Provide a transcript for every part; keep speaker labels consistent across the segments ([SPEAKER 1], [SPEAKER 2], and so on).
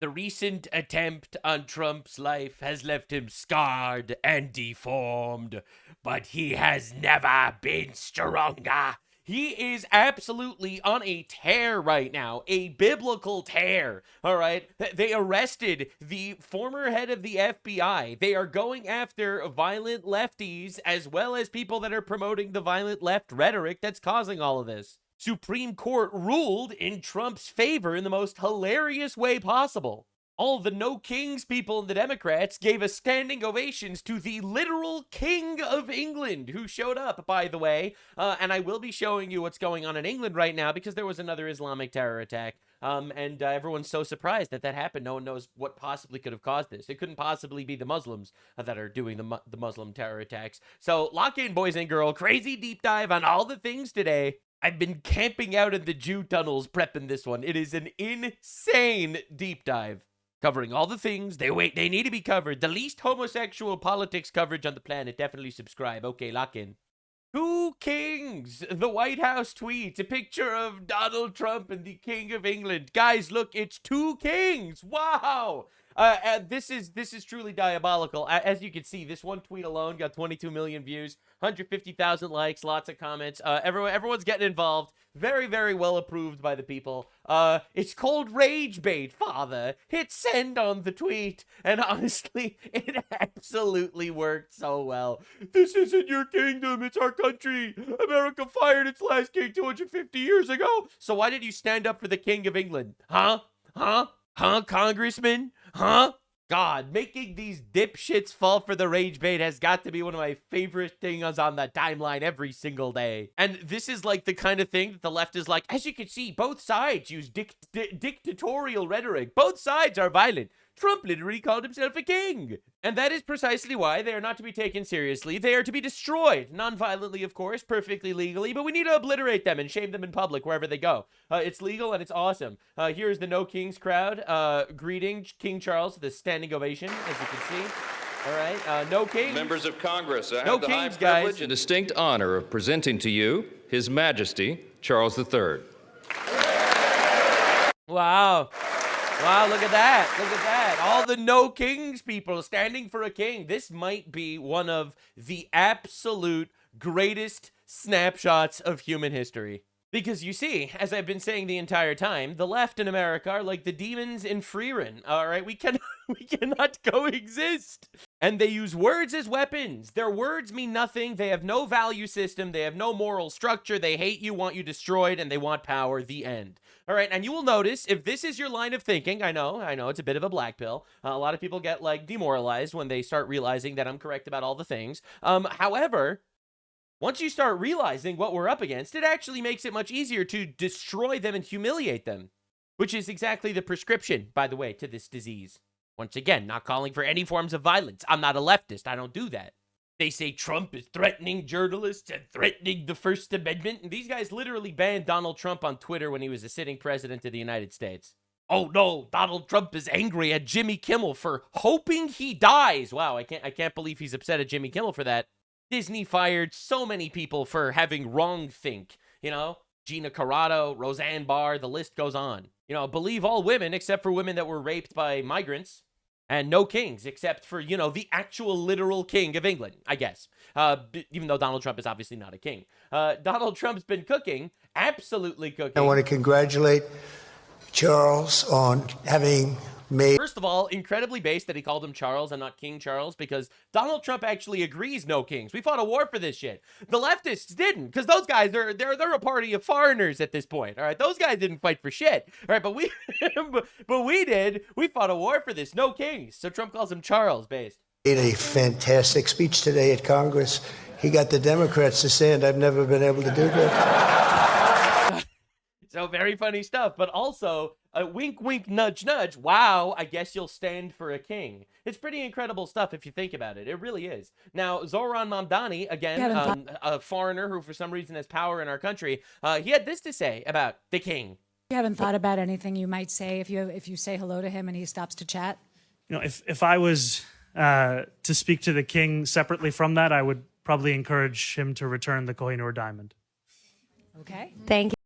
[SPEAKER 1] The recent attempt on Trump's life has left him scarred and deformed, but he has never been stronger. He is absolutely on a tear right now, a biblical tear, all right? They arrested the former head of the FBI. They are going after violent lefties as well as people that are promoting the violent left rhetoric that's causing all of this. Supreme Court ruled in Trump's favor in the most hilarious way possible. All the no kings people in the Democrats gave a standing ovations to the literal King of England, who showed up, by the way. And I will be showing you what's going on in England right now because there was another Islamic terror attack. And everyone's so surprised that that happened. No one knows what possibly could have caused this. It couldn't possibly be the Muslims that are doing the Muslim terror attacks. So lock in, boys and girls. Crazy deep dive on all the things today. I've been camping out in the Jew tunnels prepping this one. It is an insane deep dive. Covering all the things they need to be covered. The least homosexual politics coverage on the planet. Definitely subscribe. Okay, lock in. Two kings. The White House tweets a picture of Donald Trump and the King of England. Guys, look, it's two kings. Wow. This is truly diabolical. As you can see, this one tweet alone got 22 million views, 150,000 likes, lots of comments. Everyone's getting involved. Very, very well approved by the people. It's called rage bait, father. Hit send on the tweet. And honestly, it absolutely worked so well. This isn't your kingdom, it's our country. America fired its last king 250 years ago. So why did you stand up for the King of England? Huh, Congressman? Huh? God, making these dipshits fall for the rage bait has got to be one of my favorite things on the timeline every single day. And this is like the kind of thing that the left is like, as you can see, both sides use dictatorial rhetoric. Both sides are violent. Trump literally called himself a king. And that is precisely why they are not to be taken seriously. They are to be destroyed. Non-violently, of course, perfectly legally, but we need to obliterate them and shame them in public wherever they go. It's legal and it's awesome. Here's the No Kings crowd greeting King Charles with a standing ovation, as you can see. All right, no kings.
[SPEAKER 2] Members of Congress, I
[SPEAKER 1] no
[SPEAKER 2] have the
[SPEAKER 1] kings,
[SPEAKER 2] high privilege
[SPEAKER 1] guys.
[SPEAKER 2] and distinct honor of presenting to you His Majesty Charles III.
[SPEAKER 1] Wow. Wow, look at that. Look at that. All the no kings people standing for a king. This might be one of the absolute greatest snapshots of human history. Because you see, as I've been saying the entire time, the left in America are like the demons in Freerin. All right, we cannot coexist. And they use words as weapons. Their words mean nothing. They have no value system. They have no moral structure. They hate you, want you destroyed, and they want power. The end. All right, and you will notice, if this is your line of thinking, I know, it's a bit of a black pill. A lot of people get, like, demoralized when they start realizing that I'm correct about all the things. However, once you start realizing what we're up against, it actually makes it much easier to destroy them and humiliate them, which is exactly the prescription, by the way, to this disease. Once again, not calling for any forms of violence. I'm not a leftist. I don't do that. They say Trump is threatening journalists and threatening the First Amendment. And these guys literally banned Donald Trump on Twitter when he was a sitting president of the United States. Oh no, Donald Trump is angry at Jimmy Kimmel for hoping he dies. Wow, I can't believe he's upset at Jimmy Kimmel for that. Disney fired so many people for having wrong think. You know, Gina Carano, Roseanne Barr, the list goes on. You know, believe all women except for women that were raped by migrants. And no kings, except for, you know, the actual literal King of England, I guess. Even though Donald Trump is obviously not a king. Donald Trump's been cooking, absolutely cooking.
[SPEAKER 3] I want to congratulate Charles on having made...
[SPEAKER 1] First of all, incredibly based that he called him Charles and not King Charles, because Donald Trump actually agrees no kings. We fought a war for this shit. The leftists didn't, because those guys, they're a party of foreigners at this point, all right? Those guys didn't fight for shit, all right? But we, but we did. We fought a war for this. No kings. So Trump calls him Charles based.
[SPEAKER 3] Made a fantastic speech today at Congress. He got the Democrats to stand. I've never been able to do that.
[SPEAKER 1] So very funny stuff, but also a wink, wink, nudge, nudge. Wow, I guess you'll stand for a king. It's pretty incredible stuff if you think about it. It really is. Now, Zoran Mamdani, again, a foreigner who for some reason has power in our country, he had this to say about the king.
[SPEAKER 4] You haven't thought about anything you might say if you say hello to him and he stops to chat?
[SPEAKER 5] You know, if I was to speak to the king separately from that, I would probably encourage him to return the Kohinoor diamond.
[SPEAKER 4] Okay.
[SPEAKER 6] Thank you.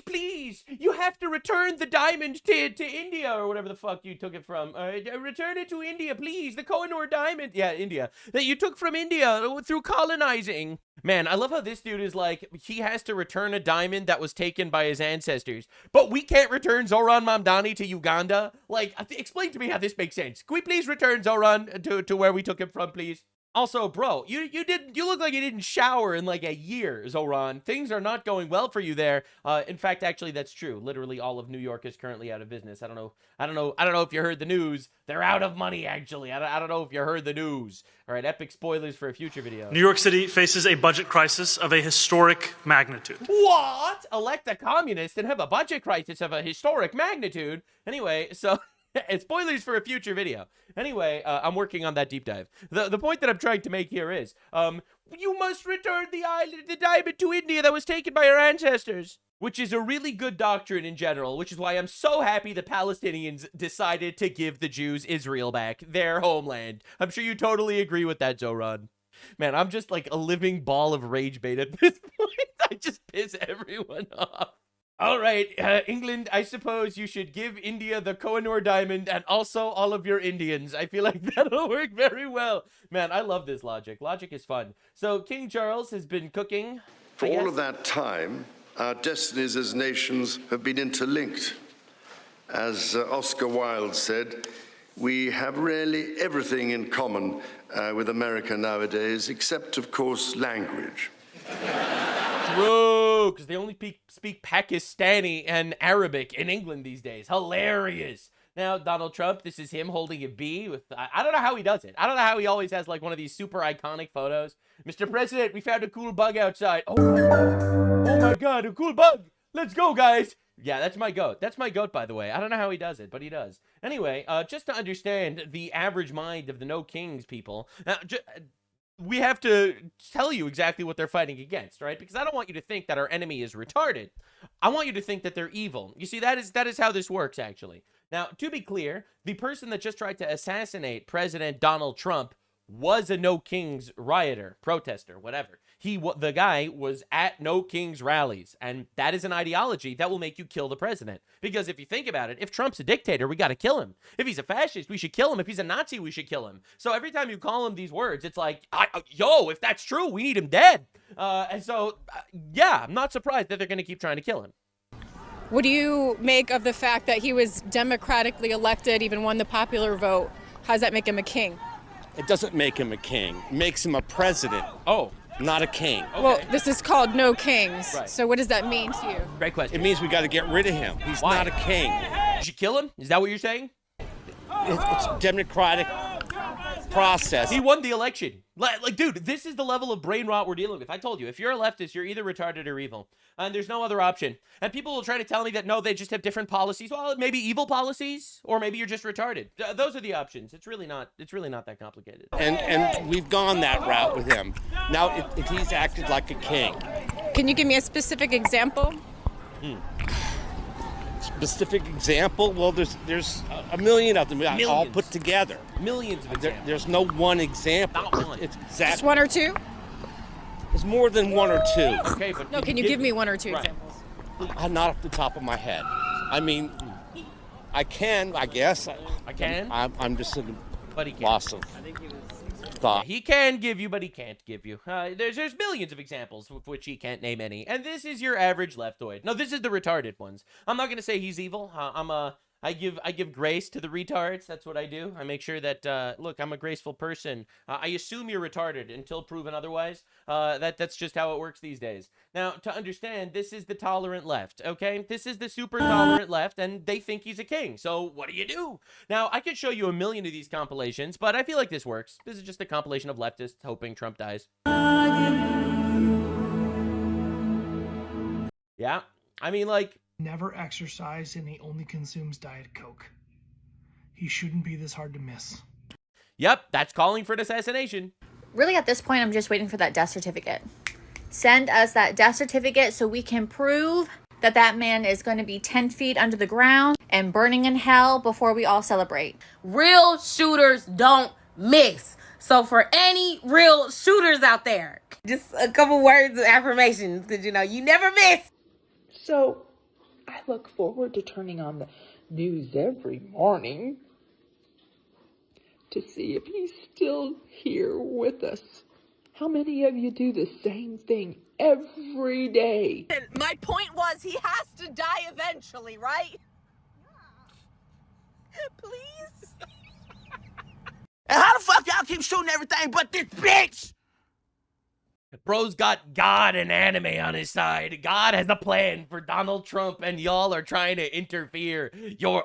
[SPEAKER 1] Please, You have to return the diamond to India or whatever the fuck you took it from. Return it to India, please. The Kohinoor diamond. Yeah, India. That you took from India through colonizing. Man, I love how this dude is like, he has to return a diamond that was taken by his ancestors. But we can't return Zoran Mamdani to Uganda? Like, explain to me how this makes sense. Can we please return Zoran to where we took him from, please? Also, bro, you look like you didn't shower in like a year, Zoran. Things are not going well for you there. In fact, actually, that's true. Literally, all of New York is currently out of business. I don't know if you heard the news. They're out of money, actually. I don't know if you heard the news. All right, epic spoilers for a future video.
[SPEAKER 5] New York City faces a budget crisis of a historic magnitude.
[SPEAKER 1] What? Elect a communist and have a budget crisis of a historic magnitude? Anyway, so... It's spoilers for a future video. Anyway, I'm working on that deep dive. The point that I'm trying to make here is, you must return the diamond to India that was taken by our ancestors. Which is a really good doctrine in general, which is why I'm so happy the Palestinians decided to give the Jews Israel back, their homeland. I'm sure you totally agree with that, Zoran. Man, I'm just like a living ball of rage bait at this point. I just piss everyone off. All right, England, I suppose you should give India the Kohinoor diamond and also all of your Indians. I feel like that'll work very well. Man, I love this logic. Logic is fun. So King Charles has been cooking.
[SPEAKER 6] For all of that time, our destinies as nations have been interlinked. As Oscar Wilde said, we have really everything in common with America nowadays, except, of course, language.
[SPEAKER 1] True, because they only speak Pakistani and Arabic in England these days. Hilarious. Now, Donald Trump, this is him holding a bee with... I don't know how he does it. I don't know how he always has, like, one of these super iconic photos. Mr. President, we found a cool bug outside. Oh, my God, a cool bug. Let's go, guys. Yeah, that's my goat. That's my goat, by the way. I don't know how he does it, but he does. Anyway, just to understand the average mind of the No Kings people... we have to tell you exactly what they're fighting against, right? Because I don't want you to think that our enemy is retarded. I want you to think that they're evil. You see, that is how this works, actually. Now, to be clear, the person that just tried to assassinate President Donald Trump was a No Kings rioter, protester, whatever. The guy was at No Kings rallies, and that is an ideology that will make you kill the president. Because if you think about it, if Trump's a dictator, we got to kill him. If he's a fascist, we should kill him. If he's a Nazi, we should kill him. So every time you call him these words, it's like, yo, if that's true, we need him dead. Yeah, I'm not surprised that they're going to keep trying to kill him.
[SPEAKER 7] What do you make of the fact that he was democratically elected, even won the popular vote? How does that make him a king?
[SPEAKER 8] It doesn't make him a king. It makes him a president.
[SPEAKER 1] Oh.
[SPEAKER 8] Not a king.
[SPEAKER 1] Okay.
[SPEAKER 7] Well, this is called No Kings.
[SPEAKER 1] Right.
[SPEAKER 7] So what does that mean to you?
[SPEAKER 1] Great question.
[SPEAKER 8] It means we got to get rid of him. He's
[SPEAKER 1] Why?
[SPEAKER 8] not a king.
[SPEAKER 1] Did you kill him? Is that what you're saying?
[SPEAKER 8] It's a democratic process.
[SPEAKER 1] He won the election. Like, dude, this is the level of brain rot we're dealing with. I told you, if you're a leftist, you're either retarded or evil. And there's no other option. And people will try to tell me that, no, they just have different policies. Well, maybe evil policies, or maybe you're just retarded. Those are the options. It's really not that complicated.
[SPEAKER 8] And we've gone that route with him. Now, if he's acted like a king.
[SPEAKER 7] Can you give me a specific example?
[SPEAKER 8] Specific example? Well, there's a million of them all put together.
[SPEAKER 1] Millions of examples.
[SPEAKER 8] There's no one example.
[SPEAKER 1] Not one.
[SPEAKER 8] It's
[SPEAKER 7] Just one or two?
[SPEAKER 8] It's more than one or two.
[SPEAKER 1] Okay, but
[SPEAKER 7] No, can you give me one or two examples?
[SPEAKER 8] Not off the top of my head. I mean, I can, I guess.
[SPEAKER 1] I can?
[SPEAKER 8] I'm just in
[SPEAKER 1] But he can't.
[SPEAKER 8] loss of thought.
[SPEAKER 1] He can give you, but he can't give you. There's millions of examples of which he can't name any. And this is your average leftoid. No, this is the retarded ones. I'm not going to say he's evil. I give grace to the retards. That's what I do. I make sure that, look, I'm a graceful person. I assume you're retarded until proven otherwise. That's just how it works these days. Now, to understand, this is the tolerant left, okay? This is the super tolerant left, and they think he's a king. So what do? Now, I could show you a million of these compilations, but I feel like this works. This is just a compilation of leftists hoping Trump dies. Yeah, I mean, like...
[SPEAKER 9] Never exercised and he only consumes Diet Coke. He shouldn't be this hard to miss.
[SPEAKER 1] Yep, that's calling for an assassination.
[SPEAKER 10] Really, at this point, I'm just waiting for that death certificate. Send us that death certificate so we can prove that that man is going to be 10 feet under the ground and burning in hell before we all celebrate.
[SPEAKER 11] Real shooters don't miss. So for any real shooters out there, just a couple words of affirmations, because, you never miss.
[SPEAKER 12] So, I look forward to turning on the news every morning to see if he's still here with us. How many of you do the same thing every day?
[SPEAKER 13] My point was he has to die eventually, right? Please?
[SPEAKER 14] And how the fuck y'all keep shooting everything but this bitch?
[SPEAKER 1] Bro's got God and anime on his side. God has a plan for Donald Trump, and y'all are trying to interfere.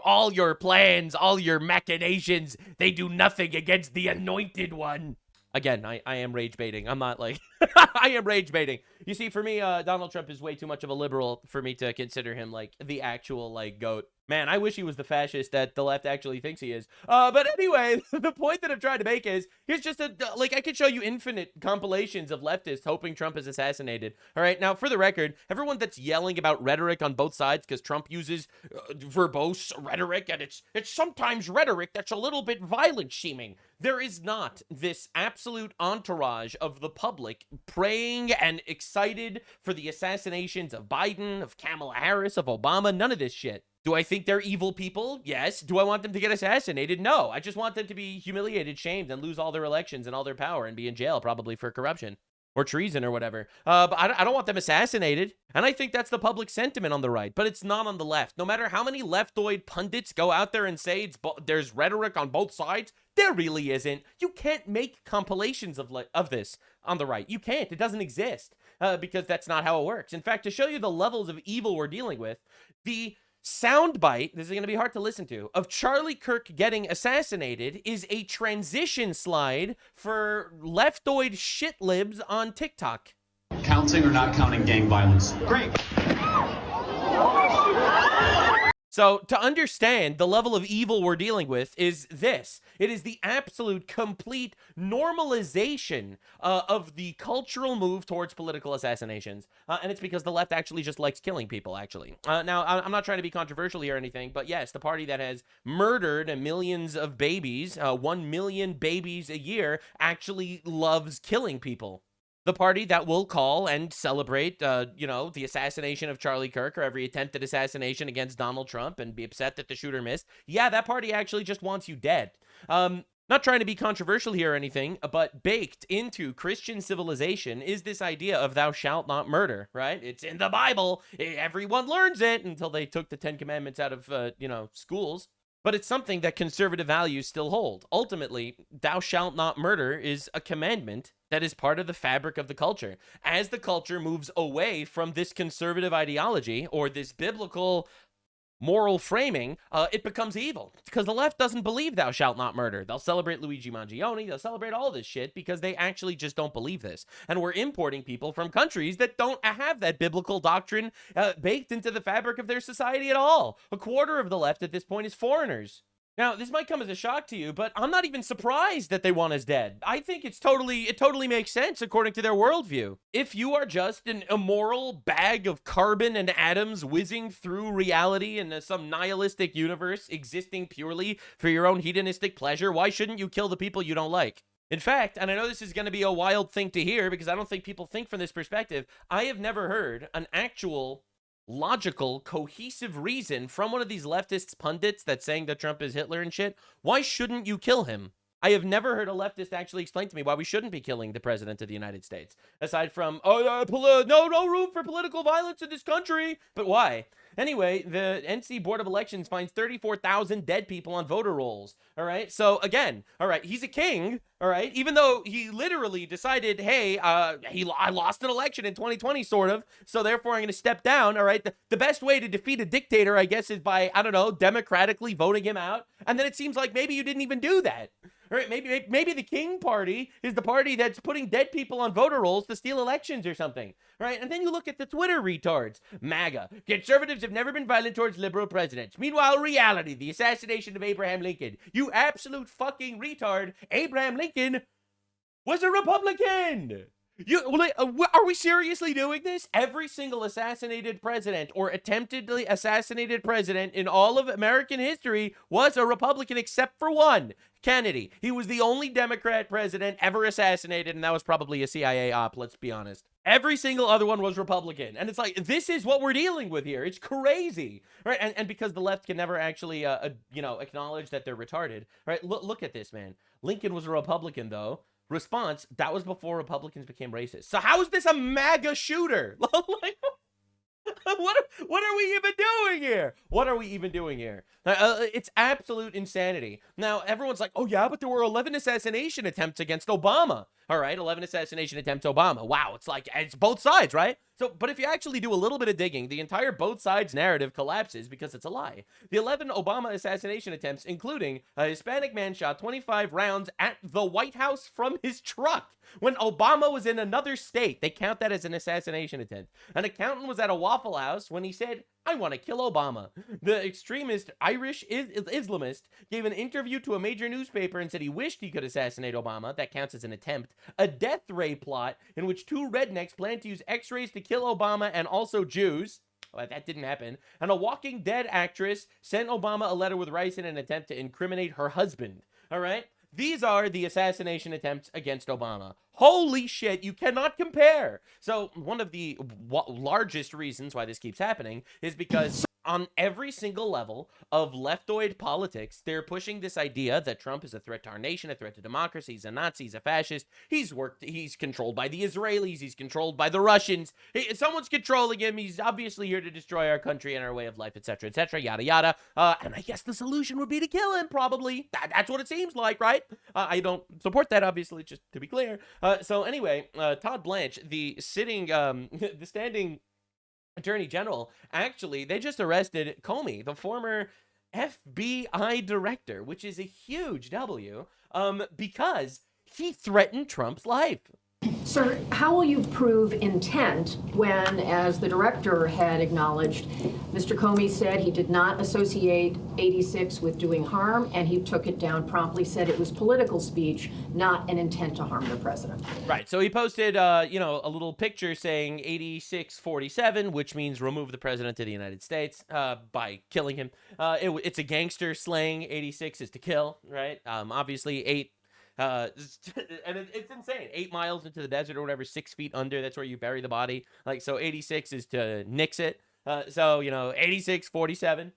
[SPEAKER 1] All your plans, all your machinations, they do nothing against the anointed one. Again, I am rage baiting. I'm not like, I am rage baiting. You see, for me, Donald Trump is way too much of a liberal for me to consider him like the actual like GOAT. Man, I wish he was the fascist that the left actually thinks he is. But anyway, the point that I'm trying to make is, here's just I could show you infinite compilations of leftists hoping Trump is assassinated. All right, now, for the record, everyone that's yelling about rhetoric on both sides because Trump uses verbose rhetoric, and it's sometimes rhetoric that's a little bit violent-seeming. There is not this absolute entourage of the public praying and excited for the assassinations of Biden, of Kamala Harris, of Obama, none of this shit. Do I think they're evil people? Yes. Do I want them to get assassinated? No. I just want them to be humiliated, shamed, and lose all their elections and all their power and be in jail probably for corruption or treason or whatever. But I don't want them assassinated. And I think that's the public sentiment on the right, but it's not on the left. No matter how many leftoid pundits go out there and say there's rhetoric on both sides, there really isn't. You can't make compilations of this on the right. You can't. It doesn't exist because that's not how it works. In fact, to show you the levels of evil we're dealing with, the soundbite, this is going to be hard to listen to, of Charlie Kirk getting assassinated is a transition slide for leftoid shit libs on TikTok.
[SPEAKER 15] Counting or not counting gang violence? Great.
[SPEAKER 1] So to understand the level of evil we're dealing with is this. It is the absolute complete normalization of the cultural move towards political assassinations. And it's because the left actually just likes killing people, actually. Now, I'm not trying to be controversial here or anything, but yes, the party that has murdered millions of babies, 1 million babies a year, actually loves killing people. The party that will call and celebrate, the assassination of Charlie Kirk or every attempted assassination against Donald Trump and be upset that the shooter missed. Yeah, that party actually just wants you dead. Not trying to be controversial here or anything, but baked into Christian civilization is this idea of thou shalt not murder, right? It's in the Bible. Everyone learns it until they took the 10 Commandments out of, schools. But it's something that conservative values still hold. Ultimately, thou shalt not murder is a commandment that is part of the fabric of the culture. As the culture moves away from this conservative ideology or this biblical moral framing, it becomes evil because the left doesn't believe thou shalt not murder. They'll celebrate Luigi Mangione. They'll celebrate all this shit because they actually just don't believe this. And we're importing people from countries that don't have that biblical doctrine baked into the fabric of their society at all. A quarter of the left at this point is foreigners. Now, this might come as a shock to you, but I'm not even surprised that they want us dead. I think it totally makes sense according to their worldview. If you are just an immoral bag of carbon and atoms whizzing through reality in some nihilistic universe existing purely for your own hedonistic pleasure, why shouldn't you kill the people you don't like? In fact, and I know this is going to be a wild thing to hear because I don't think people think from this perspective, I have never heard an actual logical, cohesive reason from one of these leftist pundits that's saying that Trump is Hitler and shit. Why shouldn't you kill him? I have never heard a leftist actually explain to me why we shouldn't be killing the president of the United States. Aside from, no room for political violence in this country. But why? Anyway, the NC Board of Elections finds 34,000 dead people on voter rolls. All right. So again, all right, he's a king. All right. Even though he literally decided, hey, I lost an election in 2020, sort of. So therefore, I'm going to step down. All right. The best way to defeat a dictator, I guess, is by, democratically voting him out. And then it seems like maybe you didn't even do that. All right, maybe the King Party is the party that's putting dead people on voter rolls to steal elections or something. All right, and then you look at the Twitter retards. MAGA. Conservatives have never been violent towards liberal presidents. Meanwhile, reality, the assassination of Abraham Lincoln. You absolute fucking retard. Abraham Lincoln was a Republican. Are we seriously doing this? Every single assassinated president or attemptedly assassinated president in all of American history was a Republican except for one, Kennedy. He was the only Democrat president ever assassinated, and that was probably a CIA op, let's be honest. Every single other one was Republican. And it's like, this is what we're dealing with here. It's crazy, right? And because the left can never actually, acknowledge that they're retarded, right? Look at this, man. Lincoln was a Republican, though. Response, that was before Republicans became racist. So how is this a MAGA shooter? Like, what are we even doing here? What are we even doing here? It's absolute insanity. Now, everyone's like, oh yeah, but there were 11 assassination attempts against Obama. All right, 11 assassination attempts Obama. Wow, it's both sides, right? So, but if you actually do a little bit of digging, the entire both sides narrative collapses because it's a lie. The 11 Obama assassination attempts, including a Hispanic man shot 25 rounds at the White House from his truck when Obama was in another state. They count that as an assassination attempt. An accountant was at a Waffle House when he said, I want to kill Obama. The extremist Irish Islamist gave an interview to a major newspaper and said he wished he could assassinate Obama. That counts as an attempt. A death ray plot in which two rednecks planned to use x-rays to kill Obama and also Jews. Well, that didn't happen. And a Walking Dead actress sent Obama a letter with rice in an attempt to incriminate her husband. All right? These are the assassination attempts against Obama. Holy shit, you cannot compare. So one of the largest reasons why this keeps happening is because on every single level of leftoid politics, they're pushing this idea that Trump is a threat to our nation, a threat to democracy, he's a Nazi, he's a fascist, he's controlled by the Israelis, he's controlled by the Russians, someone's controlling him, he's obviously here to destroy our country and our way of life, etc., yada, yada. And I guess the solution would be to kill him, probably. That's what it seems like, right? I don't support that, obviously, just to be clear. So anyway, Todd Blanche, the standing Attorney General, actually, they just arrested Comey, the former FBI director, which is a huge W, because he threatened Trump's life.
[SPEAKER 16] Sir, how will you prove intent when, as the director had acknowledged, Mr. Comey said he did not associate 86 with doing harm, and he took it down promptly, said it was political speech, not an intent to harm the president?
[SPEAKER 1] Right, so he posted, a little picture saying 8647, which means remove the president of the United States by killing him. It's a gangster slang. 86 is to kill, right? Obviously, 8. And it's insane. 8 miles into the desert or whatever, 6 feet under, that's where you bury the body. Like, so 86 is to nix it. 86, 47,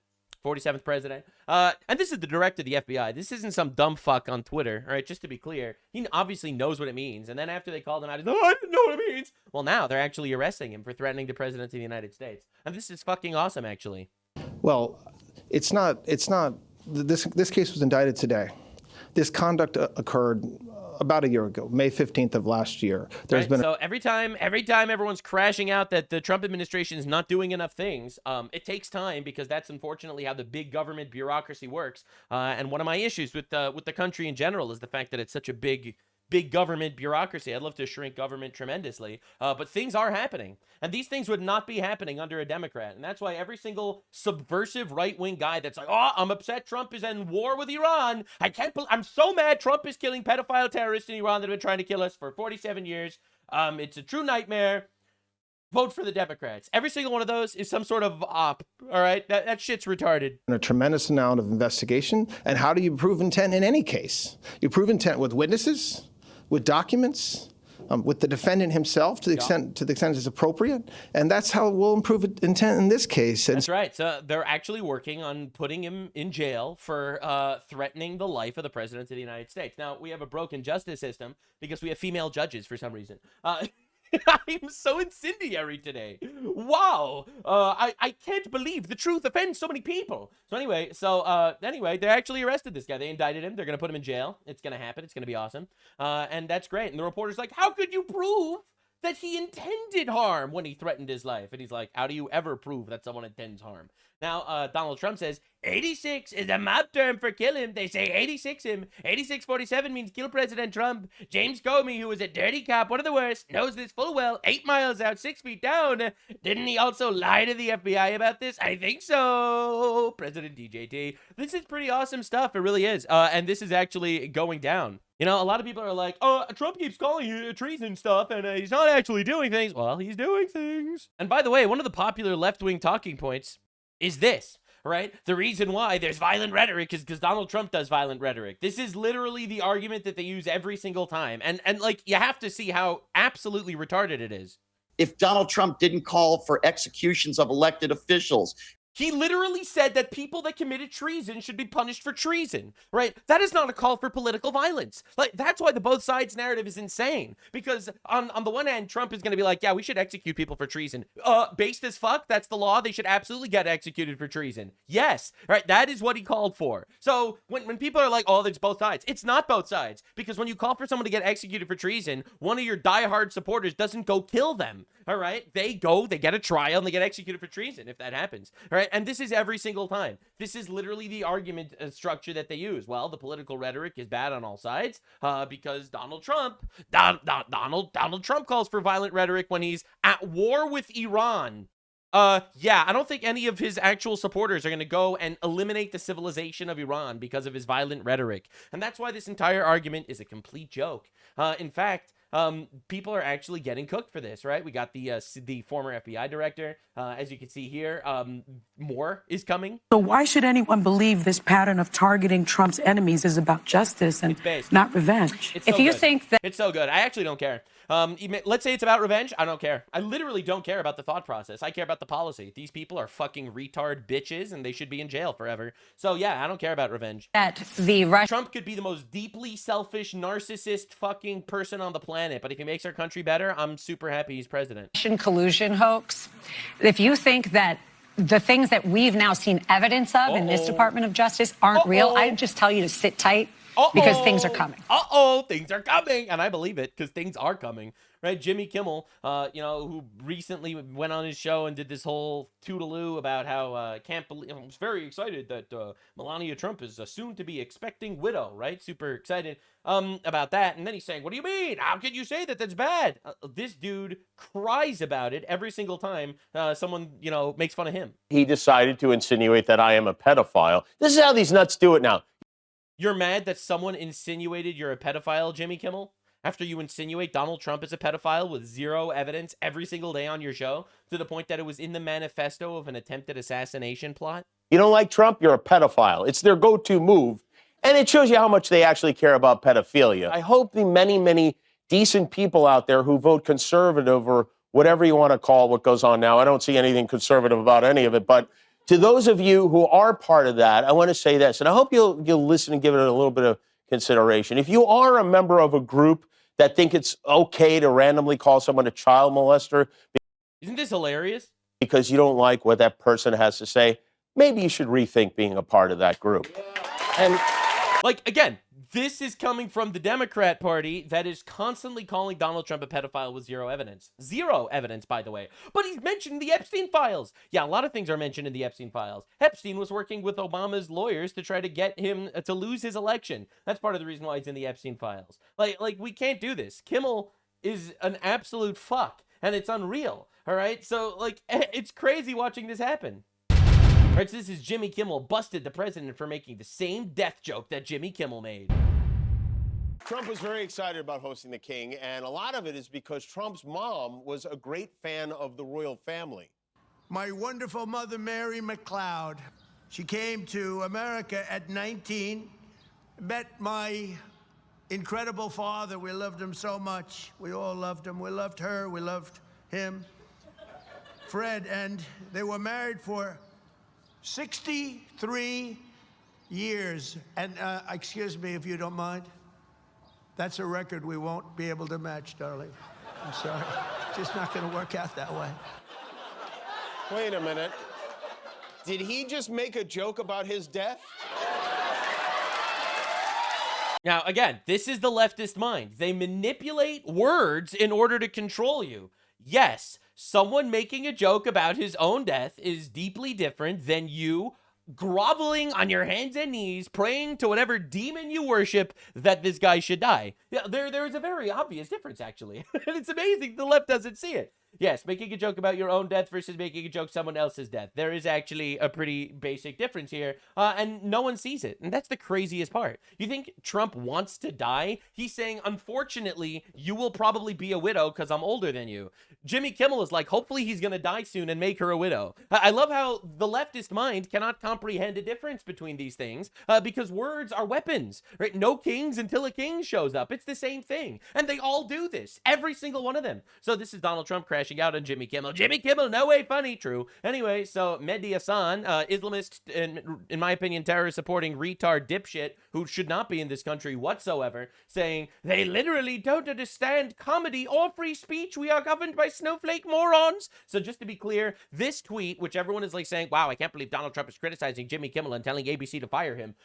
[SPEAKER 1] 47th president. And this is the director of the FBI. This isn't some dumb fuck on Twitter, all right? Just to be clear, he obviously knows what it means. And then after they called him out, he's like, oh, I didn't know what it means. Well, now they're actually arresting him for threatening the president of the United States. And this is fucking awesome, actually.
[SPEAKER 17] Well, it's not, this case was indicted today. This conduct occurred about a year ago, May 15th of last year.
[SPEAKER 1] So every time everyone's crashing out that the Trump administration is not doing enough things, it takes time because that's unfortunately how the big government bureaucracy works. And one of my issues with the country in general is the fact that it's such a big government bureaucracy. I'd love to shrink government tremendously, but things are happening. And these things would not be happening under a Democrat. And that's why every single subversive right-wing guy that's like, oh, I'm upset Trump is in war with Iran. I'm so mad Trump is killing pedophile terrorists in Iran that have been trying to kill us for 47 years. It's a true nightmare. Vote for the Democrats. Every single one of those is some sort of op, all right? That shit's retarded.
[SPEAKER 17] A tremendous amount of investigation. And how do you prove intent in any case? You prove intent with witnesses, with documents, with the defendant himself to the extent it's appropriate, and that's how we'll improve intent in this case.
[SPEAKER 1] That's right. So they're actually working on putting him in jail for threatening the life of the president of the United States. Now, we have a broken justice system because we have female judges for some reason. I'm so incendiary today. Wow. I can't believe the truth offends so many people. So anyway, they actually arrested this guy. They indicted him. They're going to put him in jail. It's going to happen. It's going to be awesome. And that's great. And the reporter's like, how could you prove that he intended harm when he threatened his life? And he's like, how do you ever prove that someone intends harm? Now, Donald Trump says 86 is a mob term for kill him. They say 86 him. 8647 means kill President Trump. James Comey, who is a dirty cop, one of the worst, knows this full well. 8 miles out, 6 feet down. Didn't he also lie to the FBI about this? I think so. President DJT. This is pretty awesome stuff. It really is. And this is actually going down. You know, a lot of people are like, oh, Trump keeps calling you treason stuff, and he's not actually doing things. Well, he's doing things. And by the way, one of the popular left-wing talking points is this, right? The reason why there's violent rhetoric is because Donald Trump does violent rhetoric. This is literally the argument that they use every single time. And like, you have to see how absolutely retarded it is.
[SPEAKER 18] If Donald Trump didn't call for executions of elected officials,
[SPEAKER 1] he literally said that people that committed treason should be punished for treason, right? That is not a call for political violence. Like, that's why the both sides narrative is insane. Because on the one hand, Trump is going to be like, yeah, we should execute people for treason. Based as fuck, that's the law. They should absolutely get executed for treason. Yes, right? That is what he called for. So when people are like, oh, there's both sides, it's not both sides. Because when you call for someone to get executed for treason, one of your diehard supporters doesn't go kill them, all right? They get a trial, and they get executed for treason if that happens, all right? And this is every single time. This is literally the argument structure that they use. Well, the political rhetoric is bad on all sides because Donald Trump calls for violent rhetoric when he's at war with Iran. Yeah, I don't think any of his actual supporters are going to go and eliminate the civilization of Iran because of his violent rhetoric. And that's why this entire argument is a complete joke. In fact, people are actually getting cooked for this, right? We got the former FBI director. As you can see here, more is coming.
[SPEAKER 19] So why should anyone believe this pattern of targeting Trump's enemies is about justice and not revenge?
[SPEAKER 1] If you think that it's so good, I actually don't care. Let's say it's about revenge. I don't care. I literally don't care about the thought process. I care about the policy. These people are fucking retard bitches, and they should be in jail forever. So yeah, I don't care about revenge. Trump could be the most deeply selfish, narcissist fucking person on the planet, but if he makes our country better, I'm super happy he's president.
[SPEAKER 20] Russian collusion hoax. If you think that the things that we've now seen evidence of in this Department of Justice aren't real, I just tell you to sit tight because things are coming.
[SPEAKER 1] Things are coming. And I believe it because things are coming, right? Jimmy Kimmel, who recently went on his show and did this whole toodaloo about how can't believe, I was very excited that Melania Trump is a soon to be expecting widow, right? Super excited about that. And then he's saying, what do you mean? How could you say that that's bad? This dude cries about it every single time someone, makes fun of him.
[SPEAKER 21] He decided to insinuate that I am a pedophile. This is how these nuts do it now.
[SPEAKER 1] You're mad that someone insinuated you're a pedophile, Jimmy Kimmel? After you insinuate Donald Trump is a pedophile with zero evidence every single day on your show, to the point that it was in the manifesto of an attempted assassination plot?
[SPEAKER 21] You don't like Trump? You're a pedophile. It's their go-to move. And it shows you how much they actually care about pedophilia. I hope the many, many decent people out there who vote conservative or whatever you want to call what goes on now, I don't see anything conservative about any of it, but to those of you who are part of that, I want to say this, and I hope you'll listen and give it a little bit of consideration. If you are a member of a group that think it's okay to randomly call someone a child molester,
[SPEAKER 1] isn't this hilarious?
[SPEAKER 21] Because you don't like what that person has to say, maybe you should rethink being a part of that group. And
[SPEAKER 1] like, again, this is coming from the Democrat Party that is constantly calling Donald Trump a pedophile with zero evidence. Zero evidence, by the way. But he's mentioned the Epstein files. Yeah, a lot of things are mentioned in the Epstein files. Epstein was working with Obama's lawyers to try to get him to lose his election. That's part of the reason why he's in the Epstein files. Like we can't do this. Kimmel is an absolute fuck, and it's unreal, all right? So, it's crazy watching this happen. Right, so this is Jimmy Kimmel busted the president for making the same death joke that Jimmy Kimmel made.
[SPEAKER 21] Trump was very excited about hosting the king, and a lot of it is because Trump's mom was a great fan of the royal family.
[SPEAKER 3] My wonderful mother, Mary McLeod. She came to America at 19, met my incredible father. We loved him so much. We all loved him. We loved her. We loved him, Fred, and they were married for 63 years. And excuse me if you don't mind. That's a record we won't be able to match, darling. I'm sorry. Just not going to work out that way.
[SPEAKER 21] Wait a minute. Did he just make a joke about his death?
[SPEAKER 1] Now, again, this is the leftist mind. They manipulate words in order to control you. Yes, someone making a joke about his own death is deeply different than you groveling on your hands and knees, praying to whatever demon you worship that this guy should die. Yeah, there is a very obvious difference, actually. And it's amazing the left doesn't see it. Yes, making a joke about your own death versus making a joke someone else's death. There is actually a pretty basic difference here, and no one sees it. And that's the craziest part. You think Trump wants to die? He's saying, unfortunately, you will probably be a widow because I'm older than you. Jimmy Kimmel is like, hopefully he's going to die soon and make her a widow. I love how the leftist mind cannot comprehend a difference between these things because words are weapons, right? No kings until a king shows up. It's the same thing. And they all do this. Every single one of them. So this is Donald Trump crashing out on Jimmy Kimmel. Jimmy Kimmel, no way funny. True. Anyway, so Mehdi Hassan, Islamist, in my opinion, terror-supporting retard dipshit who should not be in this country whatsoever, saying, they literally don't understand comedy or free speech. We are governed by snowflake morons. So just to be clear, this tweet, which everyone is like saying, wow, I can't believe Donald Trump is criticizing Jimmy Kimmel and telling ABC to fire him.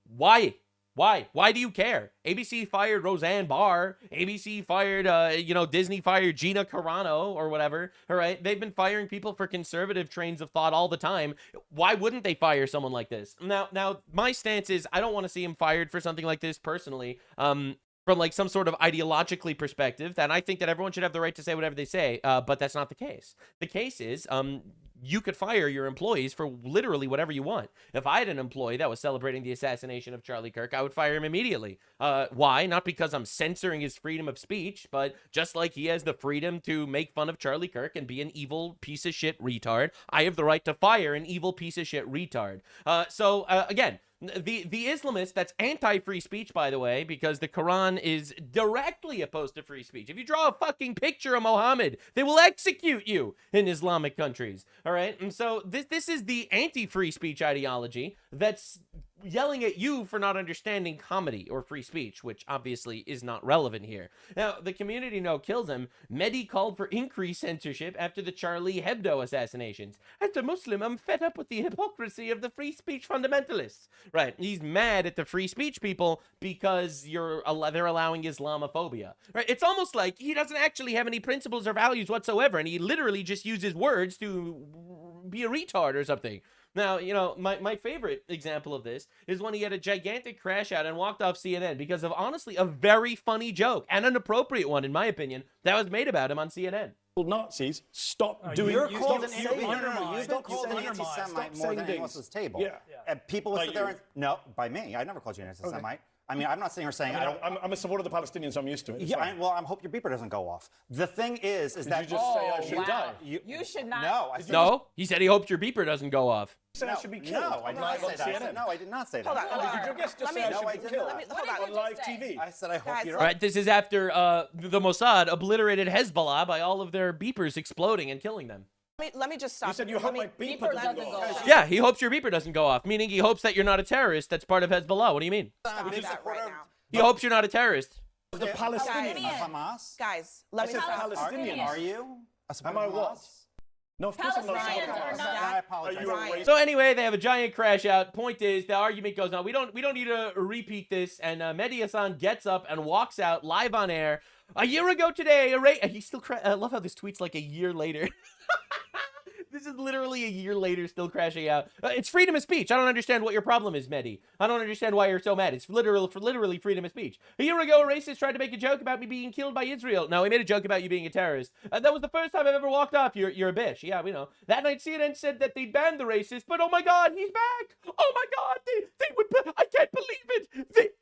[SPEAKER 1] Why? Why do you care? ABC fired Roseanne Barr. ABC fired, Disney fired Gina Carano or whatever. All right. They've been firing people for conservative trains of thought all the time. Why wouldn't they fire someone like this? Now, my stance is I don't want to see him fired for something like this personally. From like some sort of ideologically perspective, and I think that everyone should have the right to say whatever they say, but that's not the case. The case is, you could fire your employees for literally whatever you want. If I had an employee that was celebrating the assassination of Charlie Kirk, I would fire him immediately. Why? Not because I'm censoring his freedom of speech, but just like he has the freedom to make fun of Charlie Kirk and be an evil piece of shit retard, I have the right to fire an evil piece of shit retard. Again, the Islamist that's anti-free speech, by the way, because the Quran is directly opposed to free speech. If you draw a fucking picture of Muhammad, they will execute you in Islamic countries. All right. And so this is the anti-free speech ideology that's yelling at you for not understanding comedy or free speech, which obviously is not relevant here. Now, the community kills him. Mehdi called for increased censorship after the Charlie Hebdo assassinations. As a Muslim, I'm fed up with the hypocrisy of the free speech fundamentalists. Right. He's mad at the free speech people because they're allowing Islamophobia. Right. It's almost like he doesn't actually have any principles or values whatsoever, and he literally just uses words to be a retard or something. Now, my favorite example of this is when he had a gigantic crash out and walked off CNN because of, honestly, a very funny joke, and an appropriate one, in my opinion, that was made about him on CNN.
[SPEAKER 2] Nazis, stop doing...
[SPEAKER 22] You're called an anti-Semite. You've been called an anti-Semite more than anyone else's table.
[SPEAKER 2] Yeah.
[SPEAKER 22] And people would sit there and... No, by me. I never called you an anti-Semite. Okay. I mean, I'm not sitting here saying...
[SPEAKER 2] I'm a supporter of the Palestinians, so I'm used to it.
[SPEAKER 22] Yeah, I hope your beeper doesn't go off. The thing is that...
[SPEAKER 2] Did you just say I should die?
[SPEAKER 13] You should not...
[SPEAKER 1] No, he said he hopes your beeper doesn't go off.
[SPEAKER 2] You said I should be killed.
[SPEAKER 22] No, I did not say that. No, I did not say that.
[SPEAKER 13] Hold on.
[SPEAKER 2] Did your guest just say I should be killed on live TV?
[SPEAKER 22] I said I hope you're...
[SPEAKER 1] All right, this is after the Mossad obliterated Hezbollah by all of their beepers exploding and killing them.
[SPEAKER 13] Let me just stop.
[SPEAKER 2] You said you hope my beeper doesn't go off.
[SPEAKER 1] Yeah, he hopes your beeper doesn't go off, meaning he hopes that you're not a terrorist that's part of Hezbollah. What do you mean? He hopes you're not a terrorist.
[SPEAKER 2] The Palestinians.
[SPEAKER 22] Hamas?
[SPEAKER 13] Guys, let me stop.
[SPEAKER 2] Palestinians.
[SPEAKER 22] Are you?
[SPEAKER 2] Am I what? No, of course I'm not.
[SPEAKER 22] I apologize.
[SPEAKER 1] So anyway, they have a giant crash out. Point is, the argument goes on. We don't need to repeat this. And Mehdi Hassan gets up and walks out live on air. A year ago today, he's still. I love how this tweet's like a year later. This is literally a year later, still crashing out. It's freedom of speech. I don't understand what your problem is, Mehdi. I don't understand why you're so mad. It's literally freedom of speech. A year ago, a racist tried to make a joke about me being killed by Israel. No, he made a joke about you being a terrorist. That was the first time I've ever walked off. You're a bitch. Yeah, we know. That night, CNN said that they'd banned the racist, but oh my God, he's back. Oh my God, they would. I can't believe it.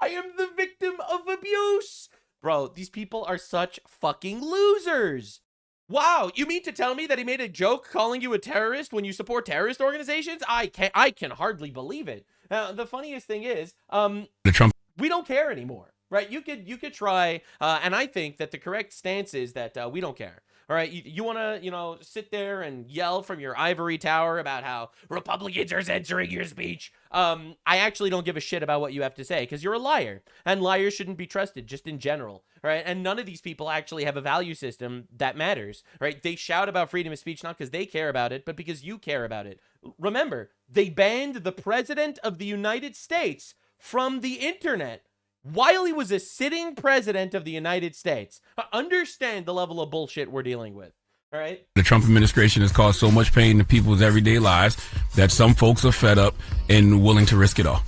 [SPEAKER 1] I am the victim of abuse. Bro, these people are such fucking losers. Wow, you mean to tell me that he made a joke calling you a terrorist when you support terrorist organizations? I can hardly believe it. The funniest thing is, we don't care anymore, right? You could try, and I think that the correct stance is that we don't care. All right, you want to, sit there and yell from your ivory tower about how Republicans are censoring your speech. I actually don't give a shit about what you have to say because you're a liar, and liars shouldn't be trusted just in general. All right, and none of these people actually have a value system that matters. Right? They shout about freedom of speech not because they care about it, but because you care about it. Remember, they banned the president of the United States from the internet while he was a sitting president of the United States. Understand the level of bullshit we're dealing with. All right.
[SPEAKER 4] The Trump administration has caused so much pain to people's everyday lives that some folks are fed up and willing to risk it all.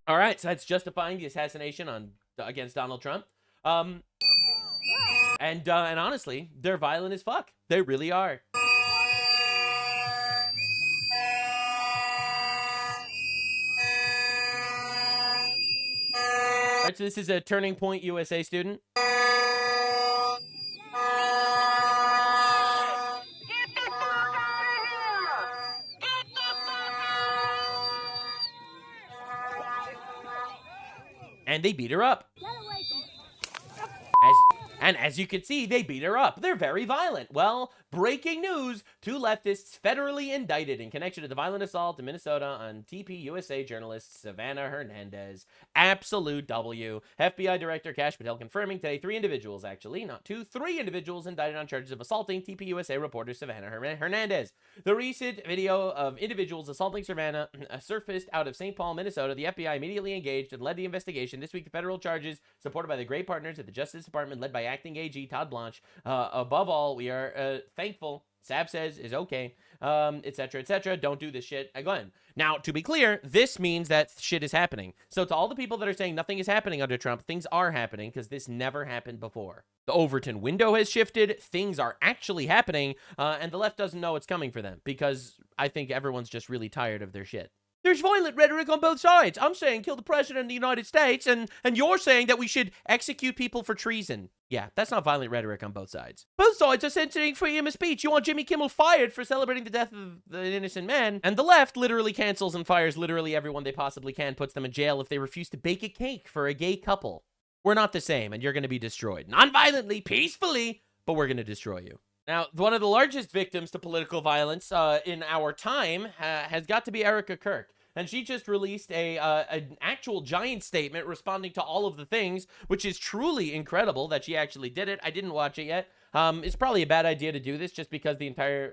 [SPEAKER 1] All right, so that's justifying the assassination against Donald Trump. And honestly, they're violent as fuck. They really are. All right, so this is a Turning Point USA student. And they beat her up. As you can see, they beat her up. They're very violent. Well, breaking news, 2 leftists federally indicted in connection to the violent assault in Minnesota on TP USA journalist Savannah Hernandez. Absolute W. FBI Director Kash Patel confirming today 3 individuals, actually, not 2, 3 individuals indicted on charges of assaulting TP USA reporter Savannah Hernandez. The recent video of individuals assaulting Savannah surfaced out of St. Paul, Minnesota. The FBI immediately engaged and led the investigation. This week, the federal charges, supported by the great partners at the Justice Department, led by Acting AG Todd Blanche. Above all, we are thankful. Sav says is okay, etc., etc. Don't do this shit again. Now, to be clear, this means that shit is happening. So to all the people that are saying nothing is happening under Trump, things are happening because this never happened before. The Overton window has shifted. Things are actually happening, and the left doesn't know it's coming for them because I think everyone's just really tired of their shit. There's violent rhetoric on both sides. I'm saying kill the president of the United States, and you're saying that we should execute people for treason. Yeah, that's not violent rhetoric on both sides. Both sides are censoring freedom of speech. You want Jimmy Kimmel fired for celebrating the death of an innocent man, and the left literally cancels and fires literally everyone they possibly can, puts them in jail if they refuse to bake a cake for a gay couple. We're not the same, and you're going to be destroyed. Non-violently, peacefully, but we're going to destroy you. Now, one of the largest victims to political violence in our time has got to be Erica Kirk. And she just released an actual giant statement responding to all of the things, which is truly incredible that she actually did it. I didn't watch it yet. It's probably a bad idea to do this just because the entire,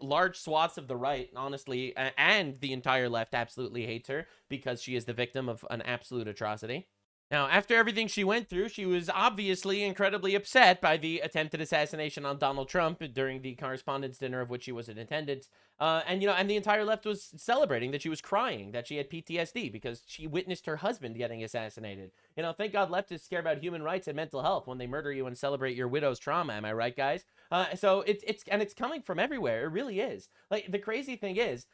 [SPEAKER 1] large swaths of the right, honestly, and the entire left absolutely hates her because she is the victim of an absolute atrocity. Now, after everything she went through, she was obviously incredibly upset by the attempted assassination on Donald Trump during the correspondence dinner of which she was in attendance. And the entire left was celebrating that she was crying, that she had PTSD because she witnessed her husband getting assassinated. Thank God leftists care about human rights and mental health when they murder you and celebrate your widow's trauma. Am I right, guys? So it's coming from everywhere. It really is. Like, the crazy thing is,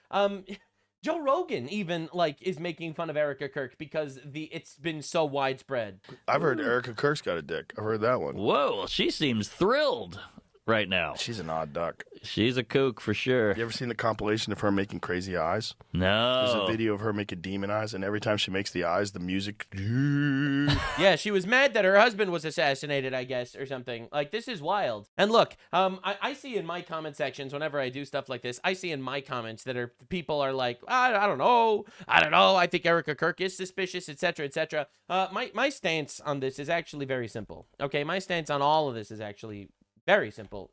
[SPEAKER 1] Joe Rogan even is making fun of Erica Kirk because it's been so widespread.
[SPEAKER 5] I've heard Erica Kirk's got a dick. I've heard that one.
[SPEAKER 23] Whoa, she seems thrilled right now.
[SPEAKER 5] She's an odd duck.
[SPEAKER 23] She's a kook for sure.
[SPEAKER 5] You ever seen the compilation of her making crazy eyes?
[SPEAKER 23] No.
[SPEAKER 5] There's a video of her making demon eyes, and every time she makes the eyes, the music.
[SPEAKER 1] Yeah, she was mad that her husband was assassinated, I guess, or something. This is wild. And look, I see in my comment sections, whenever I do stuff like this, I see in my comments that people are like, I don't know, I think Erica Kirk is suspicious, etc., etc. My stance on this is actually very simple. Okay, my stance on all of this is actually very simple.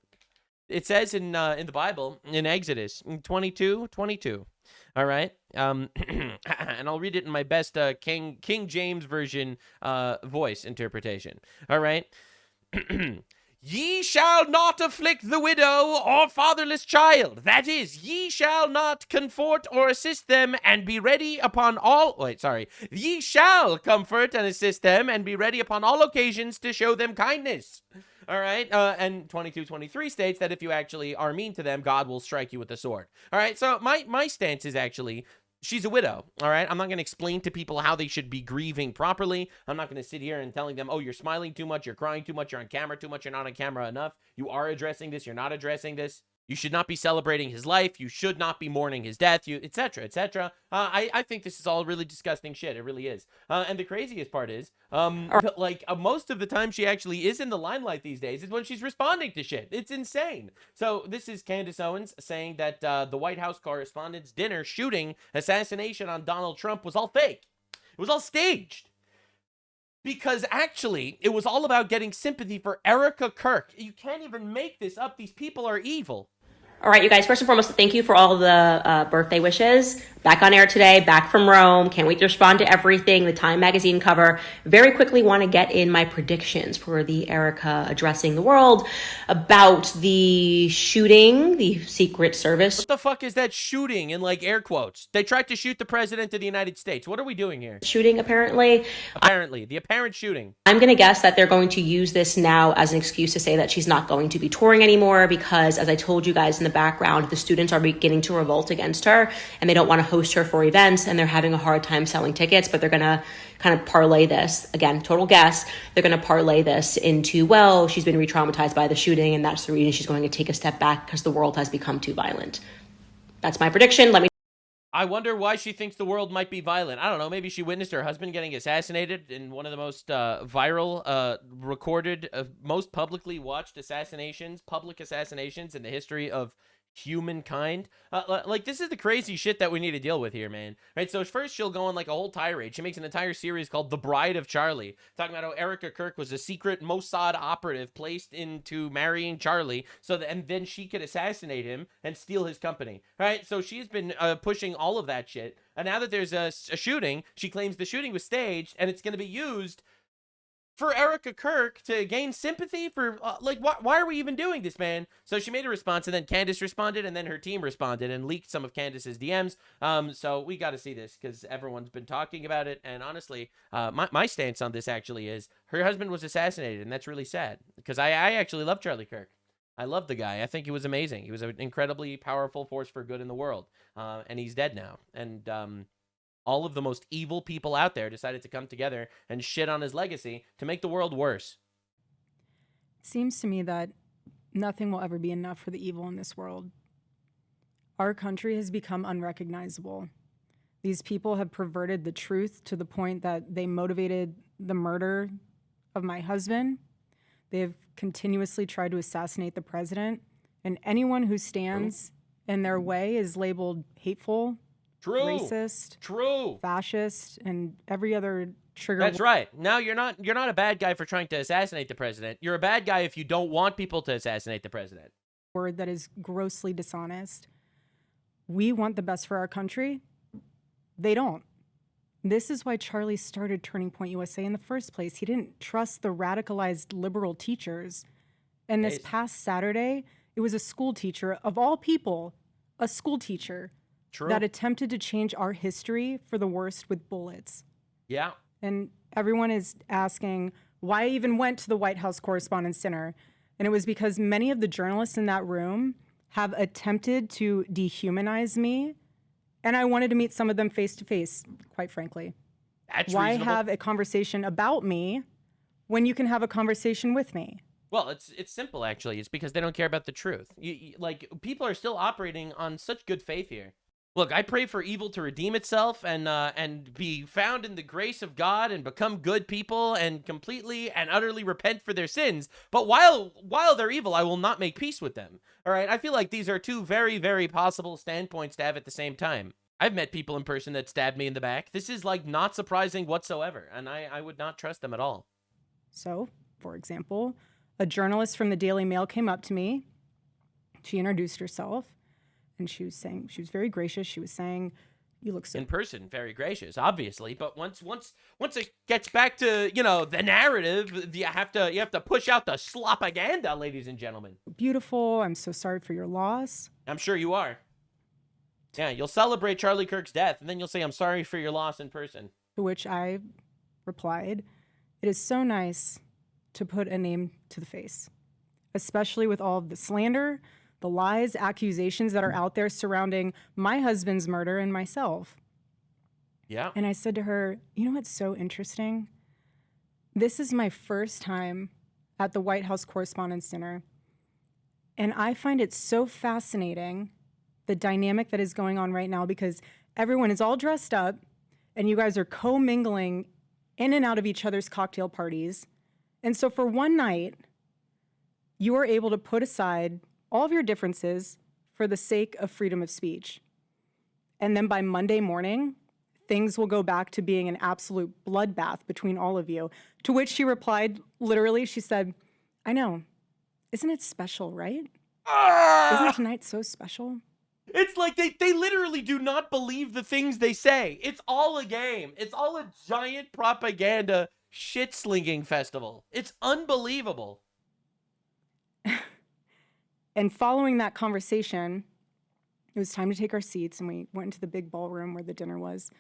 [SPEAKER 1] It says in the Bible, in Exodus 22:22. All right. And I'll read it in my best King James Version voice interpretation. All right. Ye shall not afflict the widow or fatherless child. That is, ye shall not comfort or assist them and be ready upon all... Ye shall comfort and assist them and be ready upon all occasions to show them kindness. All right, and 22:23 states that if you actually are mean to them, God will strike you with the sword. All right, so my stance is actually, she's a widow, all right? I'm not going to explain to people how they should be grieving properly. I'm not going to sit here and telling them, oh, you're smiling too much, you're crying too much, you're on camera too much, you're not on camera enough. You are addressing this, you're not addressing this. You should not be celebrating his life. You should not be mourning his death, etc., etc. I think this is all really disgusting shit. It really is. And the craziest part is, most of the time she actually is in the limelight these days is when she's responding to shit. It's insane. So this is Candace Owens saying that the White House Correspondents' Dinner shooting assassination on Donald Trump was all fake. It was all staged. Because actually, it was all about getting sympathy for Erica Kirk. You can't even make this up. These people are evil.
[SPEAKER 6] All right, you guys, first and foremost, thank you for all the birthday wishes. Back on air today, back from Rome. Can't wait to respond to everything. The Time magazine cover. Very quickly want to get in my predictions for the Erica addressing the world about the shooting, the Secret Service.
[SPEAKER 1] What the fuck is that shooting in like air quotes? They tried to shoot the president of the United States. What are we doing here?
[SPEAKER 6] Shooting, apparently.
[SPEAKER 1] Apparently, the apparent shooting.
[SPEAKER 6] I'm going to guess that they're going to use this now as an excuse to say that she's not going to be touring anymore because, as I told you guys in the background, the students are beginning to revolt against her and they don't want to host her for events and they're having a hard time selling tickets, but they're going to kind of parlay this, again, total guess, they're going to parlay this into, well, she's been re-traumatized by the shooting and that's the reason she's going to take a step back because the world has become too violent. That's my prediction.
[SPEAKER 1] I wonder why she thinks the world might be violent. I don't know. Maybe she witnessed her husband getting assassinated in one of the most viral, recorded, most publicly watched public assassinations in the history of humankind. Like, this is the crazy shit that we need to deal with here, man. Right? So first she'll go on like a whole tirade. She makes an entire series called The Bride of Charlie, talking about how Erica Kirk was a secret Mossad operative placed into marrying Charlie and then she could assassinate him and steal his company. Right? So she's been pushing all of that shit. And now that there's a shooting, she claims the shooting was staged and it's going to be used for Erica Kirk to gain sympathy for, why are we even doing this, man? So she made a response, and then Candace responded, and then her team responded and leaked some of Candace's DMs. So we got to see this because everyone's been talking about it. And honestly, my stance on this actually is her husband was assassinated, and that's really sad because I actually love Charlie Kirk. I love the guy. I think he was amazing. He was an incredibly powerful force for good in the world, and he's dead now. And all of the most evil people out there decided to come together and shit on his legacy to make the world worse.
[SPEAKER 7] It seems to me that nothing will ever be enough for the evil in this world. Our country has become unrecognizable. These people have perverted the truth to the point that they motivated the murder of my husband. They have continuously tried to assassinate the president, and anyone who stands in their way is labeled hateful, racist, fascist, and every other trigger.
[SPEAKER 1] That's right. Now you're not a bad guy for trying to assassinate the president. You're a bad guy if you don't want people to assassinate the president.
[SPEAKER 7] Word that is grossly dishonest. We want the best for our country. They don't. This is why Charlie started Turning Point USA in the first place. He didn't trust the radicalized liberal teachers. And this past Saturday, it was a school teacher, of all people, a school teacher, that attempted to change our history for the worst with bullets.
[SPEAKER 1] Yeah.
[SPEAKER 7] And everyone is asking why I even went to the White House Correspondents' Dinner. And it was because many of the journalists in that room have attempted to dehumanize me. And I wanted to meet some of them face to face, quite frankly.
[SPEAKER 1] That's
[SPEAKER 7] why
[SPEAKER 1] reasonable.
[SPEAKER 7] have a conversation about me when you can have a conversation with me?
[SPEAKER 1] Well, it's simple, actually. It's because they don't care about the truth. People are still operating on such good faith here. Look, I pray for evil to redeem itself and be found in the grace of God and become good people and completely and utterly repent for their sins. But while they're evil, I will not make peace with them. All right? I feel like these are two very, very possible standpoints to have at the same time. I've met people in person that stabbed me in the back. This is not surprising whatsoever, and I would not trust them at all.
[SPEAKER 7] So, for example, a journalist from the Daily Mail came up to me. She introduced herself. And she was very gracious. She was saying, you look so...
[SPEAKER 1] In person, very gracious, obviously. But once it gets back to, the narrative, you have to push out the slopaganda, ladies and gentlemen.
[SPEAKER 7] Beautiful. I'm so sorry for your loss.
[SPEAKER 1] I'm sure you are. Yeah, you'll celebrate Charlie Kirk's death, and then you'll say, I'm sorry for your loss in person.
[SPEAKER 7] To which I replied, it is so nice to put a name to the face, especially with all of the slander, the lies, accusations that are out there surrounding my husband's murder and myself.
[SPEAKER 1] Yeah.
[SPEAKER 7] And I said to her, you know what's so interesting? This is my first time at the White House Correspondents' Dinner. And I find it so fascinating, the dynamic that is going on right now, because everyone is all dressed up and you guys are co-mingling in and out of each other's cocktail parties. And so for one night, you are able to put aside all of your differences for the sake of freedom of speech. And then by Monday morning, things will go back to being an absolute bloodbath between all of you. To which she replied, literally, she said, I know. Isn't it special, right? Isn't tonight so special?
[SPEAKER 1] It's like they literally do not believe the things they say. It's all a game. It's all a giant propaganda shit-slinging festival. It's unbelievable.
[SPEAKER 7] And following that conversation, it was time to take our seats, and we went into the big ballroom where the dinner was.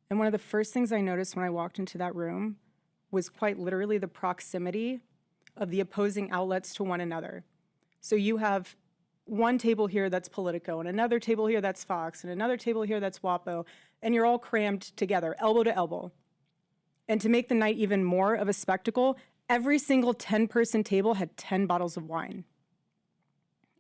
[SPEAKER 7] And one of the first things I noticed when I walked into that room was quite literally the proximity of the opposing outlets to one another. So you have one table here that's Politico, and another table here that's Fox, and another table here that's WAPO, and you're all crammed together, elbow to elbow. And to make the night even more of a spectacle, every single 10-person table had 10 bottles of wine.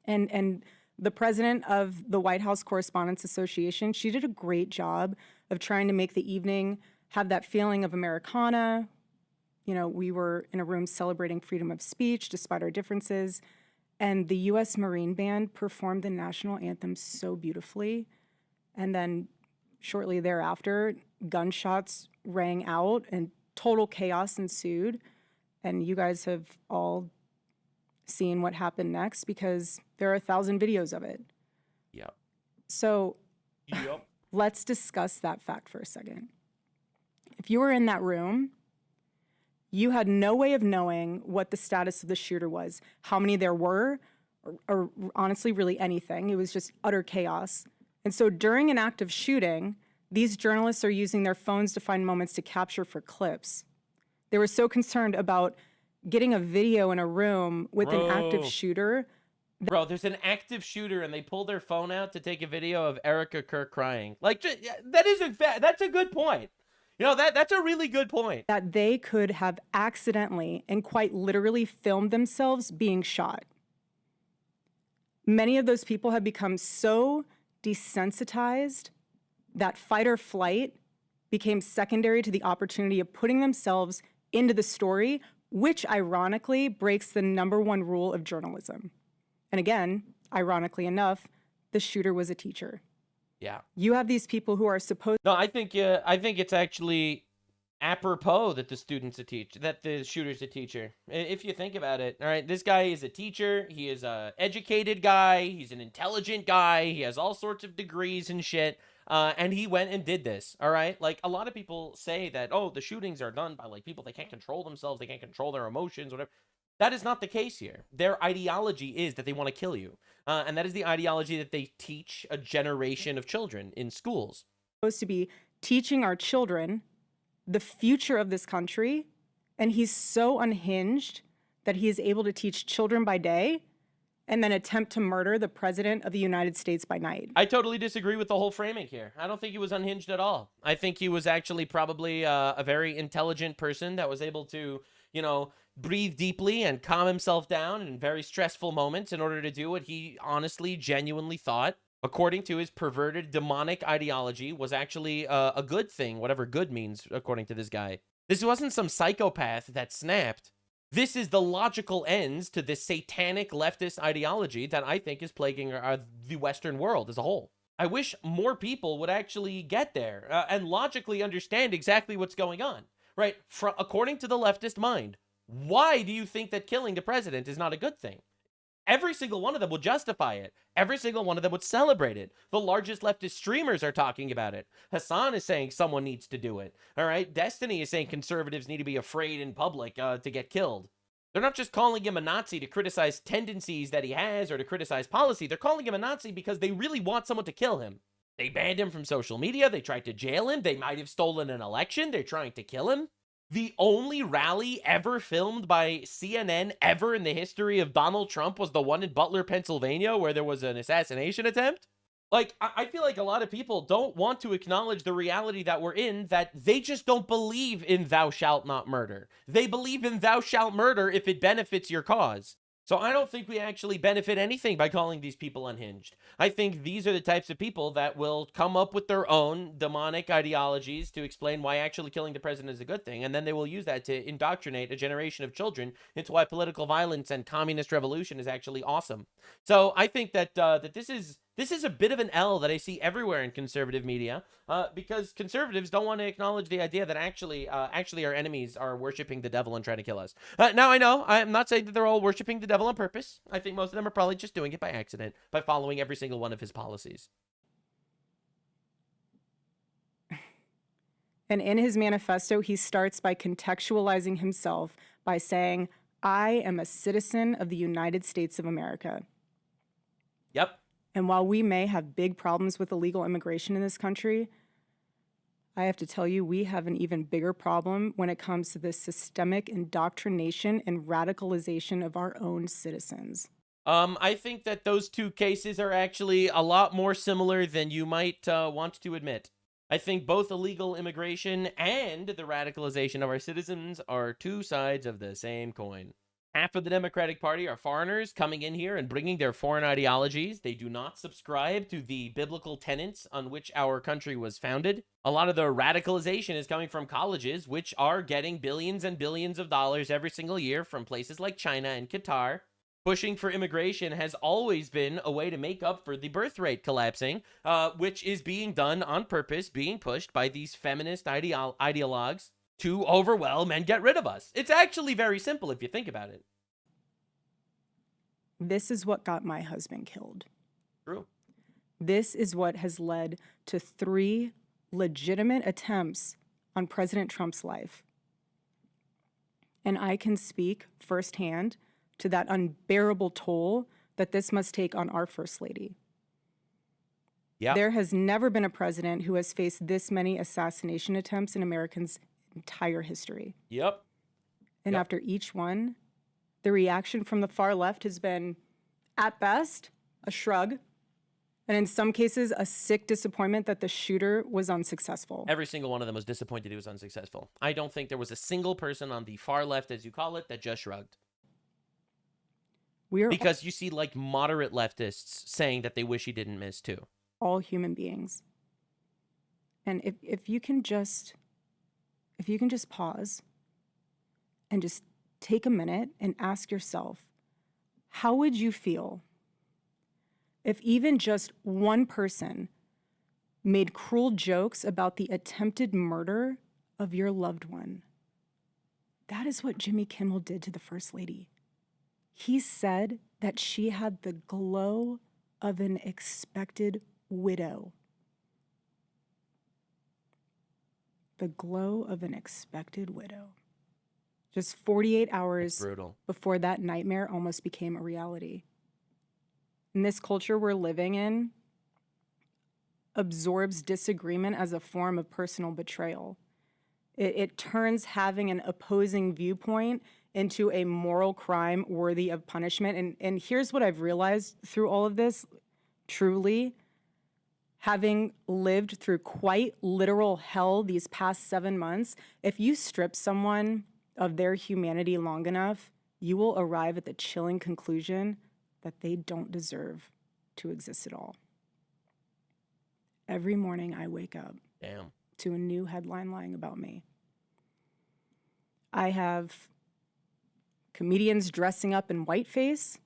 [SPEAKER 7] And the president of the White House Correspondents Association, she did a great job of trying to make the evening have that feeling of Americana. You know, we were in a room celebrating freedom of speech despite our differences. And the U.S. Marine Band performed the national anthem so beautifully. And then shortly thereafter, gunshots rang out and total chaos ensued. And you guys have all seen what happened next because there are 1,000 videos of it.
[SPEAKER 1] Yep.
[SPEAKER 7] So let's discuss that fact for a second. If you were in that room, you had no way of knowing what the status of the shooter was, how many there were, or honestly, really anything. It was just utter chaos. And so during an active shooting, these journalists are using their phones to find moments to capture for clips. They were so concerned about getting a video in a room with an active shooter.
[SPEAKER 1] Bro, there's an active shooter and they pull their phone out to take a video of Erica Kirk crying. Like, that isn't fair. That's a good point. You know, that's a really good point.
[SPEAKER 7] That they could have accidentally and quite literally filmed themselves being shot. Many of those people have become so desensitized that fight or flight became secondary to the opportunity of putting themselves into the story, which ironically breaks the #1 rule of journalism. And again, ironically enough, the shooter was a teacher.
[SPEAKER 1] Yeah.
[SPEAKER 7] You have these people who are supposed.
[SPEAKER 1] No, I think it's actually apropos that the shooter's a teacher. If you think about it, all right, this guy is a teacher. He is a educated guy. He's an intelligent guy. He has all sorts of degrees and shit. And he went and did this, all right? Like, a lot of people say that, oh, the shootings are done by, like, people, they can't control themselves, they can't control their emotions, whatever. That is not the case here. Their ideology is that they want to kill you. And that is the ideology that they teach a generation of children in schools.
[SPEAKER 7] Supposed to be teaching our children the future of this country, and he's so unhinged that he is able to teach children by day and then attempt to murder the president of the United States by night.
[SPEAKER 1] I totally disagree with the whole framing here. I don't think he was unhinged at all. I think he was actually probably a very intelligent person that was able to, you know, breathe deeply and calm himself down in very stressful moments in order to do what he honestly, genuinely thought, according to his perverted demonic ideology, was actually a good thing, whatever good means, according to this guy. This wasn't some psychopath that snapped. This is the logical ends to this satanic leftist ideology that I think is plaguing the Western world as a whole. I wish more people would actually get there and logically understand exactly what's going on, right? According to the leftist mind, why do you think that killing the president is not a good thing? Every single one of them would justify it. Every single one of them would celebrate it. The largest leftist streamers are talking about it. HASAN is saying someone needs to do it. All right? Destiny is saying conservatives need to be afraid in public to get killed. They're not just calling him a Nazi to criticize tendencies that he has or to criticize policy. They're calling him a Nazi because they really want someone to kill him. They banned him from social media. They tried to jail him. They might have stolen an election. They're trying to kill him. The only rally ever filmed by CNN ever in the history of Donald Trump was the one in Butler, Pennsylvania, where there was an assassination attempt. Like, I feel like a lot of people don't want to acknowledge the reality that we're in, that they just don't believe in thou shalt not murder. They believe in thou shalt murder if it benefits your cause. So I don't think we actually benefit anything by calling these people unhinged. I think these are the types of people that will come up with their own demonic ideologies to explain why actually killing the president is a good thing, and then they will use that to indoctrinate a generation of children into why political violence and communist revolution is actually awesome. So I think that that this is This is a bit of an L that I see everywhere in conservative media, because conservatives don't want to acknowledge the idea that actually our enemies are worshiping the devil and trying to kill us. Now, I know I'm not saying that they're all worshiping the devil on purpose. I think most of them are probably just doing it by accident, by following every single one of his policies.
[SPEAKER 7] And in his manifesto, he starts by contextualizing himself by saying, I am a citizen of the United States of America.
[SPEAKER 1] Yep.
[SPEAKER 7] And while we may have big problems with illegal immigration in this country, I have to tell you, we have an even bigger problem when it comes to the systemic indoctrination and radicalization of our own citizens.
[SPEAKER 1] I think that those two cases are actually a lot more similar than you might want to admit. I think both illegal immigration and the radicalization of our citizens are two sides of the same coin. Half of the Democratic Party are foreigners coming in here and bringing their foreign ideologies. They do not subscribe to the biblical tenets on which our country was founded. A lot of the radicalization is coming from colleges, which are getting billions and billions of dollars every single year from places like China and Qatar. Pushing for immigration has always been a way to make up for the birth rate collapsing, which is being done on purpose, being pushed by these feminist ideologues to overwhelm and get rid of us. It's actually very simple if you think about it.
[SPEAKER 7] This is what got my husband killed.
[SPEAKER 1] True.
[SPEAKER 7] This is what has led to 3 legitimate attempts on President Trump's life. And I can speak firsthand to that unbearable toll that this must take on our First Lady.
[SPEAKER 1] Yep.
[SPEAKER 7] There has never been a president who has faced this many assassination attempts in Americans' entire history.
[SPEAKER 1] Yep.
[SPEAKER 7] And after each one, the reaction from the far left has been, at best, a shrug, and in some cases, a sick disappointment that the shooter was unsuccessful.
[SPEAKER 1] Every single one of them was disappointed he was unsuccessful. I don't think there was a single person on the far left, as you call it, that just shrugged. Because you see, like, moderate leftists saying that they wish he didn't miss, too.
[SPEAKER 7] All human beings. And if you can just pause and just take a minute and ask yourself, how would you feel if even just one person made cruel jokes about the attempted murder of your loved one? That is what Jimmy Kimmel did to the First Lady. He said that she had the glow of an expected widow. The glow of an expected widow. Just 48 hours before that nightmare almost became a reality. And this culture we're living in absorbs disagreement as a form of personal betrayal. It turns having an opposing viewpoint into a moral crime worthy of punishment. And here's what I've realized through all of this, truly, having lived through quite literal hell these past 7 months, if you strip someone of their humanity long enough, you will arrive at the chilling conclusion that they don't deserve to exist at all. Every morning I wake up to a new headline lying about me. I have comedians dressing up in whiteface.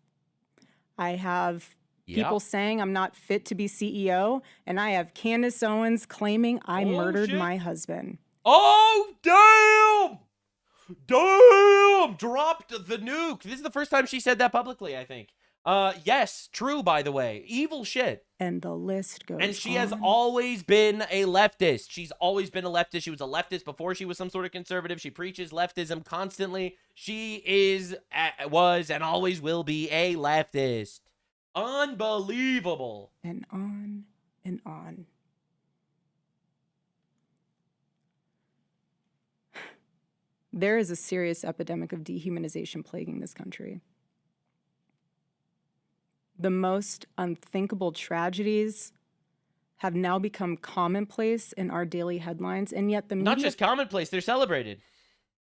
[SPEAKER 7] I have people saying I'm not fit to be CEO. And I have Candace Owens claiming I murdered my husband.
[SPEAKER 1] Oh, damn! Damn! Dropped the nuke. This is the first time she said that publicly, I think. Yes, true, by the way. Evil shit.
[SPEAKER 7] And the list goes on.
[SPEAKER 1] And she has always been a leftist. She's always been a leftist. She was a leftist before she was some sort of conservative. She preaches leftism constantly. She was, and always will be a leftist. Unbelievable.
[SPEAKER 7] And on and on. There is a serious epidemic of dehumanization plaguing this country. The most unthinkable tragedies have now become commonplace in our daily headlines, and yet the media
[SPEAKER 1] not just commonplace, they're celebrated.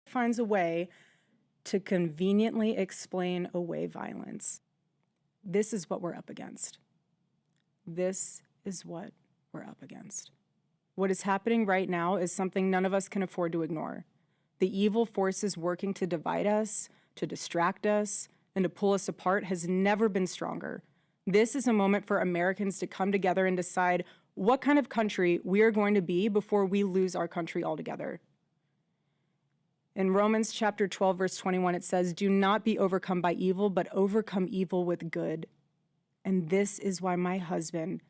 [SPEAKER 7] Finds a way to conveniently explain away violence. This is what we're up against. This is what we're up against. What is happening right now is something none of us can afford to ignore. The evil forces working to divide us, to distract us, and to pull us apart has never been stronger. This is a moment for Americans to come together and decide what kind of country we are going to be before we lose our country altogether. In Romans chapter 12, verse 21, it says, "Do not be overcome by evil, but overcome evil with good." And this is why my husband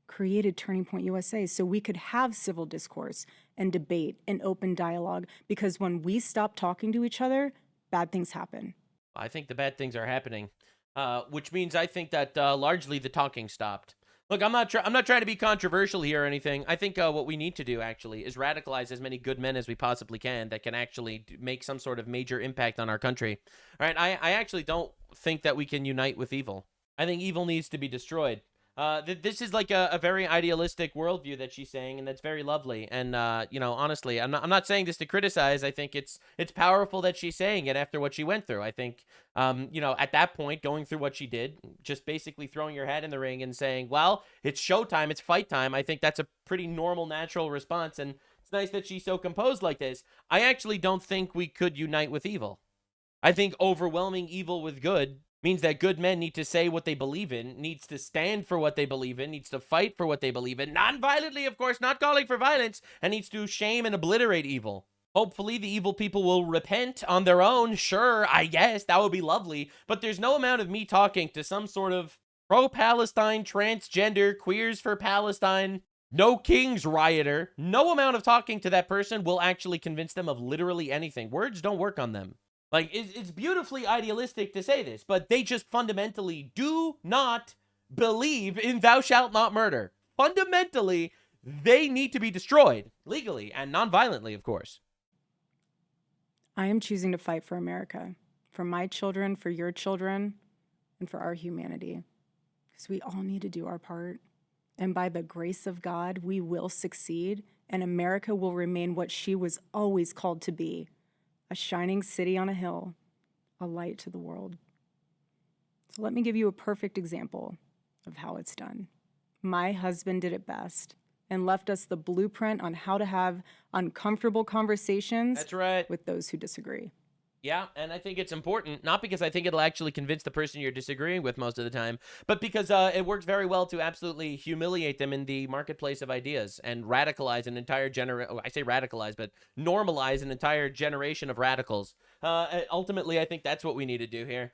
[SPEAKER 7] created Turning Point USA, so we could have civil discourse and debate and open dialogue, because when we stop talking to each other, bad things happen.
[SPEAKER 1] I think the bad things are happening, which means I think that largely the talking stopped. Look, I'm not trying to be controversial here or anything. I think what we need to do, actually, is radicalize as many good men as we possibly can that can actually make some sort of major impact on our country. All right, I actually don't think that we can unite with evil. I think evil needs to be destroyed. This is like a very idealistic worldview that she's saying, and that's very lovely. And you know, honestly, I'm not saying this to criticize. I think it's powerful that she's saying it after what she went through. I think you know, at that point, going through what she did, just basically throwing your hat in the ring and saying, well, it's showtime, it's fight time. I think that's a pretty normal, natural response, and it's nice that she's so composed like this. I actually don't think we could unite with evil. I think overwhelming evil with good means that good men need to say what they believe in, needs to stand for what they believe in, needs to fight for what they believe in, non-violently, of course, not calling for violence, and needs to shame and obliterate evil. Hopefully, the evil people will repent on their own. Sure, I guess, that would be lovely, but there's no amount of me talking to some sort of pro-Palestine, transgender, queers for Palestine, no kings rioter. No amount of talking to that person will actually convince them of literally anything. Words don't work on them. Like, it's beautifully idealistic to say this, but they just fundamentally do not believe in thou shalt not murder. Fundamentally, they need to be destroyed, legally and non-violently, of course.
[SPEAKER 7] I am choosing to fight for America, for my children, for your children, and for our humanity. Because we all need to do our part. And by the grace of God, we will succeed, and America will remain what she was always called to be. A shining city on a hill, a light to the world. So let me give you a perfect example of how it's done. My husband did it best and left us the blueprint on how to have uncomfortable conversations.
[SPEAKER 1] That's right.
[SPEAKER 7] With those who disagree.
[SPEAKER 1] Yeah, and I think it's important, not because I think it'll actually convince the person you're disagreeing with most of the time, but because it works very well to absolutely humiliate them in the marketplace of ideas and radicalize an entire generation. I say radicalize, but normalize an entire generation of radicals. Ultimately, I think that's what we need to do here.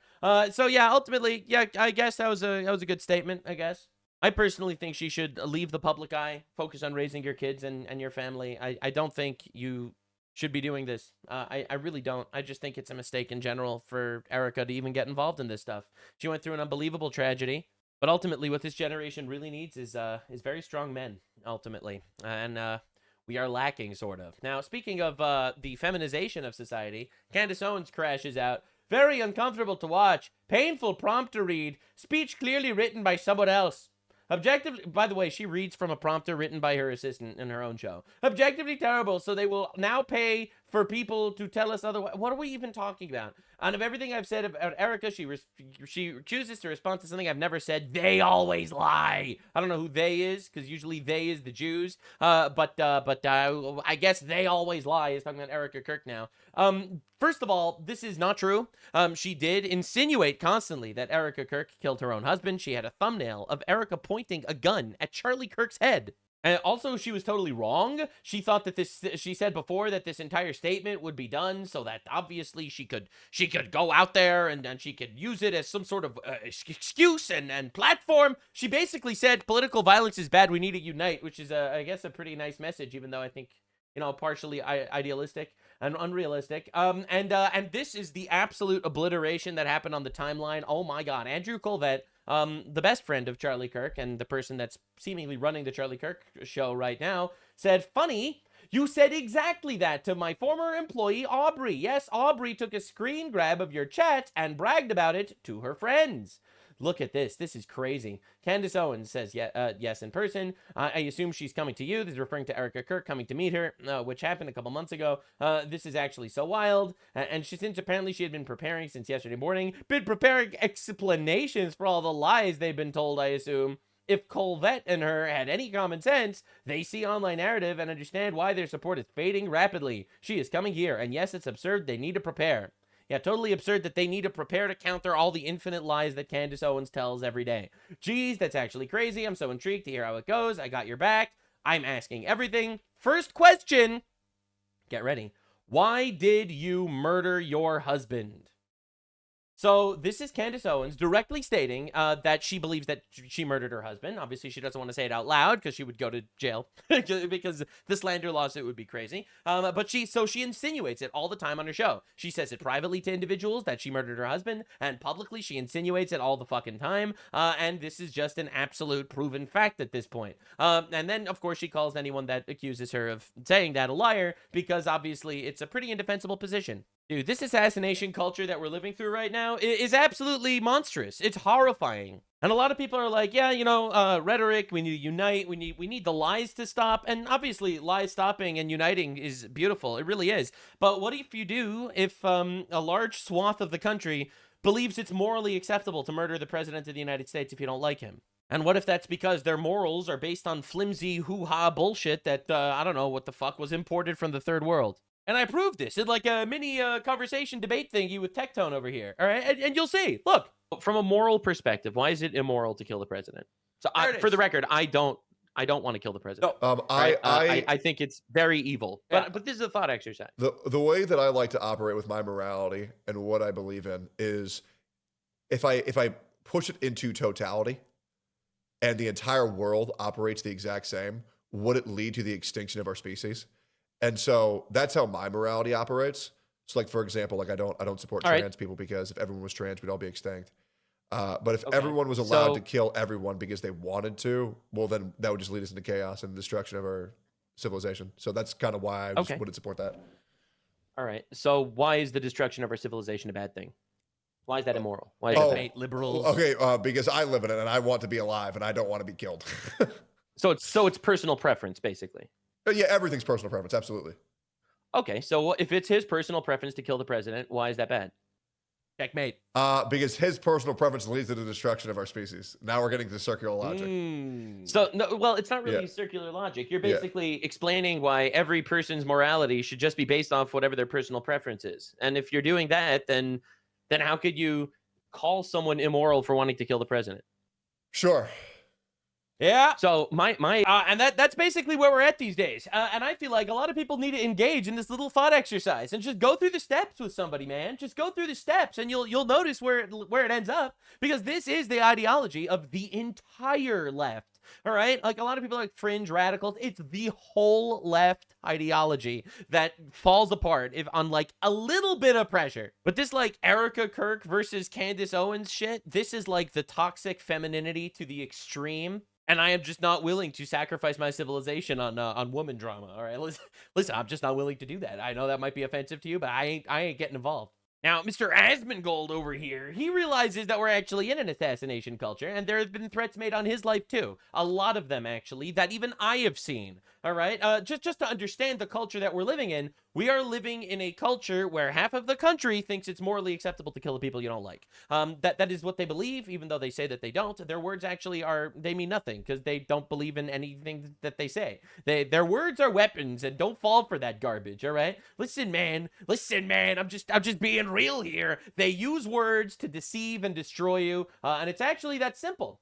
[SPEAKER 1] So yeah, ultimately, yeah, I guess that was a good statement, I guess. I personally think she should leave the public eye, focus on raising your kids and your family. I don't think you should be doing this. I really don't. I just think it's a mistake in general for Erica to even get involved in this stuff. She went through an unbelievable tragedy, but ultimately what this generation really needs is very strong men, ultimately. And we are lacking, sort of. Now, speaking of the feminization of society, Candace Owens crashes out. Very uncomfortable to watch. Painful prompt to read. Speech clearly written by someone else. Objectively, by the way, she reads from a prompter written by her assistant in her own show. Objectively terrible, so they will now pay for people to tell us otherwise. What are we even talking about? Out of everything I've said about Erica, she chooses to respond to something I've never said. They always lie. I don't know who they is, because usually they is the Jews. But I guess they always lie is talking about Erica Kirk now. First of all, this is not true. She did insinuate constantly that Erica Kirk killed her own husband. She had a thumbnail of Erica pointing a gun at Charlie Kirk's head. And also, she was totally wrong. She thought that she said before that this entire statement would be done so that obviously she could go out there and she could use it as some sort of excuse and platform. She basically said political violence is bad, we need to unite, which is, I guess, a pretty nice message, even though I think, you know, partially idealistic and unrealistic. And this is the absolute obliteration that happened on the timeline. Oh my God, Andrew Colvett, the best friend of Charlie Kirk and the person that's seemingly running the Charlie Kirk show right now, said, "Funny, you said exactly that to my former employee, Aubrey. Yes, Aubrey took a screen grab of your chat and bragged about it to her friends." Look at this. This is crazy. Candace Owens says, yes, in person. I assume she's coming to you. This is referring to Erica Kirk coming to meet her, which happened a couple months ago. This is actually so wild. And since apparently she had been preparing since yesterday morning, been preparing explanations for all the lies they've been told, I assume. If Colvett and her had any common sense, they see online narrative and understand why their support is fading rapidly. She is coming here, and yes, it's absurd. They need to prepare. Yeah, totally absurd that they need to prepare to counter all the infinite lies that Candace Owens tells every day. Geez, that's actually crazy. I'm so intrigued to hear how it goes. I got your back. I'm asking everything. First question. Get ready. Why did you murder your husband? So this is Candace Owens directly stating that she believes that she murdered her husband. Obviously, she doesn't want to say it out loud because she would go to jail because the slander lawsuit would be crazy. But she insinuates it all the time on her show. She says it privately to individuals that she murdered her husband, and publicly she insinuates it all the fucking time. And this is just an absolute proven fact at this point. And then, of course, she calls anyone that accuses her of saying that a liar because obviously it's a pretty indefensible position. Dude, this assassination culture that we're living through right now is absolutely monstrous. It's horrifying. And a lot of people are like, yeah, you know, rhetoric, we need to unite, we need the lies to stop. And obviously, lies stopping and uniting is beautiful. It really is. But what if you do if a large swath of the country believes it's morally acceptable to murder the president of the United States if you don't like him? And what if that's because their morals are based on flimsy hoo-ha bullshit that, I don't know what the fuck, was imported from the third world? And I proved this in like a mini conversation debate thingy with Tectone over here. All right, and you'll see. Look, from a moral perspective, why is it immoral to kill the president? So, for the record, I don't want to kill the president.
[SPEAKER 8] No,
[SPEAKER 1] I think it's very evil. But this is a thought exercise.
[SPEAKER 8] The way that I like to operate with my morality and what I believe in is if I push it into totality, and the entire world operates the exact same, would it lead to the extinction of our species? And so that's how my morality operates. So, like, for example, like I don't support trans people because if everyone was trans, we'd all be extinct. But if everyone was allowed to kill everyone because they wanted to, well, then that would just lead us into chaos and the destruction of our civilization. So that's kind of why I just wouldn't support that.
[SPEAKER 1] All right. So why is the destruction of our civilization a bad thing? Why is that immoral? Why is it liberals?
[SPEAKER 8] Okay, because I live in it and I want to be alive and I don't want to be killed.
[SPEAKER 1] So it's personal preference, basically.
[SPEAKER 8] Yeah, everything's personal preference, absolutely.
[SPEAKER 1] Okay, so if it's his personal preference to kill the president, why is that bad? Checkmate.
[SPEAKER 8] Because his personal preference leads to the destruction of our species. Now we're getting to circular logic.
[SPEAKER 1] So, no, well, it's not really circular logic. You're basically explaining why every person's morality should just be based off whatever their personal preference is. And if you're doing that, then how could you call someone immoral for wanting to kill the president?
[SPEAKER 8] Sure.
[SPEAKER 1] Yeah. So and that's basically where we're at these days. And I feel like a lot of people need to engage in this little thought exercise and just go through the steps with somebody, man. Just go through the steps and you'll notice where it ends up, because this is the ideology of the entire left. All right. Like a lot of people are like fringe radicals. It's the whole left ideology that falls apart if on like a little bit of pressure. But this like Erica Kirk versus Candace Owens shit, this is like the toxic femininity to the extreme. And I am just not willing to sacrifice my civilization on woman drama. All right, listen, I'm just not willing to do that. I know that might be offensive to you, but I ain't getting involved. Now, Mr. Asmongold over here, he realizes that we're actually in an assassination culture, and there have been threats made on his life too. A lot of them, actually, that even I have seen. All right, just to understand the culture that we're living in, we are living in a culture where half of the country thinks it's morally acceptable to kill the people you don't like. That is what they believe, even though they say that they don't. Their words actually they mean nothing because they don't believe in anything that they say. Their words are weapons, and don't fall for that garbage. All right, listen, man, I'm just being real here. They use words to deceive and destroy you, and it's actually that simple.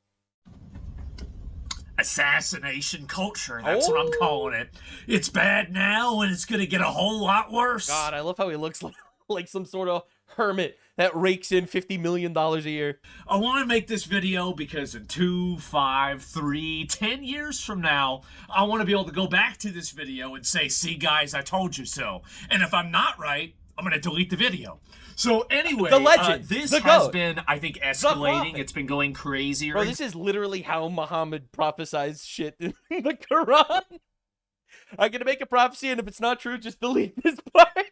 [SPEAKER 9] Assassination culture, that's what I'm calling it. It's bad now and it's gonna get a whole lot worse.
[SPEAKER 1] God, I love how he looks like some sort of hermit that rakes in $50 million a year.
[SPEAKER 9] I want to make this video because in 2, 5, 3, 10 years from now, I want to be able to go back to this video and say, see guys, I told you so. And if I'm not right, I'm going to delete the video. So anyway,
[SPEAKER 1] the legend,
[SPEAKER 9] this
[SPEAKER 1] the
[SPEAKER 9] has
[SPEAKER 1] goat.
[SPEAKER 9] been, I think, escalating. It's been going crazier.
[SPEAKER 1] Bro, this is literally how Muhammad prophesies shit in the Quran. I'm going to make a prophecy, and if it's not true, just delete this part.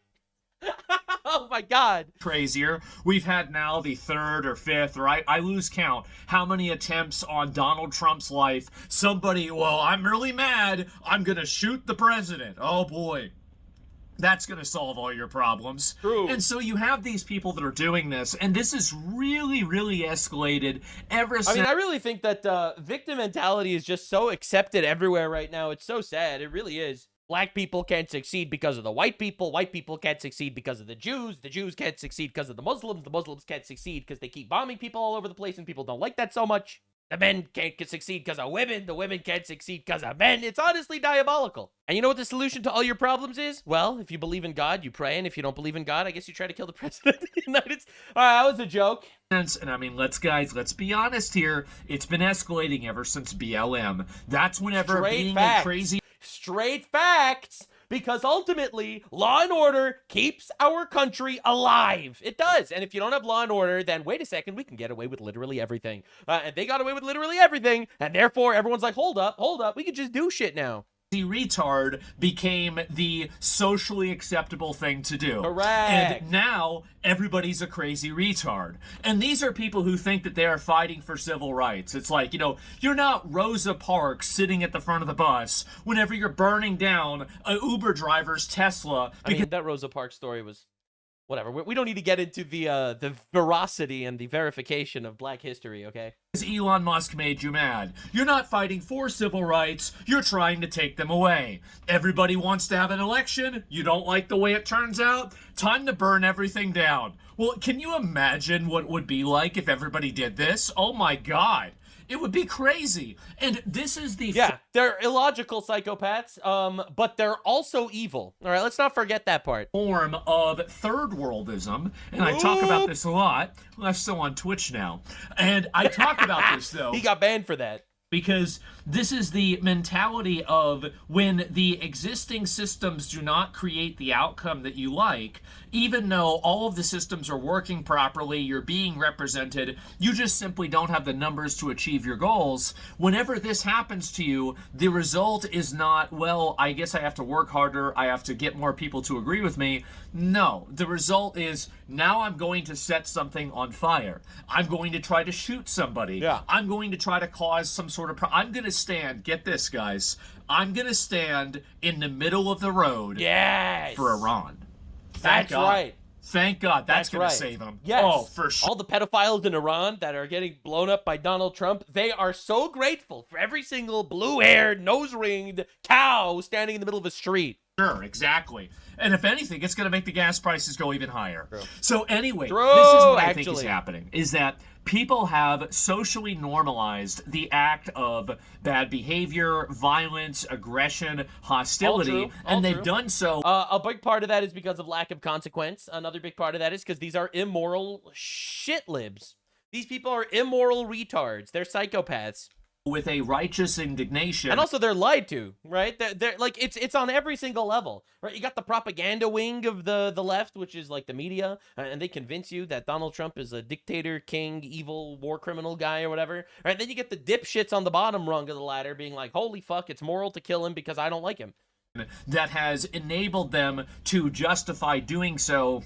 [SPEAKER 1] Oh my God.
[SPEAKER 9] Crazier. We've had now the 3rd or 5th, or I lose count, how many attempts on Donald Trump's life. Somebody, well, I'm really mad. I'm going to shoot the president. Oh boy. That's going to solve all your problems.
[SPEAKER 1] True.
[SPEAKER 9] And so you have these people that are doing this, and this is really, really escalated ever since.
[SPEAKER 1] I mean, I really think that victim mentality is just so accepted everywhere right now. It's so sad. It really is. Black people can't succeed because of the white people can't succeed because of the Jews can't succeed because of the Muslims can't succeed because they keep bombing people all over the place and people don't like that so much. The men can't succeed because of women, the women can't succeed because of men. It's honestly diabolical. And you know what the solution to all your problems is? Well, if you believe in God, you pray, and if you don't believe in God, I guess you try to kill the president of the United States. All right, that was a joke.
[SPEAKER 9] And I mean, let's be honest here. It's been escalating ever since BLM. That's whenever being a crazy...
[SPEAKER 1] Straight facts, because ultimately, law and order keeps our country alive. It does. And if you don't have law and order, then wait a second, we can get away with literally everything. And they got away with literally everything, and therefore everyone's like, hold up, we could just do shit now.
[SPEAKER 9] Retard became the socially acceptable thing to do.
[SPEAKER 1] Correct.
[SPEAKER 9] And now everybody's a crazy retard. And these are people who think that they are fighting for civil rights. It's like, you know, you're not Rosa Parks sitting at the front of the bus whenever you're burning down a Uber driver's Tesla.
[SPEAKER 1] I mean, that Rosa Parks story was whatever. We don't need to get into the veracity and the verification of Black history, okay?
[SPEAKER 9] Elon Musk made you mad. You're not fighting for civil rights, you're trying to take them away. Everybody wants to have an election, you don't like the way it turns out, time to burn everything down. Well, can you imagine what it would be like if everybody did this? Oh my god. It would be crazy. And this is the...
[SPEAKER 1] Yeah, they're illogical psychopaths, but they're also evil. All right, let's not forget that part.
[SPEAKER 9] Form of third worldism, and I talk about this a lot. Well, I'm still on Twitch now. And I talk about this, though.
[SPEAKER 1] He got banned for that.
[SPEAKER 9] Because this is the mentality of when the existing systems do not create the outcome that you like, even though all of the systems are working properly, you're being represented, you just simply don't have the numbers to achieve your goals. Whenever this happens to you, the result is not, well, I guess I have to work harder, I have to get more people to agree with me. No, the result is, now I'm going to set something on fire. I'm going to try to shoot somebody.
[SPEAKER 1] Yeah.
[SPEAKER 9] I'm going to try to cause some sort of... I'm going to stand, get this, guys, I'm going to stand in the middle of the road for Iran.
[SPEAKER 1] That's right.
[SPEAKER 9] Thank God. That's going
[SPEAKER 1] right.
[SPEAKER 9] to save them.
[SPEAKER 1] Yes.
[SPEAKER 9] Oh, for sure.
[SPEAKER 1] All the pedophiles in Iran that are getting blown up by Donald Trump, they are so grateful for every single blue-haired, nose-ringed cow standing in the middle of a street.
[SPEAKER 9] Sure, exactly. And if anything, it's going to make the gas prices go even higher.
[SPEAKER 1] True.
[SPEAKER 9] So anyway,
[SPEAKER 1] True,
[SPEAKER 9] this is what I think
[SPEAKER 1] actually
[SPEAKER 9] is happening, is that people have socially normalized the act of bad behavior, violence, aggression, hostility, and they've done so.
[SPEAKER 1] A big part of that is because of lack of consequence. Another big part of that is because these are immoral shit libs. These people are immoral retards. They're psychopaths.
[SPEAKER 9] With a righteous indignation.
[SPEAKER 1] And also they're lied to, right? They're like, it's on every single level, right? You got the propaganda wing of the left, which is like the media, and they convince you that Donald Trump is a dictator, king, evil, war criminal guy or whatever. Right? Then you get the dipshits on the bottom rung of the ladder being like, holy fuck, it's moral to kill him because I don't like him.
[SPEAKER 9] That has enabled them to justify doing so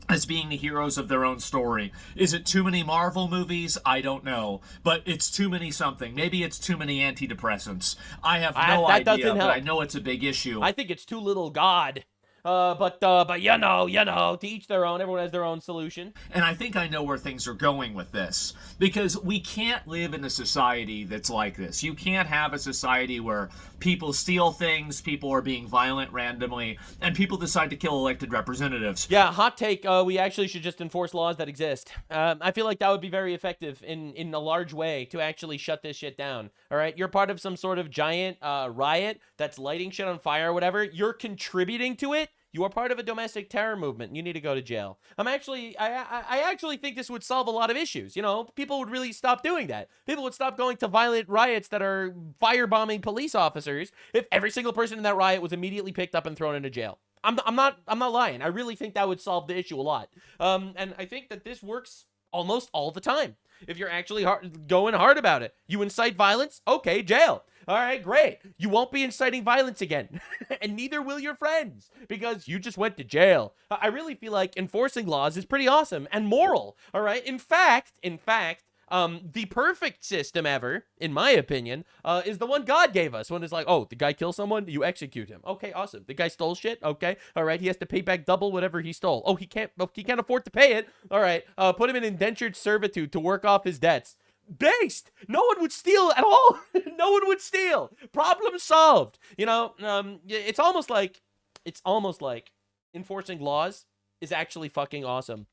[SPEAKER 9] as being the heroes of their own story. Is it too many Marvel movies? I don't know. But it's too many something. Maybe it's too many antidepressants. I have no idea, but I know it's a big issue.
[SPEAKER 1] I think it's too little God. But you know, to each their own. Everyone has their own solution.
[SPEAKER 9] And I think I know where things are going with this. Because we can't live in a society that's like this. You can't have a society where people steal things, people are being violent randomly, and people decide to kill elected representatives.
[SPEAKER 1] Yeah, hot take, we actually should just enforce laws that exist. I feel like that would be very effective in a large way to actually shut this shit down. All right, you're part of some sort of giant riot that's lighting shit on fire or whatever. You're contributing to it. You are part of a domestic terror movement. You need to go to jail. I actually think this would solve a lot of issues. You know, people would really stop doing that. People would stop going to violent riots that are firebombing police officers if every single person in that riot was immediately picked up and thrown into jail. I'm not lying. I really think that would solve the issue a lot. And I think that this works almost all the time. If you're actually going hard about it, you incite violence, okay, jail. All right, great. You won't be inciting violence again, and neither will your friends, because you just went to jail. I really feel like enforcing laws is pretty awesome and moral, all right? In fact, the perfect system ever, in my opinion, is the one God gave us, when it's like, oh, the guy kills someone, you execute him. Okay, awesome. The guy stole shit, okay, all right, he has to pay back double whatever he stole. Oh, he can't afford to pay it, all right, put him in indentured servitude to work off his debts. based. No one would steal at all. No one would steal. Problem solved. You know, it's almost like enforcing laws is actually fucking awesome.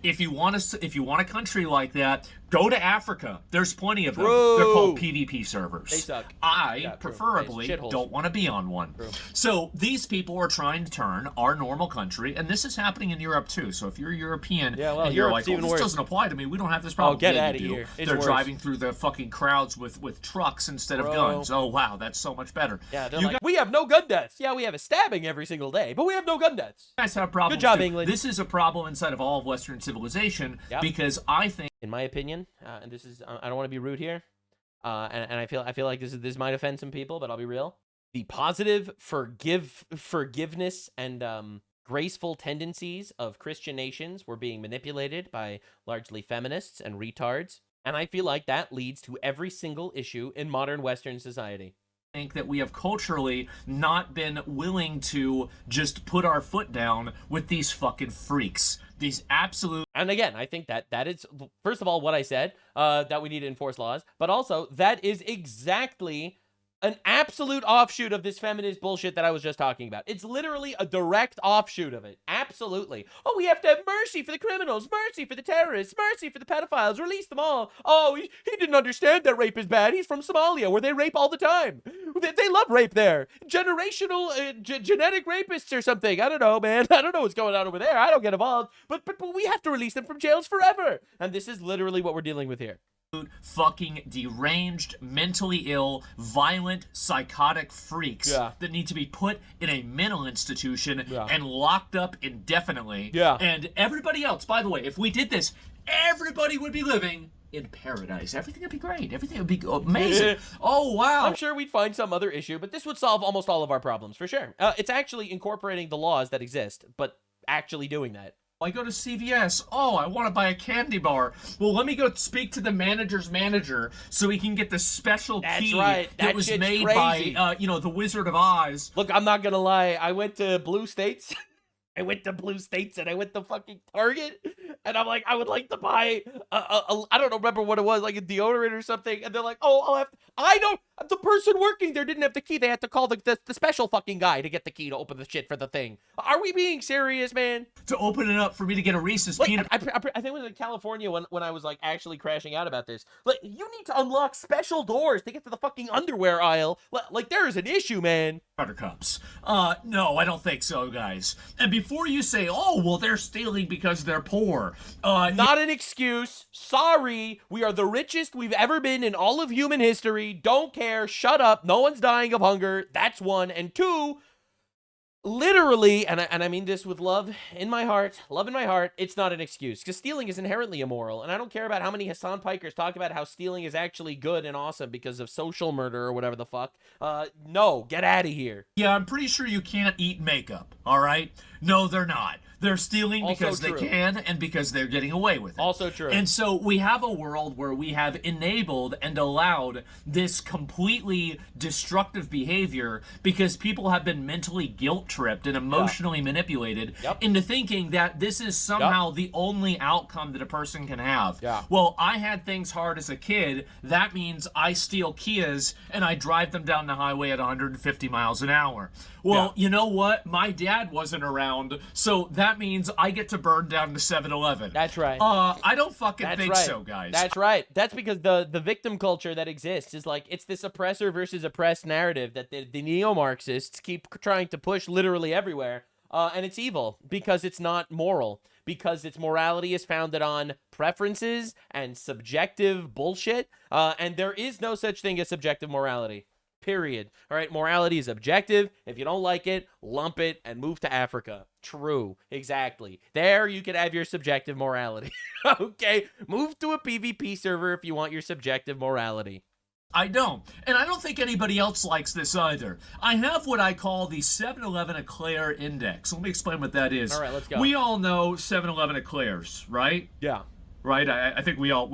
[SPEAKER 9] If you want a country like that, go to Africa. There's plenty of them.
[SPEAKER 1] True.
[SPEAKER 9] They're called PvP servers.
[SPEAKER 1] They suck.
[SPEAKER 9] I preferably don't want to be on one.
[SPEAKER 1] True.
[SPEAKER 9] So these people are trying to turn our normal country, and this is happening in Europe too. So if you're European and you're like, oh, this doesn't apply to me, we don't have this problem.
[SPEAKER 1] Oh, get
[SPEAKER 9] Yeah,
[SPEAKER 1] out of
[SPEAKER 9] you do.
[SPEAKER 1] here. It's
[SPEAKER 9] They're
[SPEAKER 1] worse.
[SPEAKER 9] driving through the fucking crowds with trucks instead of guns. Oh, wow, that's so much better.
[SPEAKER 1] Yeah, they're like, we have no gun deaths. Yeah, we have a stabbing every single day, but we have no gun deaths.
[SPEAKER 9] You guys have problems.
[SPEAKER 1] Good job,
[SPEAKER 9] too.
[SPEAKER 1] England.
[SPEAKER 9] This is a problem inside of all of Western civilization because I think,
[SPEAKER 1] in my opinion, and this is, I don't want to be rude here, and I feel like this might offend some people, but I'll be real. The positive forgiveness and graceful tendencies of Christian nations were being manipulated by largely feminists and retards, and I feel like that leads to every single issue in modern Western society.
[SPEAKER 9] Think that we have culturally not been willing to just put our foot down with these fucking freaks. These absolute...
[SPEAKER 1] And again, I think that is, first of all, what I said, that we need to enforce laws, but also that is exactly an absolute offshoot of this feminist bullshit that I was just talking about. It's literally a direct offshoot of it. Absolutely. Oh, we have to have mercy for the criminals, mercy for the terrorists, mercy for the pedophiles, release them all. Oh, he didn't understand that rape is bad. He's from Somalia, where they rape all the time. They love rape there. Generational, genetic rapists or something. I don't know, man. I don't know what's going on over there. I don't get involved. But we have to release them from jails forever. And this is literally what we're dealing with here.
[SPEAKER 9] Fucking deranged, mentally ill, violent, psychotic freaks that need to be put in a mental institution and locked up indefinitely. And everybody else, by the way, if we did this, everybody would be living in paradise. Everything would be great. Everything would be amazing. Oh, wow.
[SPEAKER 1] I'm sure we'd find some other issue, but this would solve almost all of our problems, for sure. It's actually incorporating the laws that exist, but actually doing that.
[SPEAKER 9] I go to CVS. Oh, I want to buy a candy bar. Well, let me go speak to the manager's manager so he can get the special key that was made
[SPEAKER 1] crazy.
[SPEAKER 9] by, the Wizard of Oz.
[SPEAKER 1] Look, I'm not gonna lie. I went to Blue States. I went to fucking Target, and I'm like, I would like to buy I don't remember what it was, like a deodorant or something, and they're like, oh, the person working there didn't have the key. They had to call the special fucking guy to get the key to open the shit for the thing. Are we being serious, man?
[SPEAKER 9] To open it up for me to get a Reese's peanut.
[SPEAKER 1] I think it was in California when I was like actually crashing out about this. Like, you need to unlock special doors to get to the fucking underwear aisle. Like, there is an issue, man.
[SPEAKER 9] Buttercups. No, I don't think so, guys. And before you say, oh, well, they're stealing because they're poor.
[SPEAKER 1] Not an excuse. Sorry. We are the richest we've ever been in all of human history. Don't care. Shut up. No one's dying of hunger. That's one. And two, literally, and I mean this with love in my heart, it's not an excuse, because stealing is inherently immoral, and I don't care about how many HASAN pikers talk about how stealing is actually good and awesome because of social murder or whatever the fuck. No, get out of here.
[SPEAKER 9] Yeah, I'm pretty sure you can't eat makeup, all right? No, they're not. They're stealing
[SPEAKER 1] Also
[SPEAKER 9] because
[SPEAKER 1] true.
[SPEAKER 9] they can and because they're getting away with it.
[SPEAKER 1] Also true.
[SPEAKER 9] And so we have a world where we have enabled and allowed this completely destructive behavior because people have been mentally guilt-tripped and emotionally manipulated into thinking that this is somehow the only outcome that a person can have. Well, I had things hard as a kid. That means I steal Kias and I drive them down the highway at 150 miles an hour. Well, you know what? My dad wasn't around, so that means I get to burn down the 7-Eleven.
[SPEAKER 1] That's right.
[SPEAKER 9] I don't fucking think so, guys.
[SPEAKER 1] That's right. That's because the victim culture that exists is like, it's this oppressor versus oppressed narrative that the neo-Marxists keep trying to push literally everywhere. And it's evil because it's not moral, because its morality is founded on preferences and subjective bullshit. And there is no such thing as subjective morality. Period. All right, morality is objective. If you don't like it, lump it and move to Africa. True. Exactly. There you can have your subjective morality. Okay, move to a PvP server if you want your subjective morality.
[SPEAKER 9] I don't. And I don't think anybody else likes this either. I have what I call the 7-Eleven Eclair Index. Let me explain what that is.
[SPEAKER 1] All right, let's go.
[SPEAKER 9] We all know 7-Eleven Eclairs, right?
[SPEAKER 1] Yeah.
[SPEAKER 9] Right? I think we all,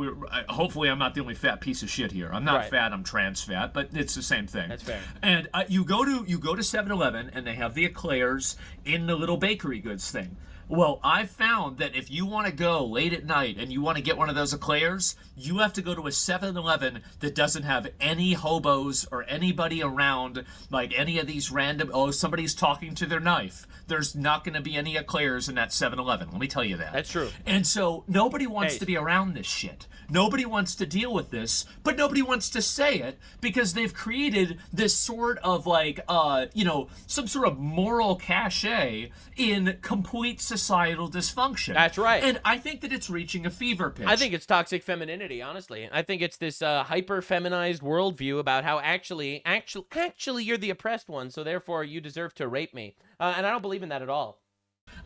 [SPEAKER 9] hopefully I'm not the only fat piece of shit here. I'm not fat, I'm trans fat, but it's the same thing.
[SPEAKER 1] That's fair.
[SPEAKER 9] And you go to 7-Eleven and they have the Eclairs in the little bakery goods thing. Well, I've found that if you want to go late at night and you want to get one of those eclairs, you have to go to a 7-Eleven that doesn't have any hobos or anybody around, like any of these random, oh, somebody's talking to their knife. There's not going to be any eclairs in that 7-Eleven. Let me tell you that.
[SPEAKER 1] That's true.
[SPEAKER 9] And so nobody wants to be around this shit. Nobody wants to deal with this, but nobody wants to say it because they've created this sort of like, some sort of moral cachet in complete societal dysfunction.
[SPEAKER 1] That's right.
[SPEAKER 9] And I think that it's reaching a fever pitch.
[SPEAKER 1] I think it's toxic femininity, honestly. I think it's this hyper-feminized worldview about how actually you're the oppressed one, so therefore you deserve to rape me. And I don't believe in that at all.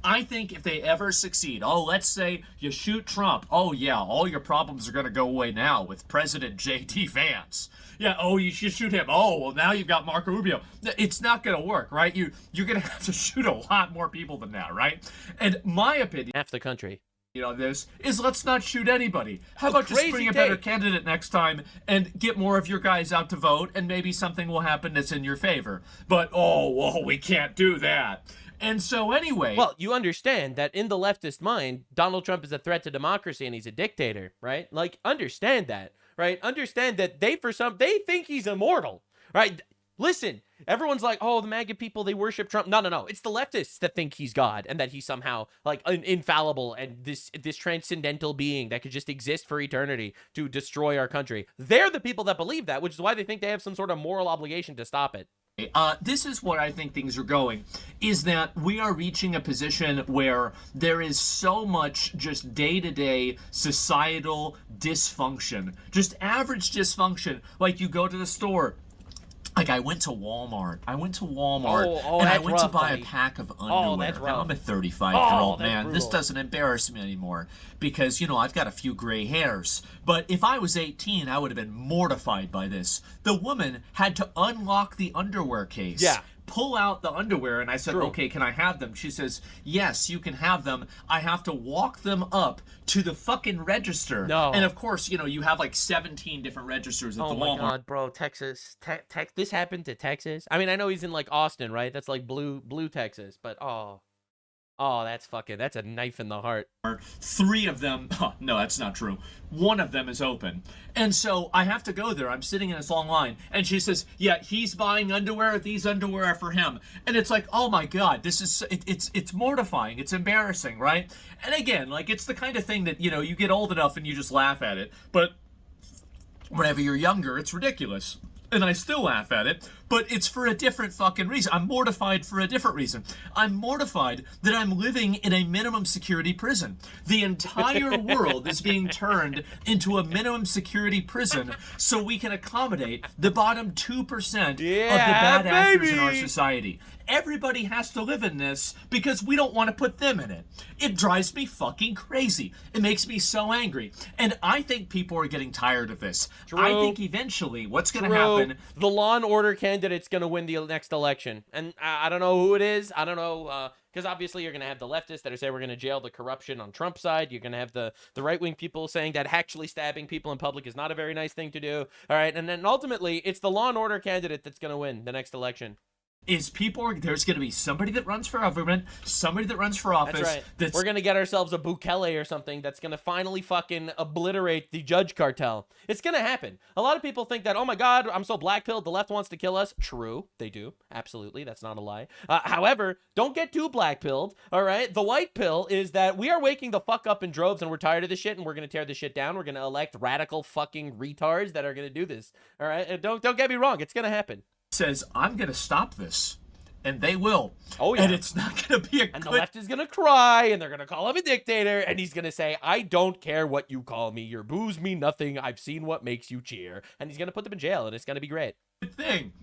[SPEAKER 9] I think if they ever succeed, let's say you shoot Trump. Oh, yeah, all your problems are going to go away now with President J.D. Vance. Yeah, you should shoot him. Oh, well, now you've got Marco Rubio. It's not going to work, right? You're going to have to shoot a lot more people than that, right? And my opinion...
[SPEAKER 1] Half the country.
[SPEAKER 9] This is let's not shoot anybody. How about just bring a better candidate next time and get more of your guys out to vote and maybe something will happen that's in your favor. But, we can't do that. And so anyway...
[SPEAKER 1] Well, you understand that in the leftist mind, Donald Trump is a threat to democracy and he's a dictator, right? Like, understand that, right? Understand that they think he's immortal, right? Listen, everyone's like, the MAGA people, they worship Trump. No. It's the leftists that think he's God and that he's somehow like infallible and this transcendental being that could just exist for eternity to destroy our country. They're the people that believe that, which is why they think they have some sort of moral obligation to stop it.
[SPEAKER 9] This is what I think things are going, is that we are reaching a position where there is so much just day-to-day societal dysfunction, just average dysfunction. Like you go to the store. Like I went to Walmart. And I went to buy a pack of underwear. Now I'm a 35-year-old man.
[SPEAKER 1] Brutal.
[SPEAKER 9] This doesn't embarrass me anymore because, I've got a few gray hairs. But if I was 18, I would have been mortified by this. The woman had to unlock the underwear case.
[SPEAKER 1] Yeah.
[SPEAKER 9] Pull out the underwear, and I said,
[SPEAKER 1] True.
[SPEAKER 9] okay, can I have them? She says, yes, you can have them. I have to walk them up to the fucking register.
[SPEAKER 1] No.
[SPEAKER 9] And of course, you have like 17 different registers at the Walmart.
[SPEAKER 1] Oh my God, bro, Texas. This happened to Texas? I mean, I know he's in like Austin, right? That's like blue Texas, but that's a knife in the heart.
[SPEAKER 9] 3 of them, no, that's not true. 1 of them is open. And so I have to go there. I'm sitting in this long line. And she says, yeah, he's buying underwear. These underwear are for him. And it's like, oh my God, this is, it's mortifying. It's embarrassing, right? And again, like it's the kind of thing that, you get old enough and you just laugh at it. But whenever you're younger, it's ridiculous. And I still laugh at it, but it's for a different fucking reason. I'm mortified for a different reason. I'm mortified that I'm living in a minimum security prison. The entire world is being turned into a minimum security prison so we can accommodate the bottom 2% of the bad actors in our society. Everybody has to live in this because we don't want to put them in it. It drives me fucking crazy. It makes me so angry. And I think people are getting tired of this.
[SPEAKER 1] True.
[SPEAKER 9] I think eventually what's going to happen...
[SPEAKER 1] The law and order candidate's going to win the next election. And I don't know who it is. I don't know... Because obviously you're going to have the leftists that are saying we're going to jail the corruption on Trump's side. You're going to have the right-wing people saying that actually stabbing people in public is not a very nice thing to do. All right, and then ultimately it's the law and order candidate that's going to win the next election.
[SPEAKER 9] There's going to be somebody that runs for government, somebody that runs for office.
[SPEAKER 1] That's right. We're going to get ourselves a Bukele or something that's going to finally fucking obliterate the judge cartel. It's going to happen. A lot of people think that, oh my God, I'm so black-pilled, the left wants to kill us. True, they do. Absolutely, that's not a lie. However, don't get too black-pilled, all right? The white pill is that we are waking the fuck up in droves and we're tired of this shit and we're going to tear this shit down. We're going to elect radical fucking retards that are going to do this, all right? And don't get me wrong, it's going to happen.
[SPEAKER 9] Says, I'm going to stop this. And they will.
[SPEAKER 1] Oh, yeah.
[SPEAKER 9] And it's not going to be a
[SPEAKER 1] And the left is going to cry, and they're going to call him a dictator, and he's going to say, I don't care what you call me. Your boos mean nothing. I've seen what makes you cheer. And he's going to put them in jail, and it's going to be great.
[SPEAKER 9] Thing.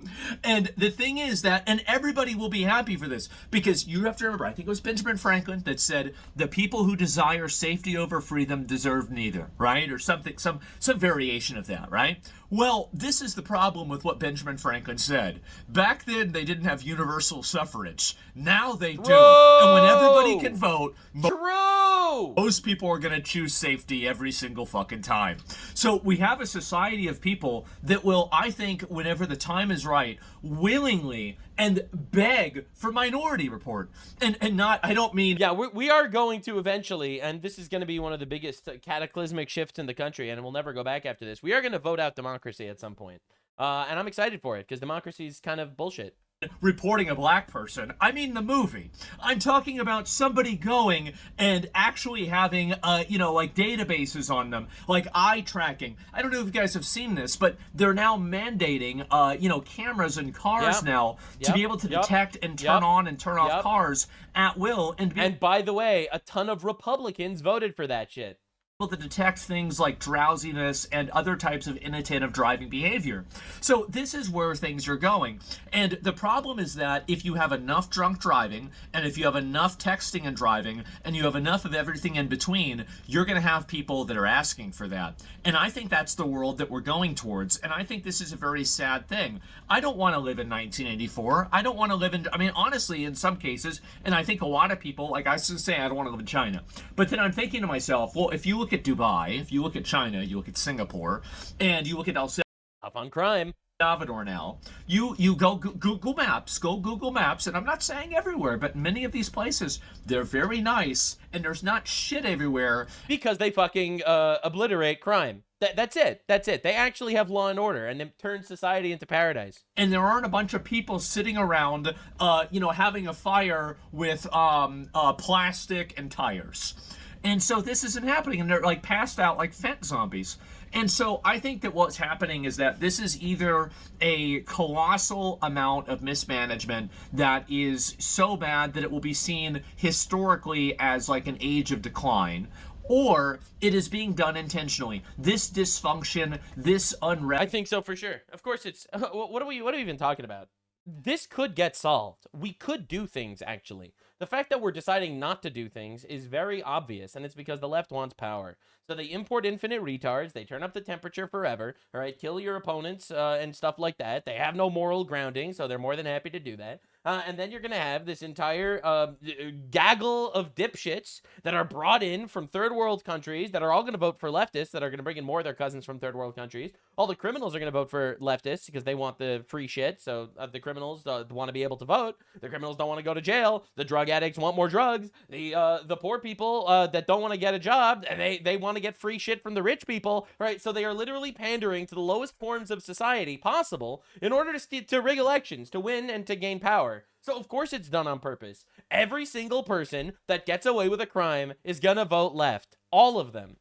[SPEAKER 9] And the thing is that, and everybody will be happy for this, because you have to remember, I think it was Benjamin Franklin that said, the people who desire safety over freedom deserve neither, right? Or something, some variation of that, right? Well, this is the problem with what Benjamin Franklin said. Back then, they didn't have universal suffrage. Now they do. And when everybody can vote, most people are going to choose safety every single fucking time. So we have a society of people that will, I think, whenever whenever the time is right, willingly and beg for Minority Report. And not, I don't mean...
[SPEAKER 1] Yeah, we are going to eventually, and this is going to be one of the biggest cataclysmic shifts in the country, and we'll never go back after this. We are going to vote out democracy at some point. And I'm excited for it, because democracy is kind of bullshit.
[SPEAKER 9] Reporting a black person. I mean the movie. I'm talking about somebody going and actually having, you know, like databases on them, like eye tracking. I don't know if you guys have seen this, but they're now mandating, you know, cameras in cars now to be able to detect and turn on and turn off cars at will. And
[SPEAKER 1] by the way, a ton of Republicans voted for that shit.
[SPEAKER 9] To detect things like drowsiness and other types of inattentive driving behavior. So this is where things are going. And the problem is that if you have enough drunk driving, and if you have enough texting and driving, and you have enough of everything in between, you're going to have people that are asking for that. And I think that's the world that we're going towards. And I think this is a very sad thing. I don't want to live in 1984. I don't want to live in, I mean, honestly, in some cases, and I think a lot of people, like I used to say, I don't want to live in China. But then I'm thinking to myself, well, if you look at Dubai, if you look at China, you look at Singapore, and you look at El
[SPEAKER 1] up on crime.
[SPEAKER 9] Salvador now, you go Google Maps, and I'm not saying everywhere, but many of these places, they're very nice, and there's not shit everywhere.
[SPEAKER 1] Because they fucking obliterate crime. That's it. They actually have law and order, and they turn society into paradise.
[SPEAKER 9] And there aren't a bunch of people sitting around, you know, having a fire with plastic and tires. And so this isn't happening, and they're like passed out like fent zombies. And so I think that what's happening is that this is either a colossal amount of mismanagement that is so bad that it will be seen historically as like an age of decline, or it is being done intentionally. This dysfunction, this unrest.
[SPEAKER 1] I think so for sure. Of course it's, what are we even talking about? This could get solved. We could do things, actually. The fact that we're deciding not to do things is very obvious, and it's because the left wants power. So they import infinite retards, they turn up the temperature forever, all right, kill your opponents and stuff like that. They have no moral grounding, so they're more than happy to do that. And then you're going to have this entire gaggle of dipshits that are brought in from third world countries that are all going to vote for leftists, that are going to bring in more of their cousins from third world countries. All the criminals are going to vote for leftists because they want the free shit. So the criminals want to be able to vote. The criminals don't want to go to jail. The drug addicts want more drugs. The poor people that don't want to get a job, they want to get free shit from the rich people, right? So they are literally pandering to the lowest forms of society possible in order to rig elections, to win and to gain power. So of course it's done on purpose. Every single person that gets away with a crime is gonna vote left. All of them.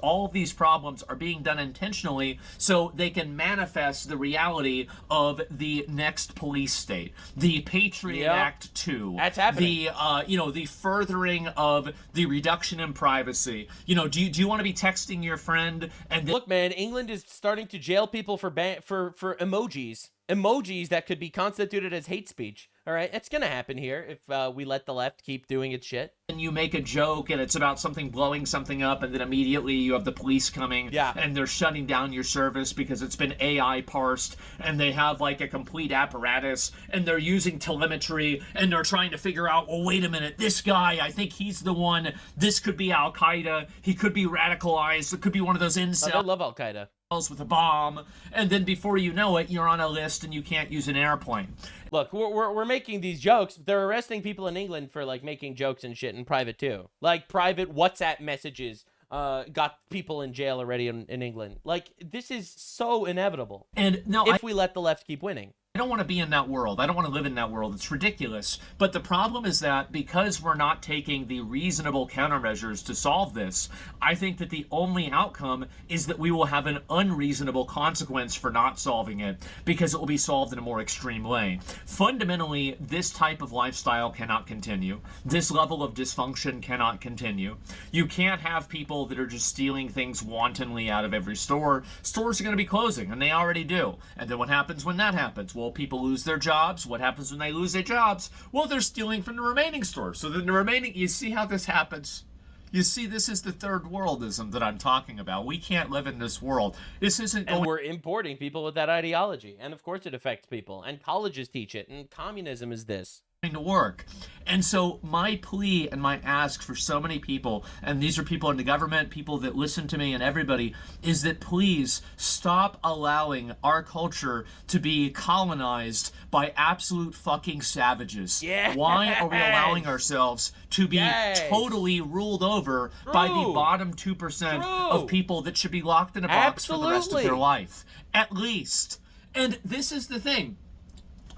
[SPEAKER 9] All of these problems are being done intentionally so they can manifest the reality of the next police state, the Patriot Act 2.
[SPEAKER 1] That's happening.
[SPEAKER 9] The you know, the furthering of the reduction in privacy. You know, do you want to be texting your friend and
[SPEAKER 1] look, man, England is starting to jail people for emojis. Emojis that could be constituted as hate speech. All right, it's gonna happen here if we let the left keep doing its shit.
[SPEAKER 9] And you make a joke and it's about something blowing something up, and then immediately you have the police coming and they're shutting down your service because it's been AI parsed, and they have like a complete apparatus, and they're using telemetry, and they're trying to figure out, well, wait a minute, this guy, I think he's the one, this could be Al-Qaeda, he could be radicalized, it could be one of those incels.
[SPEAKER 1] I love Al-Qaeda.
[SPEAKER 9] With a bomb, and then before you know it, you're on a list and you can't use an airplane.
[SPEAKER 1] Look, we're making these jokes. They're arresting people in England for like making jokes and shit in private too. Like private WhatsApp messages got people in jail already in England. Like this is so inevitable.
[SPEAKER 9] And no,
[SPEAKER 1] if we let the left keep winning.
[SPEAKER 9] I don't want to be in that world. I don't want to live in that world. It's ridiculous. But the problem is that because we're not taking the reasonable countermeasures to solve this, I think that the only outcome is that we will have an unreasonable consequence for not solving it, because it will be solved in a more extreme way. Fundamentally, this type of lifestyle cannot continue. This level of dysfunction cannot continue. You can't have people that are just stealing things wantonly out of every store. Stores are going to be closing, and they already do. And then what happens when that happens? Well, people lose their jobs. What happens when they lose their jobs? Well, they're stealing from the remaining stores. So then the remaining, you see how this happens? You see, this is the third worldism that I'm talking about. We can't live in this world. This isn't going...
[SPEAKER 1] And we're importing people with that ideology. And of course it affects people. And colleges teach it. And communism is this.
[SPEAKER 9] to work. And so my plea and my ask for so many people, and these are people in the government, people that listen to me and everybody, is that please stop allowing our culture to be colonized by absolute fucking savages.
[SPEAKER 1] Yes.
[SPEAKER 9] Why are we allowing ourselves to be totally ruled over by the bottom 2% of people that should be locked in a box for the rest of their life? At least. And this is the thing.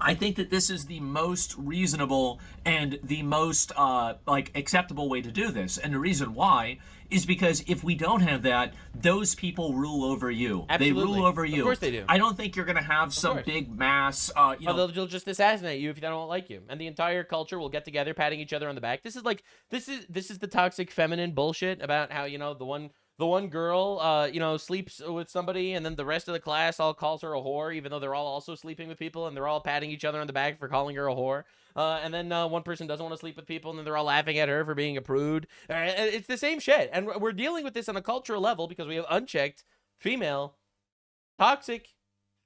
[SPEAKER 9] I think that this is the most reasonable and the most acceptable way to do this. And the reason why is because if we don't have that, those people rule over you.
[SPEAKER 1] Absolutely.
[SPEAKER 9] They rule over you.
[SPEAKER 1] Of course they do.
[SPEAKER 9] I don't think you're going to have some big mass, you know.
[SPEAKER 1] They'll just assassinate you if they don't like you. And the entire culture will get together patting each other on the back. This is the toxic feminine bullshit about how, you know, the one girl, you know, sleeps with somebody, and then the rest of the class all calls her a whore, even though they're all also sleeping with people, and they're all patting each other on the back for calling her a whore. And then one person doesn't want to sleep with people, and then they're all laughing at her for being a prude. It's the same shit. And we're dealing with this on a cultural level because we have unchecked, female, toxic,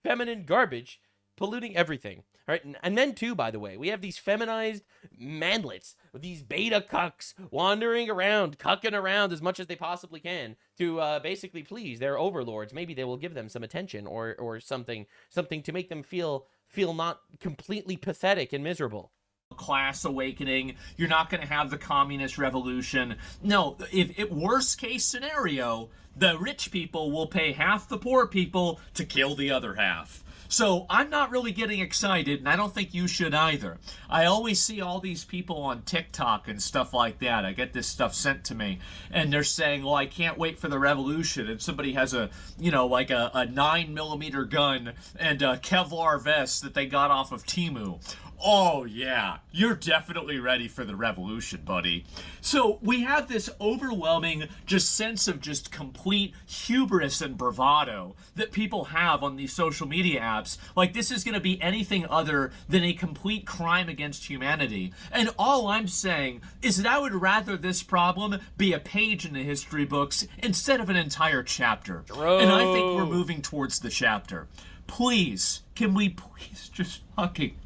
[SPEAKER 1] feminine garbage polluting everything. All right, and then too, by the way, we have these feminized manlets, these beta cucks wandering around, cucking around as much as they possibly can to basically please their overlords. Maybe they will give them some attention or something to make them feel not completely pathetic and miserable.
[SPEAKER 9] Class awakening. You're not going to have the communist revolution. No, if worst case scenario, the rich people will pay half the poor people to kill the other half. So I'm not really getting excited, and I don't think you should either. I always see all these people on TikTok and stuff like that. I get this stuff sent to me, and they're saying, well, I can't wait for the revolution, and somebody has a, you know, like a 9mm gun and a Kevlar vest that they got off of Temu. Oh, yeah, you're definitely ready for the revolution, buddy. So we have this overwhelming just sense of just complete hubris and bravado that people have on these social media apps. Like this is going to be anything other than a complete crime against humanity. And all I'm saying is that I would rather this problem be a page in the history books instead of an entire chapter. And I think we're moving towards the chapter. Please, can we please just fucking...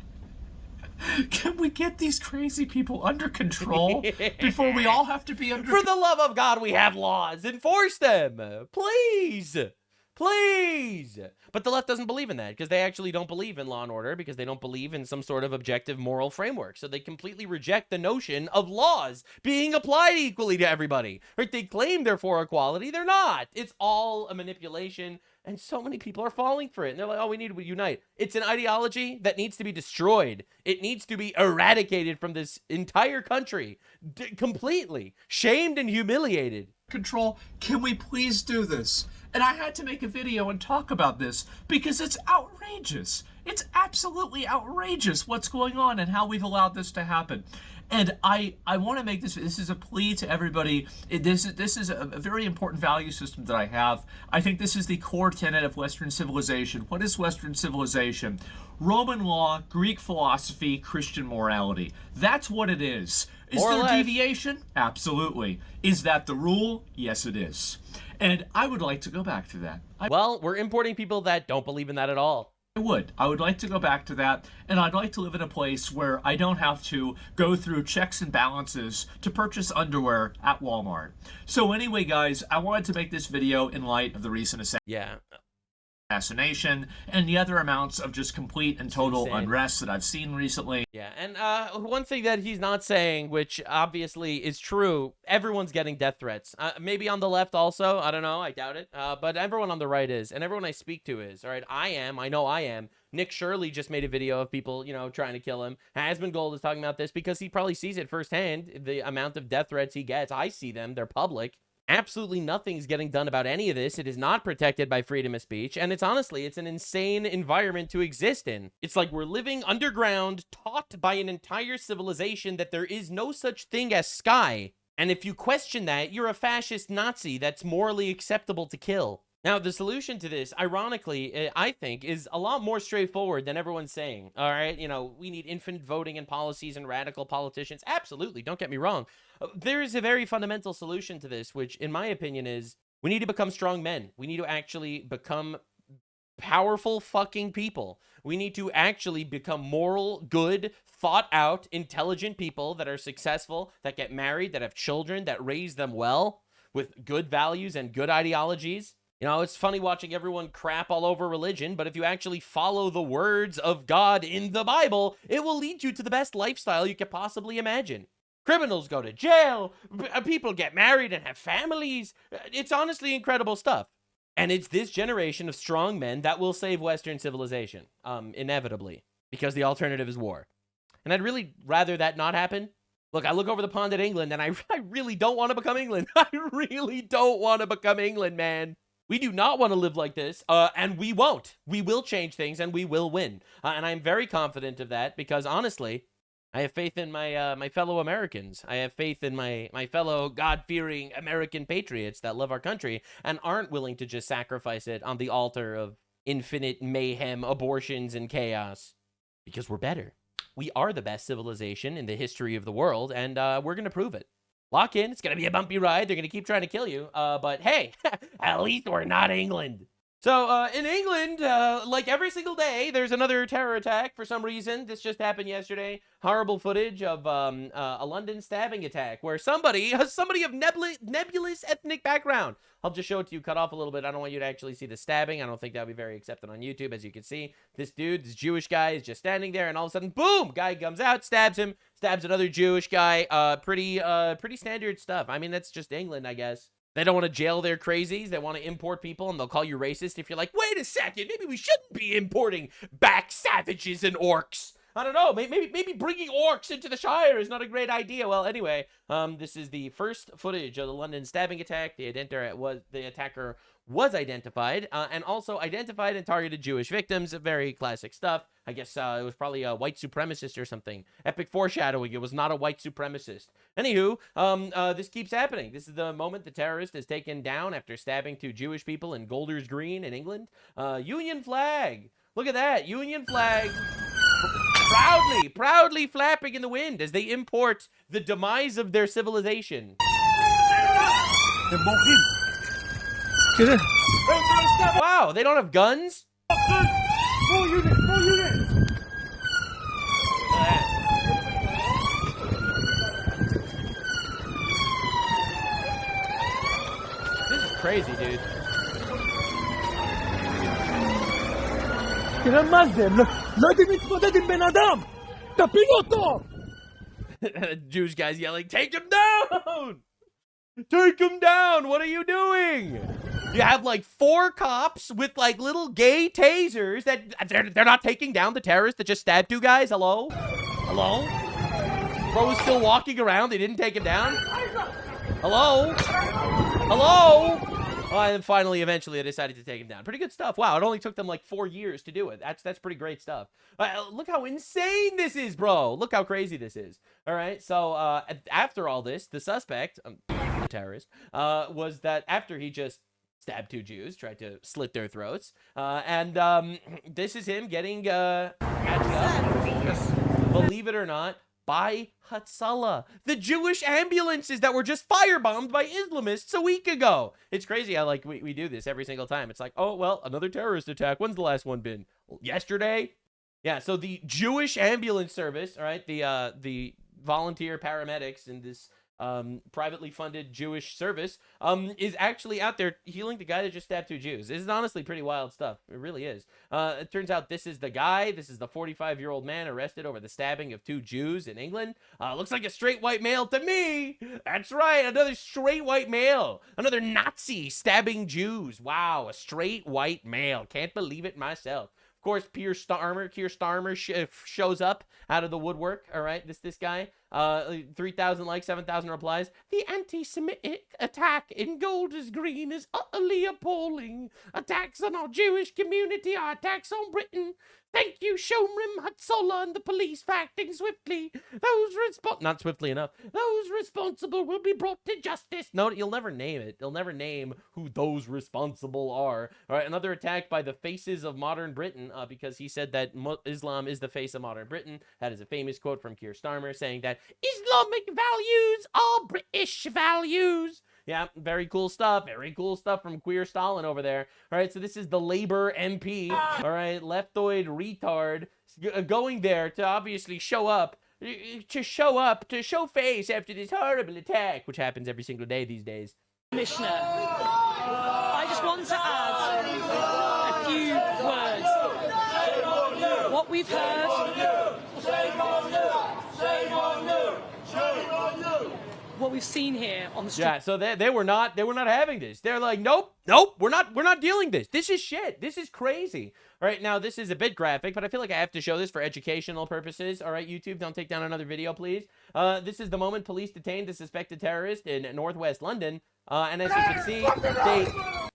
[SPEAKER 9] Can we get these crazy people under control before we all have to be under...
[SPEAKER 1] For the love of God, we have laws. Enforce them. Please. Please. But the left doesn't believe in that because they actually don't believe in law and order because they don't believe in some sort of objective moral framework. So they completely reject the notion of laws being applied equally to everybody. Right? They claim they're for equality. They're not. It's all a manipulation. And so many people are falling for it. And they're like, oh, we need to unite. It's an ideology that needs to be destroyed. It needs to be eradicated from this entire country. Completely. Shamed and humiliated.
[SPEAKER 9] Control. Can we please do this? And I had to make a video and talk about this because it's outrageous. It's absolutely outrageous what's going on and how we've allowed this to happen. And I want to make this is a plea to everybody. This is a very important value system that I have. I think this is the core tenet of Western civilization. What is Western civilization? Roman law, Greek philosophy, Christian morality. That's what it is. Is there a deviation? Absolutely. Is that the rule? Yes, it is. And I would like to go back to that.
[SPEAKER 1] Well, we're importing people that don't believe in that at all.
[SPEAKER 9] I would like to go back to that, and I'd like to live in a place where I don't have to go through checks and balances to purchase underwear at Walmart. So anyway, guys, I wanted to make this video in light of the recent assassination and the other amounts of just complete and total unrest that I've seen recently.
[SPEAKER 1] Yeah, and one thing that he's not saying, which obviously is true, everyone's getting death threats. Maybe on the left also, I don't know, I doubt it. But everyone on the right is, and everyone I speak to is, all right? I know I am. Nick Shirley just made a video of people, you know, trying to kill him. Hasman Gold is talking about this because he probably sees it firsthand, the amount of death threats he gets. I see them, they're public. Absolutely nothing's getting done about any of this. It is not protected by freedom of speech, and it's an insane environment to exist in. It's like we're living underground, taught by an entire civilization that there is no such thing as sky. And if you question that, you're a fascist Nazi that's morally acceptable to kill. Now, the solution to this, ironically, I think, is a lot more straightforward than everyone's saying. All right, you know, we need infinite voting and policies and radical politicians. Absolutely, don't get me wrong. There is a very fundamental solution to this, which, in my opinion, is we need to become strong men. We need to actually become powerful fucking people. We need to actually become moral, good, thought out, intelligent people that are successful, that get married, that have children, that raise them well with good values and good ideologies. You know, it's funny watching everyone crap all over religion, but if you actually follow the words of God in the Bible, it will lead you to the best lifestyle you could possibly imagine. Criminals go to jail, people get married and have families. It's honestly incredible stuff. And it's this generation of strong men that will save Western civilization, inevitably, because the alternative is war. And I'd really rather that not happen. Look, I look over the pond at England, and I really don't want to become England. I really don't want to become England, man. We do not want to live like this, and we won't. We will change things, and we will win. And I'm very confident of that, because honestly, I have faith in my my fellow Americans. I have faith in my fellow God-fearing American patriots that love our country and aren't willing to just sacrifice it on the altar of infinite mayhem, abortions, and chaos. Because we're better. We are the best civilization in the history of the world, and we're going to prove it. Lock in. It's going to be a bumpy ride. They're going to keep trying to kill you. But hey, at least we're not England. So in England, like every single day, there's another terror attack for some reason. This just happened yesterday. Horrible footage of a London stabbing attack where somebody of nebulous ethnic background. I'll just show it to you cut off a little bit. I don't want you to actually see the stabbing. I don't think that would be very accepted on YouTube. As you can see, this Jewish guy is just standing there, and all of a sudden, boom, guy comes out, stabs him, stabs another Jewish guy. Pretty standard stuff. I mean, that's just England, I guess. They don't want to jail their crazies. They want to import people, and they'll call you racist if you're like, wait a second, maybe we shouldn't be importing back savages and orcs. I don't know, maybe bringing orcs into the Shire is not a great idea. Well, anyway, this is the first footage of the London stabbing attack. The attacker was identified, and also identified and targeted Jewish victims. Very classic stuff. I guess it was probably a white supremacist or something. Epic foreshadowing. It was not a white supremacist. Anywho, this keeps happening. This is the moment the terrorist is taken down after stabbing 2 Jewish people in Golders Green in England. Union flag. Look at that. Union flag. Proudly flapping in the wind as they import the demise of their civilization. Wow, they don't have guns? More units! This is crazy, dude. Jewish guys yelling, take him down! Take him down! What are you doing? You have like 4 cops with like little gay tasers that they're not taking down the terrorist that just stabbed 2 guys. Hello? Bro was still walking around. They didn't take him down. Hello? Oh, and then finally, eventually, they decided to take him down. Pretty good stuff. Wow, it only took them like 4 years to do it. That's pretty great stuff. Look how insane this is, bro. Look how crazy this is. All right, so after all this, the suspect, the terrorist, was that after he just stabbed 2 Jews, tried to slit their throats, and this is him getting matched up, believe it or not, by HASAN, the Jewish ambulances that were just firebombed by Islamists a week ago. It's crazy how like we do this every single time. It's like, oh, well, another terrorist attack. When's the last one been? Yesterday? Yeah, so the Jewish ambulance service, all right, the volunteer paramedics in this privately funded Jewish service is actually out there healing the guy that just stabbed 2 Jews. This is honestly pretty wild stuff. It really is. It turns out this is the guy. This is the 45-year-old man arrested over the stabbing of 2 Jews in England. Looks like a straight white male to me. That's right. Another straight white male. Another Nazi stabbing Jews. Wow. A straight white male. Can't believe it myself. Of course, Keir Starmer shows up out of the woodwork. All right, this guy. 3,000 likes, 7,000 replies. The anti-Semitic attack in Golders Green is utterly appalling. Attacks on our Jewish community are attacks on Britain. Thank you, Shomrim Hatzolah and the police for acting swiftly. Not swiftly enough. Those responsible will be brought to justice. No, you'll never name it. They'll never name who those responsible are. All right, another attack by the faces of modern Britain because he said that Islam is the face of modern Britain. That is a famous quote from Keir Starmer saying that Islamic values are British values. Yeah, very cool stuff. Very cool stuff from Queer Stalin over there. All right, so this is the Labor MP. All right, leftoid retard going there to obviously show up. To show face after this horrible attack, which happens every single day these days.
[SPEAKER 10] Commissioner, I just want to add a few words. What we've heard. What we've seen here on the street.
[SPEAKER 1] Yeah, so they were not having this. They're like, nope, we're not dealing this. This is shit. This is crazy. All right, now this is a bit graphic, but I feel like I have to show this for educational purposes. All right, YouTube, don't take down another video, please. This is the moment police detained a suspected terrorist in northwest London, and as you can see,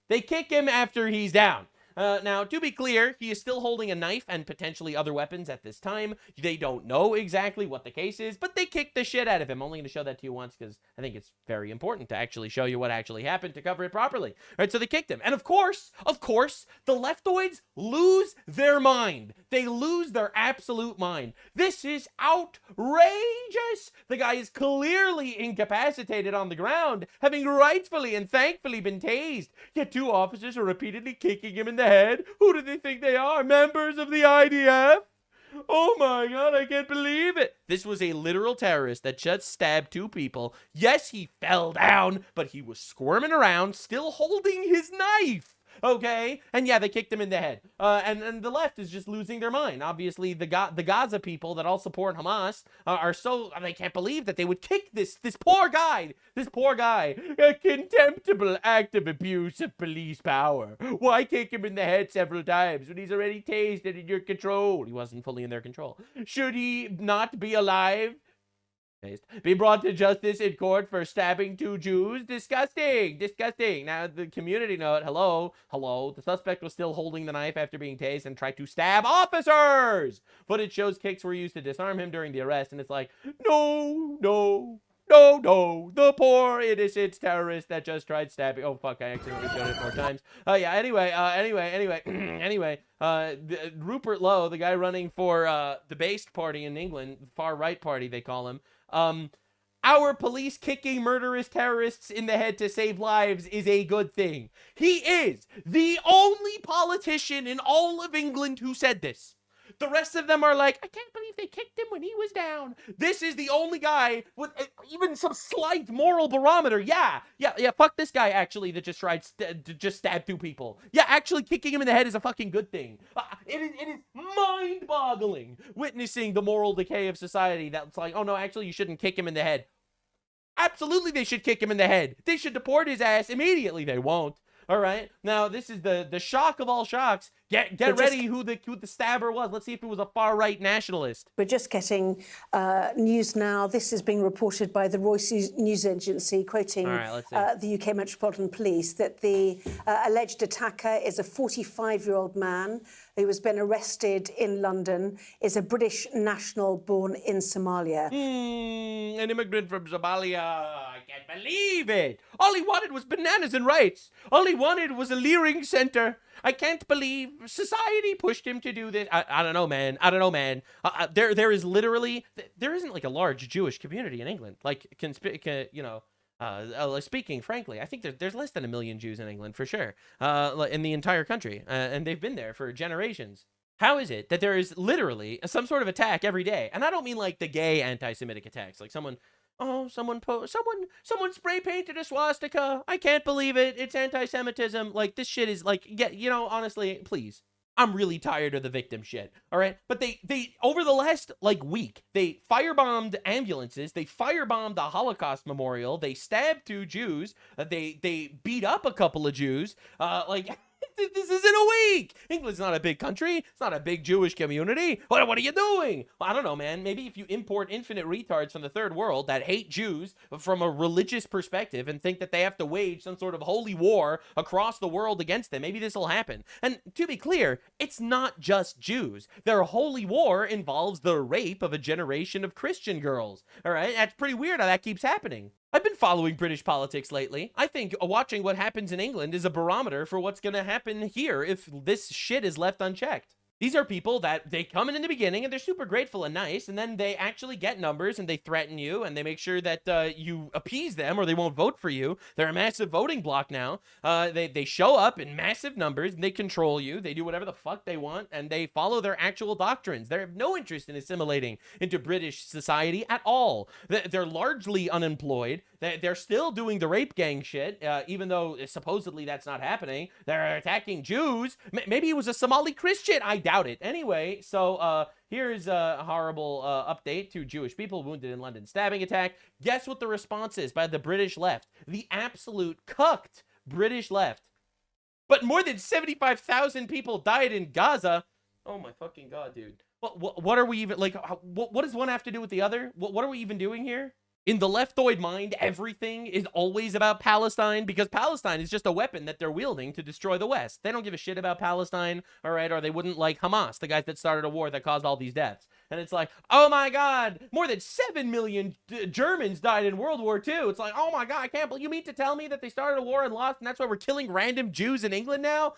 [SPEAKER 1] they kick him after he's down. Now, to be clear, he is still holding a knife and potentially other weapons at this time. They don't know exactly what the case is, but they kicked the shit out of him. I'm only going to show that to you once because I think it's very important to actually show you what actually happened to cover it properly. All right, so they kicked him. And of course, the leftoids lose their mind. They lose their absolute mind. This is outrageous. The guy is clearly incapacitated on the ground, having rightfully and thankfully been tased. Yet two officers are repeatedly kicking him in the head. Who do they think they are? Members of the IDF? Oh my god, I can't believe it. This was a literal terrorist that just stabbed two people. Yes, he fell down, but he was squirming around, still holding his knife. Okay, and yeah, they kicked him in the head. And the left is just losing their mind. Obviously, the Gaza people that all support Hamas are so they can't believe that they would kick this poor guy. A contemptible act of abuse of police power. Why kick him in the head several times when he's already tased and in your control? He wasn't fully in their control. Should he not be alive? Be brought to justice in court for stabbing two Jews? Disgusting. Now, the community note, hello. The suspect was still holding the knife after being tased and tried to stab officers. Footage shows kicks were used to disarm him during the arrest, and it's like, no. The poor innocent terrorist that just tried stabbing. Oh, fuck, I accidentally showed it 4 times. Yeah, anyway, Rupert Lowe, the guy running for the Based Party in England, far right party, they call him, our police kicking murderous terrorists in the head to save lives is a good thing. He is the only politician in all of England who said this. The rest of them are like, I can't believe they kicked him when he was down. This is the only guy with even some slight moral barometer. Yeah, fuck this guy, actually, that just tried to just stab 2 people. Yeah, actually kicking him in the head is a fucking good thing. It is mind-boggling witnessing the moral decay of society that's like, oh no, actually you shouldn't kick him in the head. Absolutely they should kick him in the head. They should deport his ass immediately. They won't. All right, now this is the shock of all shocks. Get ready who the stabber was. Let's see if it was a far-right nationalist.
[SPEAKER 11] We're just getting news now. This is being reported by the Reuters news agency, quoting the UK Metropolitan Police, that the alleged attacker is a 45-year-old man who has been arrested in London, is a British national born in Somalia.
[SPEAKER 1] An immigrant from Somalia. I can't believe it. All he wanted was bananas and rice. All he wanted was a leering center. I can't believe society pushed him to do this. I don't know, man. There is literally, there isn't like a large Jewish community in England. Like, speaking frankly, I think there's less than 1 million Jews in England for sure, in the entire country, and they've been there for generations. How is it that there is literally some sort of attack every day? And I don't mean like the gay anti-Semitic attacks, like someone spray painted a swastika. I can't believe it. It's anti-Semitism. Like, this shit is like, honestly, please. I'm really tired of the victim shit. All right. But they over the last week, they firebombed ambulances. They firebombed the Holocaust memorial. They stabbed 2 Jews. They beat up a couple of Jews. This is in a week. England's not a big country. It's not a big Jewish community. What are you doing? Well, I don't know, man. Maybe if you import infinite retards from the third world that hate Jews from a religious perspective and think that they have to wage some sort of holy war across the world against them, maybe this will happen. And to be clear, it's not just Jews. Their holy war involves the rape of a generation of Christian girls. All right? That's pretty weird how that keeps happening. I've been following British politics lately. I think watching what happens in England is a barometer for what's going to happen here if this shit is left unchecked. These are people that they come in the beginning and they're super grateful and nice, and then they actually get numbers and they threaten you and they make sure that you appease them or they won't vote for you. They're a massive voting bloc now. They show up in massive numbers and they control you. They do whatever the fuck they want and they follow their actual doctrines. They have no interest in assimilating into British society at all. They're largely unemployed. They're still doing the rape gang shit, even though supposedly that's not happening. They're attacking Jews. Maybe it was a Somali Christian. I doubt it. Anyway, so here's a horrible update to Jewish people wounded in London stabbing attack. Guess what the response is by the British left? The absolute cucked British left. But more than 75,000 people died in Gaza. Oh my fucking God, dude. What are we even, like, what does one have to do with the other? What are we even doing here? In the leftoid mind, everything is always about Palestine because Palestine is just a weapon that they're wielding to destroy the West. They don't give a shit about Palestine, all right, or they wouldn't like Hamas, the guys that started a war that caused all these deaths. And it's like, oh my God, more than 7 million Germans died in World War II. It's like, oh my God, I can't believe, you mean to tell me that they started a war and lost and that's why we're killing random Jews in England now?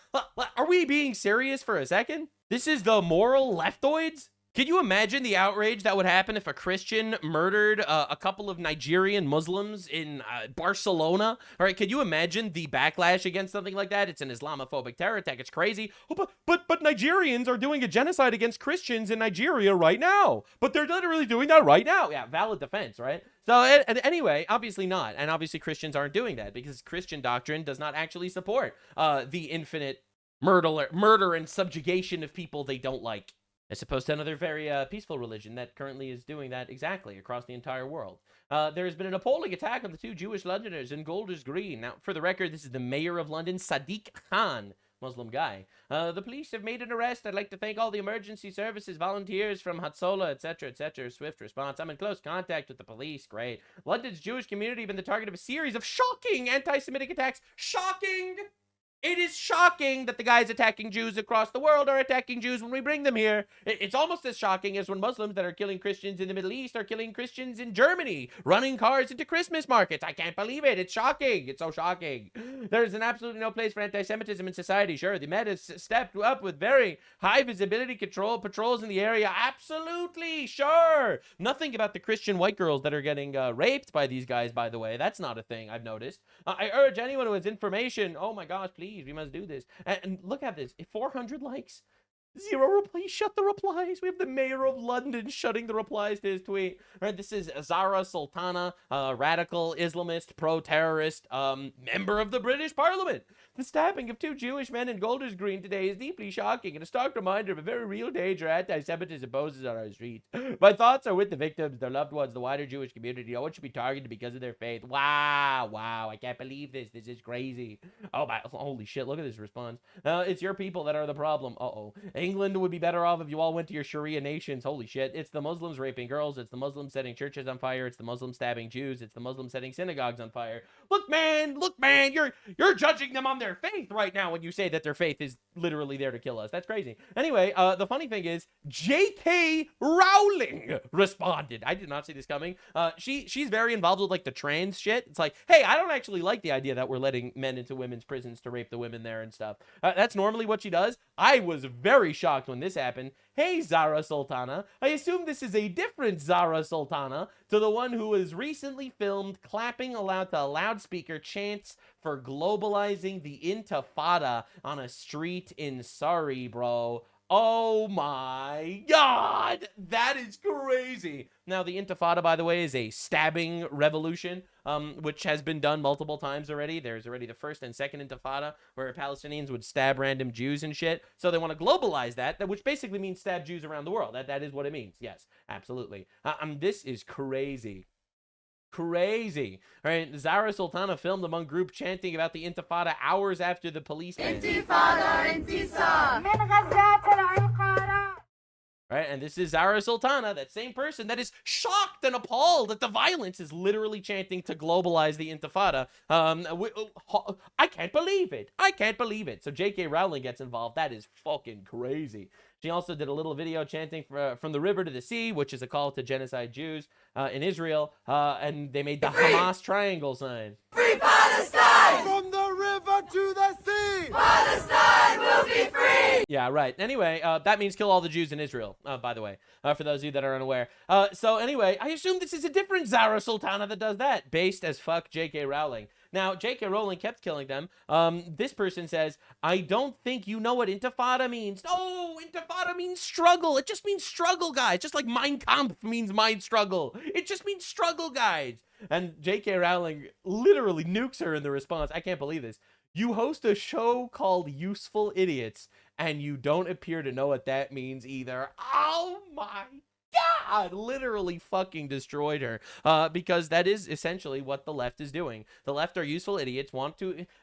[SPEAKER 1] Are we being serious for a second? This is the moral leftoids? Can you imagine the outrage that would happen if a Christian murdered a couple of Nigerian Muslims in Barcelona? All right, can you imagine the backlash against something like that? It's an Islamophobic terror attack. It's crazy. Oh, but Nigerians are doing a genocide against Christians in Nigeria right now. But they're literally doing that right now. Yeah, valid defense, right? So anyway, obviously not. And obviously Christians aren't doing that because Christian doctrine does not actually support the infinite murder and subjugation of people they don't like. As opposed to another very peaceful religion that currently is doing that exactly across the entire world. There has been an appalling attack on the 2 Jewish Londoners in Golders Green. Now, for the record, this is the mayor of London, Sadiq Khan, Muslim guy. The police have made an arrest. I'd like to thank all the emergency services, volunteers from HATSOLA, etc., etc. Swift response. I'm in close contact with the police. Great. London's Jewish community has been the target of a series of shocking anti-Semitic attacks. Shocking! It is shocking that the guys attacking Jews across the world are attacking Jews when we bring them here. It's almost as shocking as when Muslims that are killing Christians in the Middle East are killing Christians in Germany, running cars into Christmas markets. I can't believe it. It's shocking. It's so shocking. There's an absolutely no place for anti-Semitism in society. Sure, the Met has stepped up with very high visibility patrols in the area. Absolutely, sure. Nothing about the Christian white girls that are getting raped by these guys, by the way. That's not a thing I've noticed. I urge anyone who has information, oh my gosh, please, we must do this. And look at this, 400 likes, 0 replies. Shut the replies. We have the mayor of London shutting the replies to his tweet. All right, this is Zara Sultana, radical Islamist, pro-terrorist, member of the British Parliament. The stabbing of 2 Jewish men in Golders Green today is deeply shocking and a stark reminder of a very real danger anti-Semitism poses on our streets. My thoughts are with the victims, their loved ones, the wider Jewish community. No one should be targeted because of their faith. Wow, I can't believe this. This is crazy. Oh my, holy shit, look at this response. It's your people that are the problem. Uh-oh. England would be better off if you all went to your Sharia nations. Holy shit. It's the Muslims raping girls. It's the Muslims setting churches on fire. It's the Muslims stabbing Jews. It's the Muslims setting synagogues on fire. Look, man, you're judging them on their faith right now when you say that their faith is literally there to kill us. That's crazy. Anyway, the funny thing is J.K. Rowling responded. I did not see this coming. She's very involved with like the trans shit. It's like, hey, I don't actually like the idea that we're letting men into women's prisons to rape the women there and stuff. That's normally what she does. I was very shocked when this happened. Hey, Zara Sultana. I assume this is a different Zara Sultana to the one who was recently filmed clapping aloud to a loudspeaker chants for globalizing the Intifada on a street in Surrey, bro. Oh my God, that is crazy. Now, the Intifada, by the way, is a stabbing revolution, which has been done multiple times already. There's already the first and second Intifada, where Palestinians would stab random Jews and shit. So they want to globalize that, which basically means stab Jews around the world. That is what it means. Yes, absolutely. This is crazy. Crazy. All right, Zara Sultana filmed among group chanting about the Intifada hours after the police. Intifada, Intisar. Right, and this is Zara Sultana, that same person that is shocked and appalled at the violence, is literally chanting to globalize the Intifada. I can't believe it. I can't believe it. So J.K. Rowling gets involved. That is fucking crazy. She also did a little video chanting from the river to the sea, which is a call to genocide Jews in Israel, and they made the Hamas triangle sign.
[SPEAKER 12] Free Palestine!
[SPEAKER 3] From the river to the sea!
[SPEAKER 12] Palestine will be free!
[SPEAKER 1] Yeah, right. Anyway, that means kill all the Jews in Israel, by the way, for those of you that are unaware. So anyway, I assume this is a different Zara Sultana that does that, based as fuck J.K. Rowling. Now, J.K. Rowling kept killing them. This person says, I don't think you know what intifada means. No, intifada means struggle. It just means struggle, guys. Just like Mein Kampf means mind struggle. It just means struggle, guys. And J.K. Rowling literally nukes her in the response. I can't believe this. You host a show called Useful Idiots, and you don't appear to know what that means either. Oh my God, literally fucking destroyed her, because that is essentially what the left is doing. The left are useful idiots,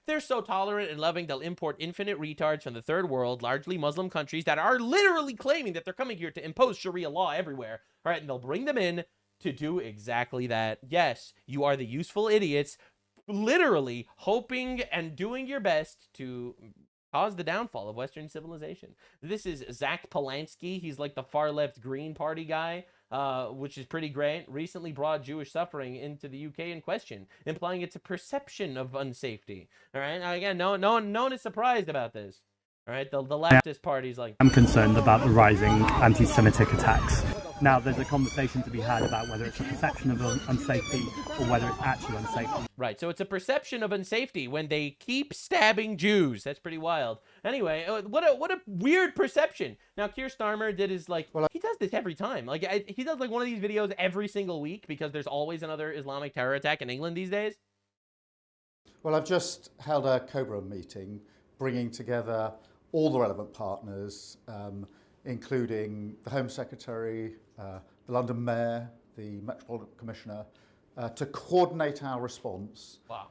[SPEAKER 1] they're so tolerant and loving, they'll import infinite retards from the third world, largely Muslim countries that are literally claiming that they're coming here to impose Sharia law everywhere, all right, and they'll bring them in to do exactly that. Yes, you are the useful idiots, literally hoping and doing your best to cause the downfall of Western civilization. This is Zach Polanski. He's like the far left Green Party guy, which is pretty great. Recently brought Jewish suffering into the UK in question, implying it's a perception of unsafety. All right. Now, again, no one is surprised about this. All right. The leftist party's like,
[SPEAKER 14] I'm concerned about the rising anti-Semitic attacks. Now, there's a conversation to be had about whether it's a perception of unsafety or whether it's actual unsafety.
[SPEAKER 1] Right, so it's a perception of unsafety when they keep stabbing Jews. That's pretty wild. Anyway, what a weird perception. Now, Keir Starmer did his, like, he does this every time. Like, he does, like, one of these videos every single week because there's always another Islamic terror attack in England these days.
[SPEAKER 15] Well, I've just held a COBRA meeting, bringing together all the relevant partners, including the Home Secretary, the London Mayor, the Metropolitan Commissioner, to coordinate our response.
[SPEAKER 1] Wow.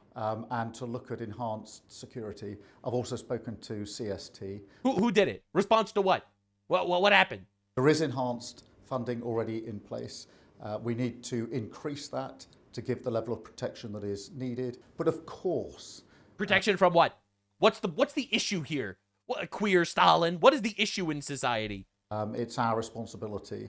[SPEAKER 15] And to look at enhanced security. I've also spoken to CST.
[SPEAKER 1] Who did it? Response to what? What happened?
[SPEAKER 15] There is enhanced funding already in place. We need to increase that to give the level of protection that is needed. But of course...
[SPEAKER 1] Protection from what? What's the issue here? What, queer Stalin? What is the issue in society?
[SPEAKER 15] It's our responsibility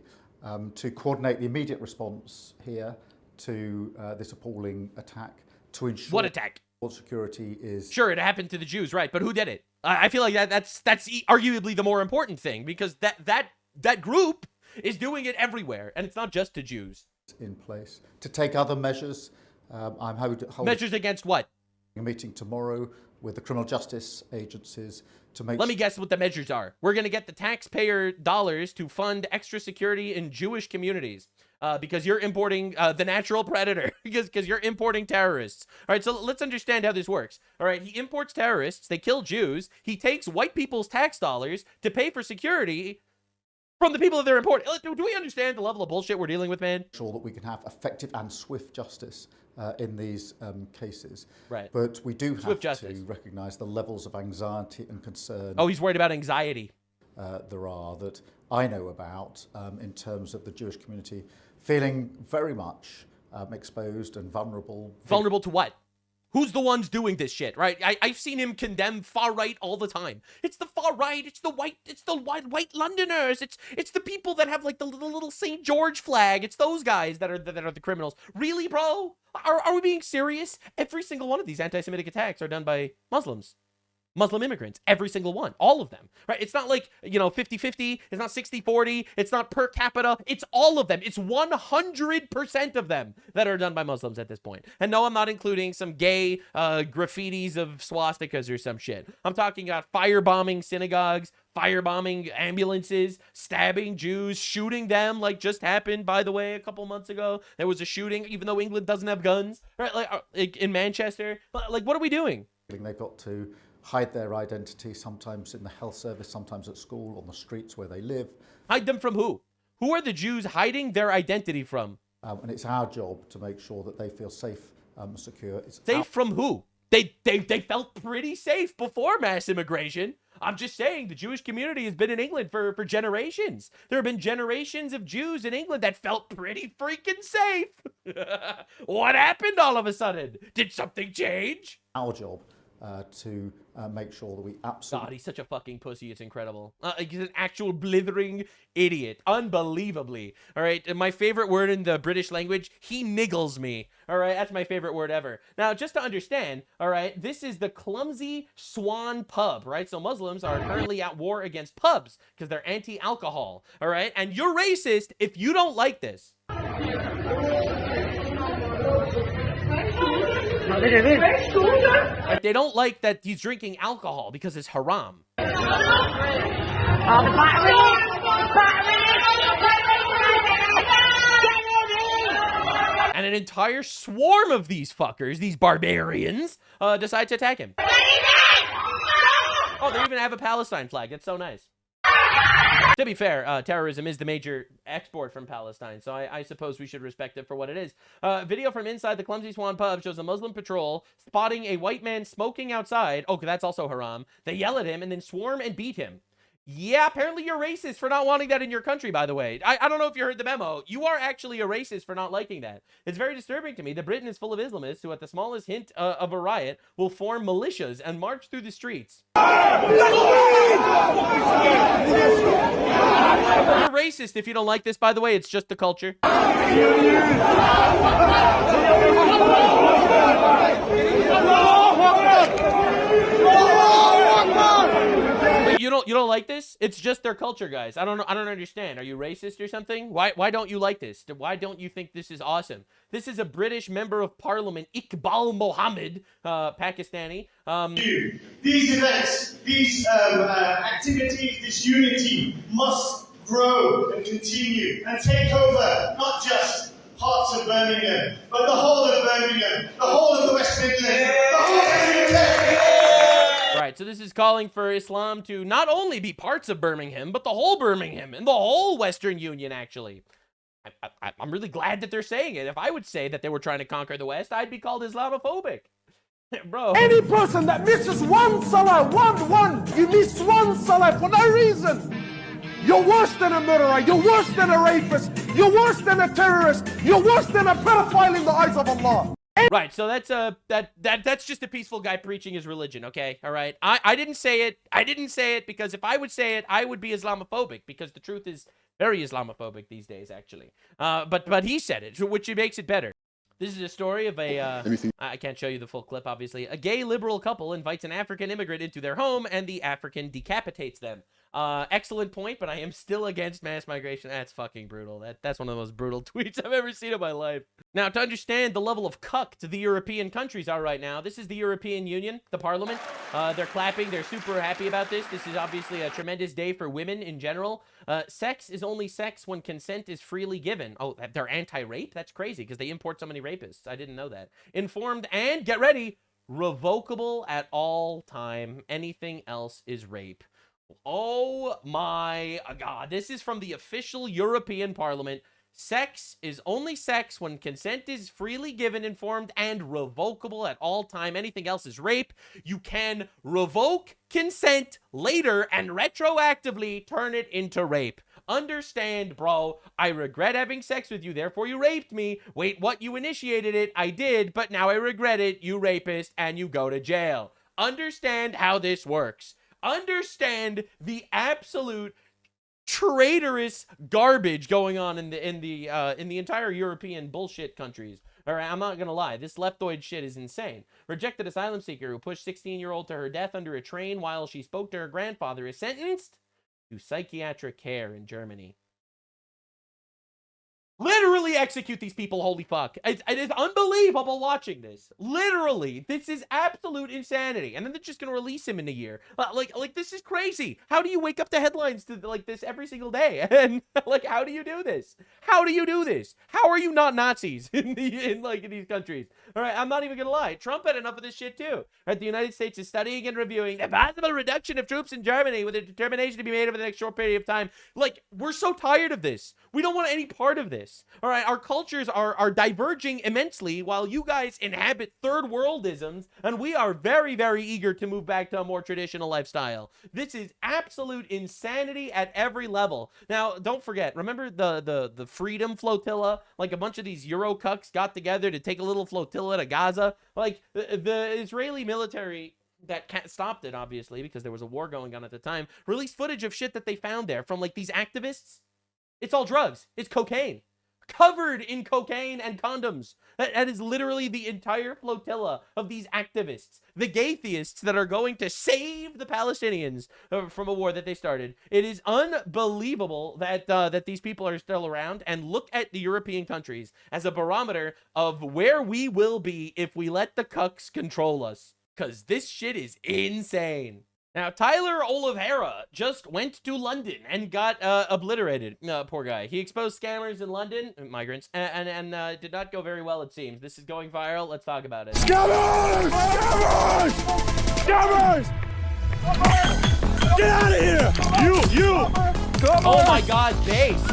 [SPEAKER 15] to coordinate the immediate response here to this appalling attack, to ensure...
[SPEAKER 1] What attack?
[SPEAKER 15] Security is...
[SPEAKER 1] Sure, it happened to the Jews, right, but who did it? I feel like that's arguably the more important thing, because that group is doing it everywhere, and it's not just to Jews.
[SPEAKER 15] In place. To take other measures, I'm holding...
[SPEAKER 1] Measures against what?
[SPEAKER 15] A meeting tomorrow with the criminal justice agencies to make...
[SPEAKER 1] Let me guess what the measures are. We're going to get the taxpayer dollars to fund extra security in Jewish communities because you're importing the natural predator, because you're importing terrorists. All right, so let's understand how this works. All right, he imports terrorists, they kill Jews, he takes white people's tax dollars to pay for security from the people that they're importing. Do we understand the level of bullshit we're dealing with, man?
[SPEAKER 15] Sure that we can have effective and swift justice in these cases.
[SPEAKER 1] Right.
[SPEAKER 15] But we do have to recognise the levels of anxiety and concern.
[SPEAKER 1] Oh, he's worried about anxiety.
[SPEAKER 15] There are that I know about in terms of the Jewish community feeling very much exposed and vulnerable.
[SPEAKER 1] Vulnerable to what? Who's the ones doing this shit, right? I've seen him condemn far right all the time. It's the far right. It's the white Londoners. It's the people that have like the little St. George flag. It's those guys that are the criminals. Really, bro? Are we being serious? Every single one of these anti-Semitic attacks are done by Muslims. Muslim immigrants, every single one, all of them, right? It's not like, 50-50, it's not 60-40, it's not per capita, it's all of them. It's 100% of them that are done by Muslims at this point. And no, I'm not including some gay graffitis of swastikas or some shit. I'm talking about firebombing synagogues, firebombing ambulances, stabbing Jews, shooting them, like just happened, by the way, a couple months ago. There was a shooting, even though England doesn't have guns, right? Like in Manchester. Like, what are we doing?
[SPEAKER 15] They've got to hide their identity, sometimes in the health service, sometimes at school, on the streets where they live.
[SPEAKER 1] Hide them from who? Who are the Jews hiding their identity from?
[SPEAKER 15] And it's our job to make sure that they feel safe and secure.
[SPEAKER 1] Safe from who? They felt pretty safe before mass immigration. I'm just saying the Jewish community has been in England for generations. There have been generations of Jews in England that felt pretty freaking safe. What happened all of a sudden? Did something change?
[SPEAKER 15] Our job to make sure that we absolutely...
[SPEAKER 1] God, he's such a fucking pussy. It's incredible. He's an actual blithering idiot. Unbelievably. All right. And my favorite word in the British language, he niggles me. All right. That's my favorite word ever. Now, just to understand, all right, this is the Clumsy Swan Pub, right? So Muslims are currently at war against pubs because they're anti-alcohol. All right. And you're racist if you don't like this. They don't like that he's drinking alcohol because it's haram. And an entire swarm of these fuckers, these barbarians, decide to attack him. Oh, they even have a Palestine flag. That's so nice. To be fair, terrorism is the major export from Palestine, so I suppose we should respect it for what it is. Video from inside the Clumsy Swan pub shows a Muslim patrol spotting a white man smoking outside. Oh, that's also haram. They yell at him and then swarm and beat him. Yeah, apparently you're racist for not wanting that in your country, by the way. I don't know if you heard the memo. You are actually a racist for not liking that. It's very disturbing to me that Britain is full of Islamists who, at the smallest hint of a riot, will form militias and march through the streets. You're racist if you don't like this, by the way. It's just the culture. You don't like this? It's just their culture, guys. I don't understand. Are you racist or something? Why don't you like this? Why don't you think this is awesome? This is a British member of parliament, Iqbal Mohammed, Pakistani.
[SPEAKER 16] These events, these activities, this unity must grow and continue and take over not just parts of Birmingham, but the whole of Birmingham, the whole of the West Midlands, the whole of the UK.
[SPEAKER 1] Right, so this is calling for Islam to not only be parts of Birmingham, but the whole Birmingham and the whole Western Union, actually. I'm really glad that they're saying it. If I would say that they were trying to conquer the West, I'd be called Islamophobic. Bro.
[SPEAKER 17] Any person that misses one salah, you miss one salah for no reason. You're worse than a murderer. You're worse than a rapist. You're worse than a terrorist. You're worse than a pedophile in the eyes of Allah.
[SPEAKER 1] Right, so that's just a peaceful guy preaching his religion, okay? All right. I didn't say it. I didn't say it because if I would say it, I would be Islamophobic, because the truth is very Islamophobic these days, actually. But he said it, which makes it better. This is a story of a, I can't show you the full clip, obviously. A gay liberal couple invites an African immigrant into their home, and the African decapitates them. Excellent point, but I am still against mass migration. That's fucking brutal. That's one of the most brutal tweets I've ever seen in my life. Now, to understand the level of cucked the European countries are right now, this is the European Union, the parliament. They're clapping. They're super happy about this. This is obviously a tremendous day for women in general. Sex is only sex when consent is freely given. Oh, they're anti-rape? That's crazy because they import so many rapists. I didn't know that. Informed and, get ready, revocable at all time. Anything else is rape. Oh my God. This is from the official European Parliament. Sex is only sex when consent is freely given, informed, and revocable at all time. Anything else is rape. You can revoke consent later and retroactively turn it into rape. Understand, bro. I regret having sex with you, therefore you raped me. Wait, what? You initiated it? I did, but now I regret it. You rapist, and you go to jail. Understand how this works. Understand the absolute traitorous garbage going on in the entire European bullshit countries. All right, I'm not gonna lie, this leftoid shit is insane. Rejected asylum seeker who pushed 16-year-old to her death under a train while she spoke to her grandfather is sentenced to psychiatric care in Germany. Literally execute these people, holy fuck. It is unbelievable watching this. Literally, this is absolute insanity. And then they're just gonna release him in a year. Like this is crazy. How do you wake up to headlines to like this every single day? And like, how do you do this? How do you do this? How are you not Nazis in these countries? All right, I'm not even gonna lie. Trump had enough of this shit too. Right, the United States is studying and reviewing the possible reduction of troops in Germany with a determination to be made over the next short period of time. Like, we're so tired of this. We don't want any part of this. All right, our cultures are diverging immensely while you guys inhabit third worldisms, and we are very, very eager to move back to a more traditional lifestyle. This is absolute insanity at every level. Now, don't forget, remember the Freedom Flotilla? Like, a bunch of these Euro cucks got together to take a little flotilla to Gaza. Like, the Israeli military that stopped it, obviously, because there was a war going on at the time, released footage of shit that they found there from, like, these activists. It's all drugs. It's cocaine. Covered in cocaine and condoms. That is literally the entire flotilla of these activists. The gay-theists that are going to save the Palestinians from a war that they started. It is unbelievable that that these people are still around. And look at the European countries as a barometer of where we will be if we let the cucks control us. Because this shit is insane. Now, Tyler Oliveira just went to London and got obliterated. Poor guy. He exposed scammers in London, migrants, and did not go very well, it seems. This is going viral. Let's talk about it.
[SPEAKER 17] Scammers! Scammers! Scammers! Get out of here! You!
[SPEAKER 1] Oh my god, based.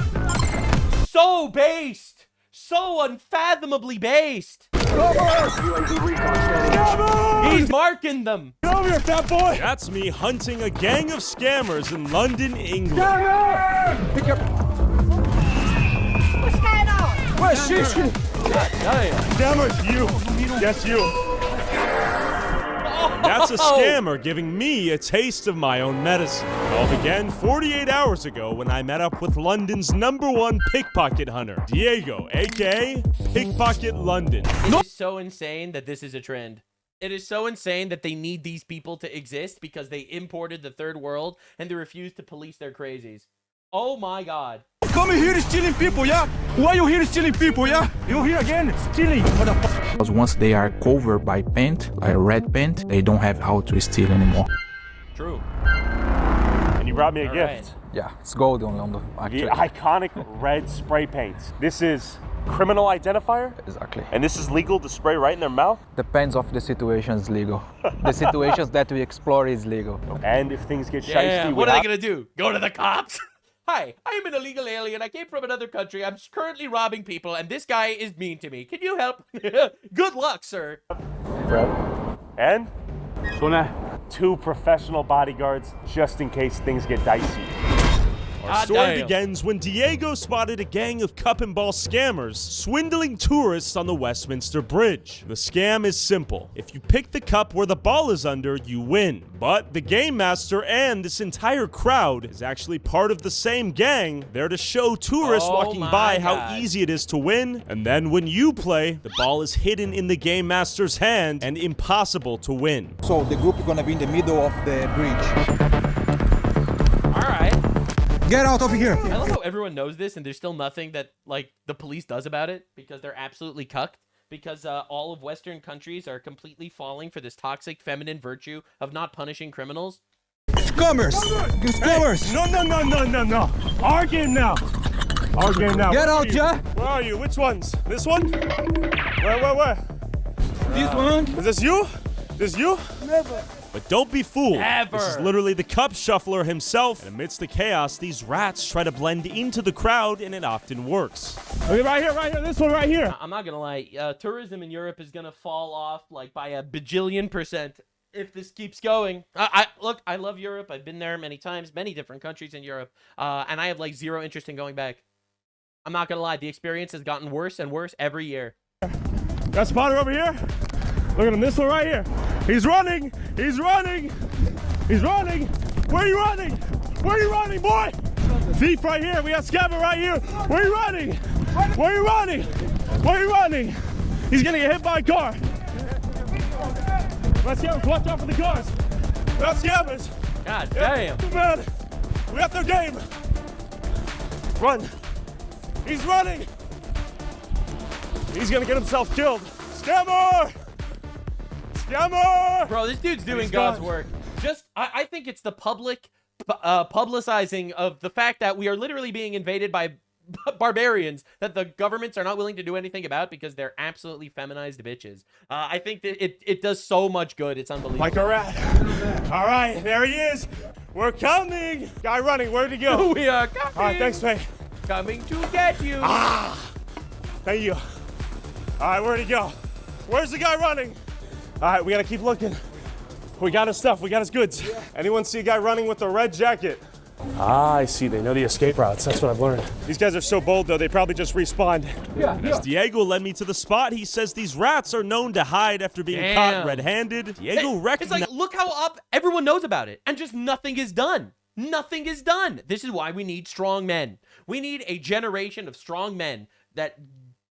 [SPEAKER 1] So based. So unfathomably based. He's marking them.
[SPEAKER 17] Get over here, fat boy! That's me hunting a gang of scammers in London, England. Scammers! Pick up.
[SPEAKER 12] What's going on?
[SPEAKER 17] Where's Shishi? Scammers, you. Yes, you. That's a scammer giving me a taste of my own medicine. It all began 48 hours ago when I met up with London's #1 pickpocket hunter, Diego, aka Pickpocket London.
[SPEAKER 1] It is so insane that this is a trend. It is so insane that they need these people to exist because they imported the third world and they refuse to police their crazies. Oh my god.
[SPEAKER 17] Come here stealing people, yeah? Why you here stealing people, yeah? You here again stealing, motherfucker.
[SPEAKER 18] Because once they are covered by paint, like red paint, they don't have how to steal anymore.
[SPEAKER 1] True.
[SPEAKER 19] And you brought me a gift.
[SPEAKER 1] Right.
[SPEAKER 18] Yeah, it's gold on the
[SPEAKER 19] The iconic red spray paint. This is criminal identifier?
[SPEAKER 18] Exactly.
[SPEAKER 19] And this is legal to spray right in their mouth?
[SPEAKER 18] Depends of the situation is legal. The situations that we explore is legal.
[SPEAKER 19] And if things get
[SPEAKER 1] shiesty, what are they gonna do? Go to the cops? Hi, I am an illegal alien. I came from another country. I'm currently robbing people, and this guy is mean to me. Can you help? Good luck, sir.
[SPEAKER 19] And? 2 professional bodyguards, just in case things get dicey.
[SPEAKER 17] Our story begins when Diego spotted a gang of cup and ball scammers swindling tourists on the Westminster Bridge. The scam is simple. If you pick the cup where the ball is under, you win. But the game master and this entire crowd is actually part of the same gang, there to show tourists walking by how easy it is to win. And then when you play, the ball is hidden in the game master's hand and impossible to win.
[SPEAKER 20] So the group is gonna be in the middle of the bridge.
[SPEAKER 17] Get out of here!
[SPEAKER 1] I love how everyone knows this and there's still nothing that, like, the police does about it because they're absolutely cucked. Because all of Western countries are completely falling for this toxic feminine virtue of not punishing criminals.
[SPEAKER 17] Scammers! You scammers! Hey, no. Our game now! Our game now. Get out, Jack! Where are you? Which ones? This one? Where? This one? Is this you? This you? Never. But don't be fooled.
[SPEAKER 1] Never.
[SPEAKER 17] This is literally the cup shuffler himself. And amidst the chaos, these rats try to blend into the crowd, and it often works. Okay, right here, this one right here.
[SPEAKER 1] I'm not gonna lie, tourism in Europe is gonna fall off like by a bajillion % if this keeps going. Look, I love Europe. I've been there many times, many different countries in Europe, and I have like zero interest in going back. I'm not gonna lie, the experience has gotten worse and worse every year.
[SPEAKER 17] Got a spotter over here. Look at him, this one right here. He's running! He's running! He's running! Where are you running? Where are you running, boy? Thief right here. We got scammer right here. Where are you running? Where are you running? Where are you running? He's gonna get hit by a car. Let's scammers, watch out for the cars. That's scammers.
[SPEAKER 1] God damn.
[SPEAKER 17] Too bad. We got their game. Run. He's running. He's gonna get himself killed. Scammer! Scammer!
[SPEAKER 1] Bro, this dude's doing God's work. I think it's the public publicizing of the fact that we are literally being invaded by barbarians that the governments are not willing to do anything about because they're absolutely feminized bitches. I think that it does so much good. It's unbelievable.
[SPEAKER 17] Like a rat. All right, there he is. We're coming. Guy running. Where'd he go?
[SPEAKER 1] We are coming.
[SPEAKER 17] All right, thanks, mate.
[SPEAKER 1] Coming to get you.
[SPEAKER 17] Thank you. All right, where'd he go? Where's the guy running? All right, we gotta keep looking. We got his stuff. We got his goods. Yeah. Anyone see a guy running with a red jacket?
[SPEAKER 19] Ah, I see. They know the escape routes. That's what I've learned. These guys are so bold, though. They probably just respawned.
[SPEAKER 2] As Diego led me to the spot, he says these rats are known to hide after being caught red-handed. Diego recognized...
[SPEAKER 1] It's like, look how up everyone knows about it, and just nothing is done. Nothing is done. This is why we need strong men. We need a generation of strong men that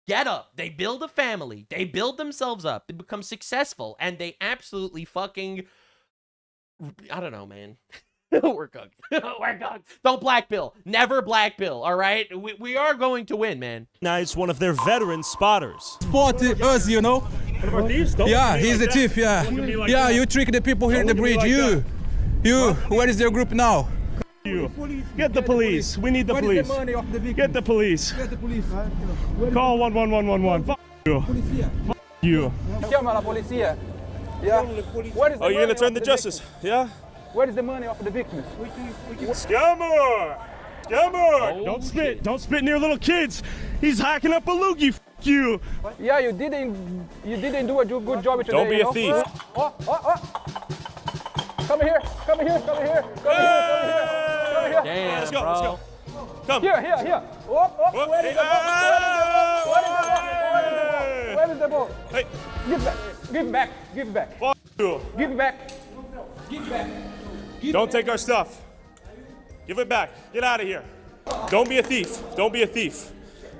[SPEAKER 1] get up. They build a family. They build themselves up. They become successful, and they absolutely fucking... I don't know, man. We're cooked. We're cooked. Don't black pill. Never black pill, all right? We are going to win, man.
[SPEAKER 2] Nice, one of their veteran spotters.
[SPEAKER 13] Spot us, you know? Yeah, he's a thief, yeah. Yeah, you trick the people here in the bridge. You, where is your group now?
[SPEAKER 19] You. Get the police. We need the police. Get the police.
[SPEAKER 13] Get the police.
[SPEAKER 19] Call 11111. Fuck you. Fuck you.
[SPEAKER 13] Chiama la polizia. Yeah.
[SPEAKER 19] Oh, you're gonna turn the justice? Yeah?
[SPEAKER 13] Where is the money of the victims?
[SPEAKER 19] Scammer! Scammer! Don't spit! Don't spit near little kids! He's hacking up a loogie! F you!
[SPEAKER 13] Yeah, you didn't do a good job today.
[SPEAKER 19] Don't be a thief.
[SPEAKER 13] Come here! Come here! Come here! Come here!
[SPEAKER 1] Damn,
[SPEAKER 19] let's go!
[SPEAKER 1] bro.
[SPEAKER 19] Let's go! Come!
[SPEAKER 13] Here! Where is the ball?
[SPEAKER 19] Hey!
[SPEAKER 13] Give it back! Give it back!
[SPEAKER 19] Fuck you!
[SPEAKER 13] Give it back! Give it back!
[SPEAKER 19] Don't take our stuff. Give it back. Get out of here. Don't be a thief. Don't be a thief.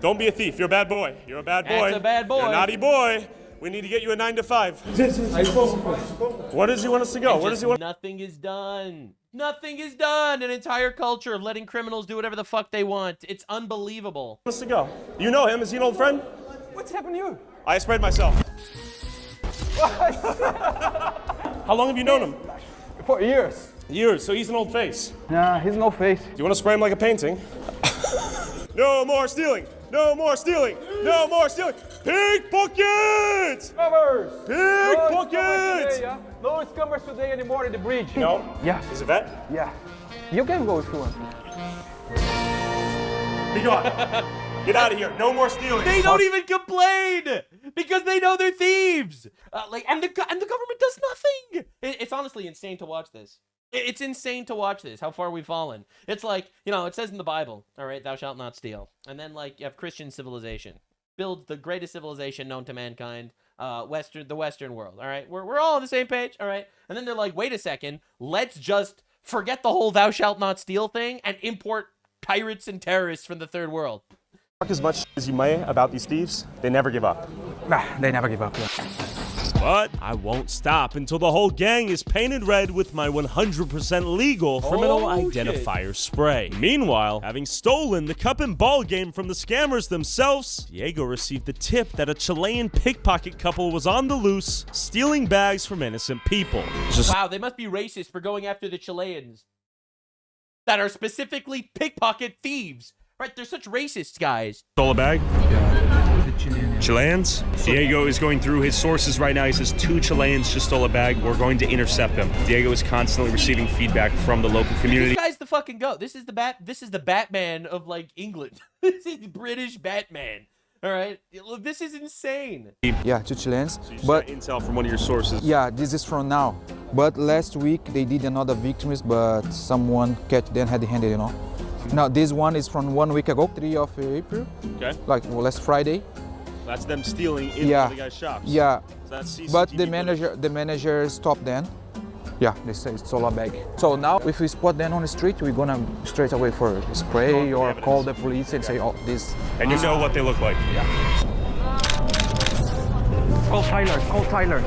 [SPEAKER 19] Don't be a thief. You're a bad boy. You're a bad boy.
[SPEAKER 1] That's a bad boy.
[SPEAKER 19] You're a naughty boy. We need to get you a 9 to 5. Where does he want us to go? Where does he want?
[SPEAKER 1] Nothing is done. Nothing is done. An entire culture of letting criminals do whatever the fuck they want. It's unbelievable.
[SPEAKER 19] Where us to go? You know him. Is he an old friend?
[SPEAKER 13] What's happened to you?
[SPEAKER 19] I sprayed myself. How long have you known him?
[SPEAKER 13] For years.
[SPEAKER 19] Years. So he's an old face.
[SPEAKER 13] Nah, he's no face.
[SPEAKER 19] Do you want to spray him like a painting? No more stealing. No more stealing. No more stealing. Pickpockets!
[SPEAKER 13] Scummers!
[SPEAKER 19] Pickpockets!
[SPEAKER 13] No scummers today anymore in the bridge.
[SPEAKER 19] No?
[SPEAKER 13] Yeah.
[SPEAKER 19] He's a vet?
[SPEAKER 13] Yeah. You can go if you want.
[SPEAKER 19] Be gone. Get out of here. No more stealing.
[SPEAKER 1] They don't even complain because they know they're thieves. And the government does nothing. It's honestly insane to watch this. It's insane to watch this, how far we've fallen. It's like, it says in the Bible, all right, thou shalt not steal. And then, like, you have Christian civilization. Build the greatest civilization known to mankind, the Western world, all right? We're all on the same page, all right? And then they're like, wait a second, let's just forget the whole thou shalt not steal thing and import pirates and terrorists from the third world.
[SPEAKER 19] Talk as much as you may about these thieves, they never give up.
[SPEAKER 13] Nah, they never give up. Yeah.
[SPEAKER 2] But I won't stop until the whole gang is painted red with my 100% legal criminal identifier spray. Meanwhile, having stolen the cup and ball game from the scammers themselves, Diego received the tip that a Chilean pickpocket couple was on the loose, stealing bags from innocent people.
[SPEAKER 1] Wow, they must be racist for going after the Chileans that are specifically pickpocket thieves. Right, they're such racists, guys.
[SPEAKER 19] Stole a bag? Chileans? Diego is going through his sources right now. He says 2 Chileans just stole a bag. We're going to intercept them. Diego is constantly receiving feedback from the local community.
[SPEAKER 1] This guy's the fucking goat. This is the Batman of, like, England. This is British Batman. All right, look, this is insane.
[SPEAKER 20] Yeah, 2 Chileans.
[SPEAKER 19] So you but intel from one of your sources.
[SPEAKER 20] Yeah, this is from now. But last week they did another victims, but someone catch them red-handed, Now this one is from 1 week ago, 3 of April.
[SPEAKER 19] Okay.
[SPEAKER 20] Like last Friday.
[SPEAKER 19] That's them stealing in one of the guy's shops.
[SPEAKER 20] Yeah.
[SPEAKER 19] So that's CCTV
[SPEAKER 20] but the manager stopped them. Yeah, they say it's all a bag. So now if we spot them on the street, we're gonna straight away for spray or call the police and say, oh, this.
[SPEAKER 19] And you know what they look like.
[SPEAKER 20] Yeah.
[SPEAKER 13] Call Tyler.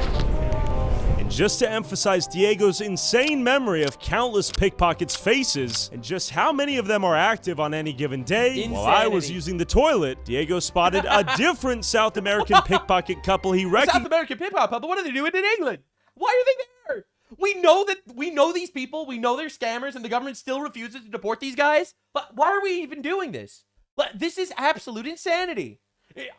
[SPEAKER 2] And just to emphasize Diego's insane memory of countless pickpockets' faces and just how many of them are active on any given day, while I was using the toilet, Diego spotted a different South American pickpocket couple he recognized.
[SPEAKER 1] South American pickpocket couple? What are they doing in England? Why are they there? We know these people, we know they're scammers, and the government still refuses to deport these guys? But why are we even doing this? This is absolute insanity.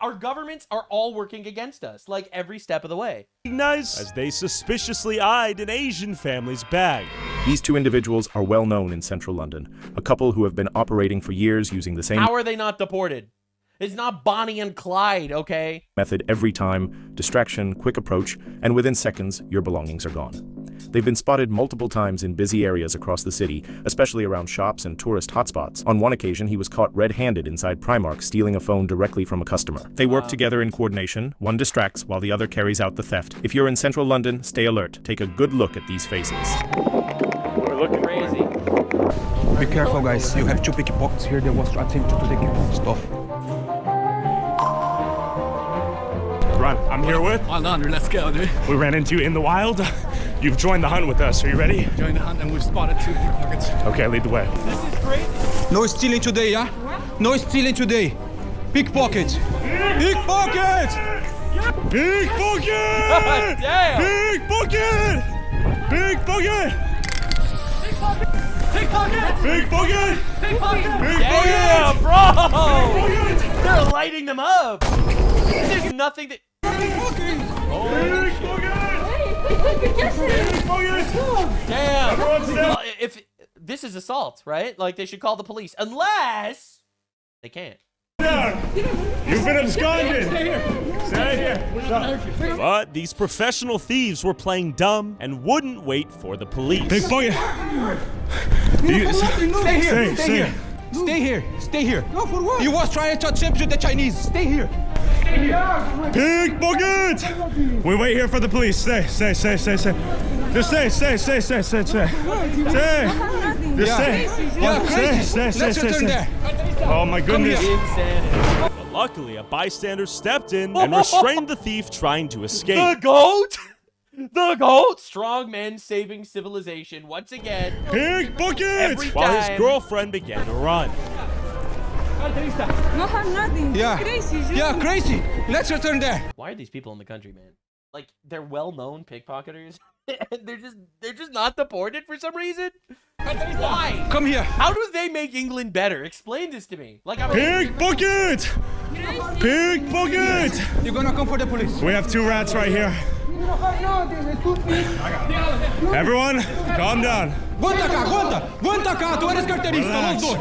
[SPEAKER 1] Our governments are all working against us, like every step of the way.
[SPEAKER 2] As they suspiciously eyed an Asian family's bag.
[SPEAKER 21] These 2 individuals are well known in central London, a couple who have been operating for years using the same...
[SPEAKER 1] How are they not deported? It's not Bonnie and Clyde, okay?
[SPEAKER 21] ...method every time, distraction, quick approach, and within seconds, your belongings are gone. They've been spotted multiple times in busy areas across the city, especially around shops and tourist hotspots. On one occasion, he was caught red-handed inside Primark stealing a phone directly from a customer. They work together in coordination. One distracts while the other carries out the theft. If you're in central London, stay alert. Take a good look at these faces.
[SPEAKER 1] We're looking crazy.
[SPEAKER 13] Be careful, guys. You have 2 pickpockets here. They was attempting to take your stuff.
[SPEAKER 19] Run, I'm here with.
[SPEAKER 4] Let's go, dude.
[SPEAKER 19] We ran into you in the wild. You've joined the hunt with us. Are you ready?
[SPEAKER 4] Join the hunt and we've spotted 2 pickpockets.
[SPEAKER 19] Okay, lead the way.
[SPEAKER 4] This is great.
[SPEAKER 13] No stealing today, yeah? What? No stealing today. Pickpocket. Pickpocket!
[SPEAKER 19] Pickpocket!
[SPEAKER 1] Damn!
[SPEAKER 19] Pickpocket! Pickpocket!
[SPEAKER 4] Pickpocket!
[SPEAKER 19] Pickpocket!
[SPEAKER 4] Pickpocket!
[SPEAKER 1] Yeah, bro! They're lighting them up. There's nothing that. Damn. Well, if this is assault, right? Like they should call the police, unless they can't.
[SPEAKER 19] You've been absconded. Stay here.
[SPEAKER 2] But these professional thieves were playing dumb and wouldn't wait for the police.
[SPEAKER 19] Pickpocket.
[SPEAKER 13] Stay here. Stay here. Stay here. Stay here. No, for what? You was trying to attempt to the Chinese. Stay here.
[SPEAKER 19] Pickpocket! We wait here for the police. Stay. Just stay. Just stay.
[SPEAKER 13] Yeah, crazy. Let's return there.
[SPEAKER 19] Oh my goodness.
[SPEAKER 2] But luckily, a bystander stepped in and restrained the thief trying to escape.
[SPEAKER 1] The goat! The goat! Strong men saving civilization once again.
[SPEAKER 19] Pickpocket!
[SPEAKER 2] While his girlfriend began to run.
[SPEAKER 10] No have nothing.
[SPEAKER 13] Yeah.
[SPEAKER 10] Crazy.
[SPEAKER 13] Yeah, crazy. Let's return there.
[SPEAKER 1] Why are these people in the country, man? Like they're well-known pickpocketers, and they're just not deported for some reason. Why?
[SPEAKER 13] Come here.
[SPEAKER 1] How do they make England better? Explain this to me. Like I'm
[SPEAKER 19] Pickpocket! Pickpocket!
[SPEAKER 13] You're gonna come for the police.
[SPEAKER 19] We have 2 rats right here. Everyone, calm down.
[SPEAKER 13] Aguanta cá, tu eres carterista, los dos.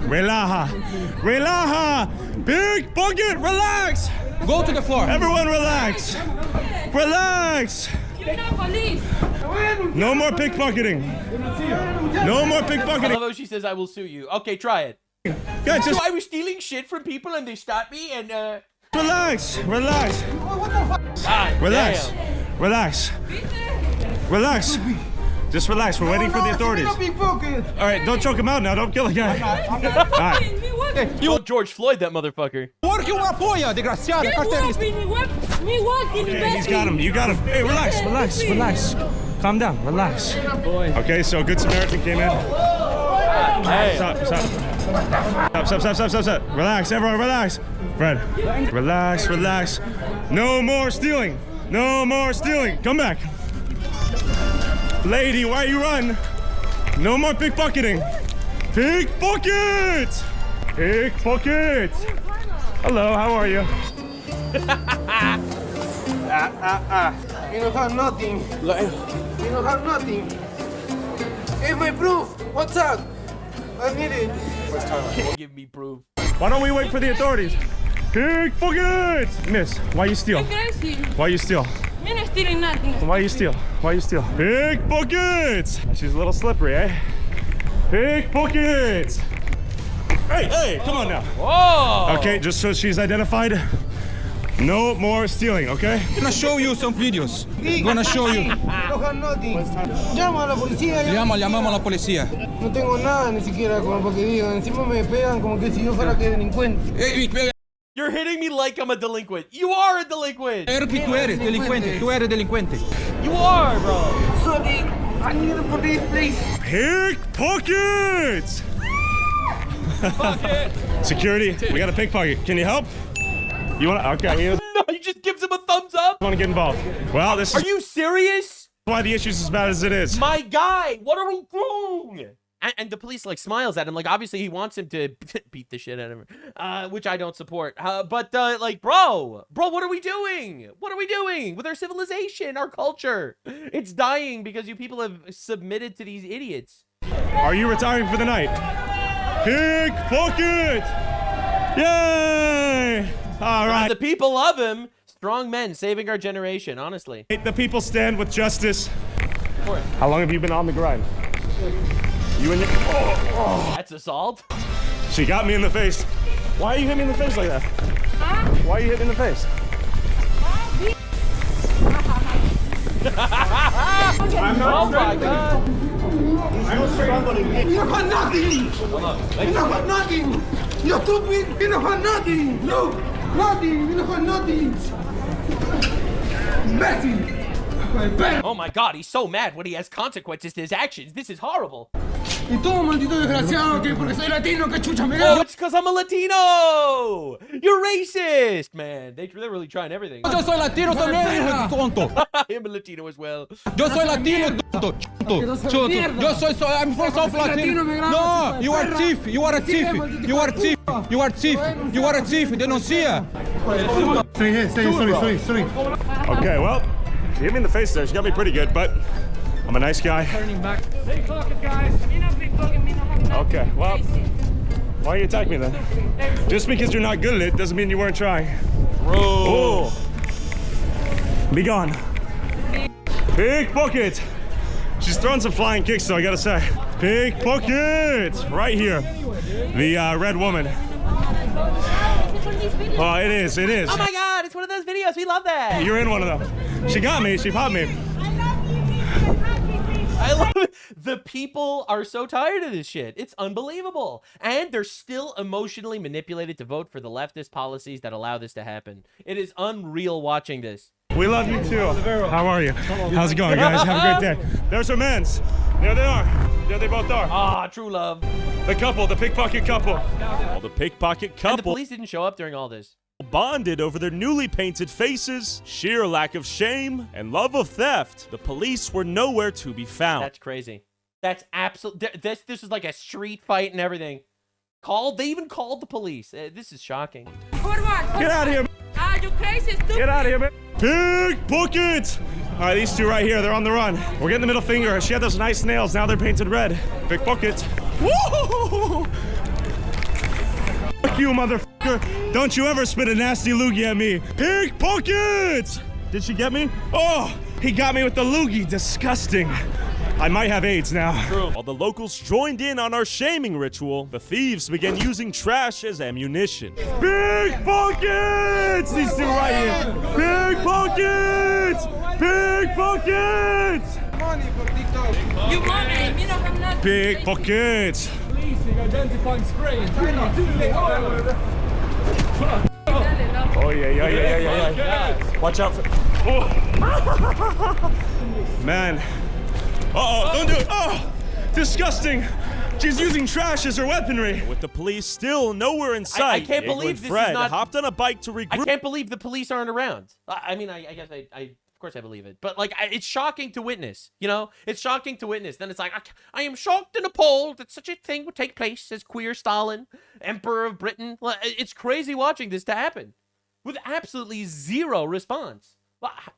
[SPEAKER 19] Relaja. Pickpocket, relax.
[SPEAKER 13] Go to the floor.
[SPEAKER 19] Everyone relax. Relax. No more pickpocketing. No more
[SPEAKER 1] I
[SPEAKER 19] pickpocketing.
[SPEAKER 1] love how she says, "I will sue you." Okay, try it.
[SPEAKER 19] Yeah,
[SPEAKER 1] So I was stealing shit from people, and they stopped me, and
[SPEAKER 19] Relax.
[SPEAKER 1] God,
[SPEAKER 19] Relax.
[SPEAKER 1] damn.
[SPEAKER 19] Relax. Just relax. We're waiting for the authorities. All right, don't choke him out now. Don't kill a guy. All right.
[SPEAKER 1] You George Floyd, that motherfucker.
[SPEAKER 13] Porque uma apoia, desgraciada, carterista.
[SPEAKER 19] Okay, he's got him. You got him. Hey, relax. Calm down. Relax. Okay, so Good Samaritan came in.
[SPEAKER 1] Hey.
[SPEAKER 19] Stop. Relax, everyone, relax. Fred, relax. No more stealing. Come back. Lady, why you run? No more pickpocketing. Pickpocket! Hello, how are you?
[SPEAKER 17] You don't have nothing. You don't have nothing. Hey, my proof. What's up? I need it.
[SPEAKER 1] Give me proof.
[SPEAKER 19] Why don't we wait for the authorities? Pickpocket! Miss, why you steal? Why you steal?
[SPEAKER 10] I'm not stealing nothing.
[SPEAKER 19] Why you steal? Pickpockets! She's a little slippery, eh? Pickpockets! Hey, come on now.
[SPEAKER 1] Whoa!
[SPEAKER 19] Okay, just so she's identified. No more stealing, okay?
[SPEAKER 13] I'm gonna show you some videos. Gonna show you.
[SPEAKER 17] You don't have nothing. Llama a la policía.
[SPEAKER 13] Llamamos a la policía.
[SPEAKER 17] No tengo nada ni siquiera como para que digan. Encima me pegan como que si yo fuera que delincuente.
[SPEAKER 1] You're hitting me like I'm a delinquent. You are a delinquent.
[SPEAKER 13] Tú eres delincuente.
[SPEAKER 1] You are, bro.
[SPEAKER 17] Sorry, I need the police, please.
[SPEAKER 19] Pickpockets! Security, we got a pickpocket. Can you help? You want to? Okay.
[SPEAKER 1] No, he just gives him a thumbs up.
[SPEAKER 19] Want to get involved? Well, this is.
[SPEAKER 1] Are you serious?
[SPEAKER 19] Why the issue's as bad as it is.
[SPEAKER 1] My guy, what are we doing? And the police like smiles at him, like obviously he wants him to beat the shit out of him, which I don't support. But like, bro, what are we doing? What are we doing with our civilization, our culture? It's dying because you people have submitted to these idiots.
[SPEAKER 19] Are you retiring for the night? Pickpocket! Yay! All right.
[SPEAKER 1] The people love him. Strong men saving our generation, honestly.
[SPEAKER 19] The people stand with justice.
[SPEAKER 1] Of course.
[SPEAKER 19] How long have you been on the grind? You and your...
[SPEAKER 1] That's assault?
[SPEAKER 19] She got me in the face. Why are you hitting me in the face like that? Huh? Why are you hitting me in the face?
[SPEAKER 12] I'm not
[SPEAKER 1] oh my God.
[SPEAKER 12] I'm struggling. You don't have nothing. You don't have nothing. You're stupid. You don't have nothing. No, nothing. You don't have nothing. Messy.
[SPEAKER 1] Oh my God, he's so mad when he has consequences to his actions. This is horrible.
[SPEAKER 12] Y tú, maldito desgraciado, que porque soy latino, que chucha me
[SPEAKER 1] Oh, it's because I'm a Latino! You're racist, man. They're really trying everything.
[SPEAKER 13] Yo soy latino también, tonto.
[SPEAKER 1] I am a Latino as well.
[SPEAKER 13] Yo soy latino, tonto. Chuto. Yo soy, I'm from South Latino. No, you are thief. You are a thief. You are a thief. You are a thief. You are a thief. Denuncia.
[SPEAKER 19] Sorry. Okay, well, she hit me in the face there. She got me pretty good, but I'm a nice guy.
[SPEAKER 12] Turning back. Big pocket, guys.
[SPEAKER 19] Okay, well, why you attack me then? Just because you're not good at it doesn't mean you weren't trying.
[SPEAKER 1] Bro.
[SPEAKER 19] Be gone. Pickpocket. She's throwing some flying kicks, though, I gotta say. Pickpocket. Right here. The red woman. Oh, it is.
[SPEAKER 1] Oh my God, it's one of those videos. We love that.
[SPEAKER 19] You're in one of them. She got me. She popped me.
[SPEAKER 1] I love it. The people are so tired of this shit. It's unbelievable. And they're still emotionally manipulated to vote for the leftist policies that allow this to happen. It is unreal watching this.
[SPEAKER 19] We love you too. How are you? How's it going, guys? Have a great day. There's her mans. There they are. There they both are.
[SPEAKER 1] Ah, true love.
[SPEAKER 19] The couple, the pickpocket couple.
[SPEAKER 2] Well, the pickpocket couple.
[SPEAKER 1] And the police didn't show up during all this.
[SPEAKER 2] Bonded over their newly painted faces, sheer lack of shame, and love of theft. The police were nowhere to be found.
[SPEAKER 1] That's crazy. That's absolute. This is like a street fight and everything. They even called the police. This is shocking.
[SPEAKER 19] Get out of here.
[SPEAKER 10] Are you crazy, stupid?
[SPEAKER 19] Get out of here, man. Pickpocket. All right, these two right here, they're on the run. We're getting the middle finger. She had those nice nails. Now they're painted red. Pickpocket. Woo! Fuck you, motherfucker. Don't you ever spit a nasty loogie at me. Pickpocket! Did she get me? Oh, he got me with the loogie. Disgusting. I might have AIDS now.
[SPEAKER 2] While the locals joined in on our shaming ritual, the thieves began using trash as ammunition.
[SPEAKER 19] Pickpockets! These two right here. Pickpockets! Pickpockets!
[SPEAKER 10] You money, me no have nothing.
[SPEAKER 19] Pickpockets!
[SPEAKER 4] Policing, identifying, spraying.
[SPEAKER 19] Oh, yeah. Watch out for... Oh. Man. Uh-oh, don't do it. Oh, disgusting. She's using trash as her weaponry.
[SPEAKER 2] With the police still nowhere in sight,
[SPEAKER 1] I can't believe this
[SPEAKER 2] Fred
[SPEAKER 1] is not...
[SPEAKER 2] hopped on a bike to regroup.
[SPEAKER 1] I can't believe the police aren't around. I mean, I guess of course I believe it. But, like, it's shocking to witness, you know? It's shocking to witness. Then it's like, I am shocked and appalled that such a thing would take place, says queer Stalin, Emperor of Britain. It's crazy watching this to happen with absolutely zero response.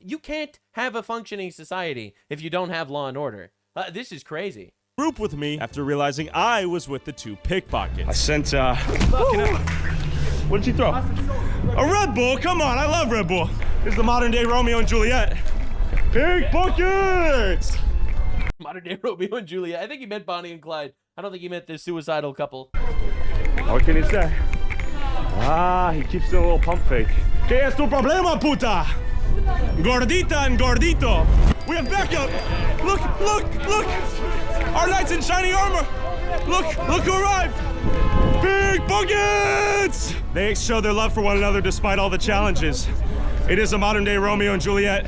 [SPEAKER 1] You can't have a functioning society if you don't have law and order. This is crazy.
[SPEAKER 2] Group with me after realizing I was with the two pickpockets.
[SPEAKER 19] I sent, what did you throw? A Red Bull? Come on, I love Red Bull. Here's the modern day Romeo and Juliet. Pickpockets!
[SPEAKER 1] Modern day Romeo and Juliet. I think he meant Bonnie and Clyde. I don't think he meant the suicidal couple.
[SPEAKER 19] What can he say? Ah, he keeps doing a little pump fake. ¿Qué es tu problema, puta? Gordita and gordito. We have backup. Look. Our knights in shiny armor. Look who arrived. Pickpockets! They show their love for one another despite all the challenges. It is a modern day Romeo and Juliet.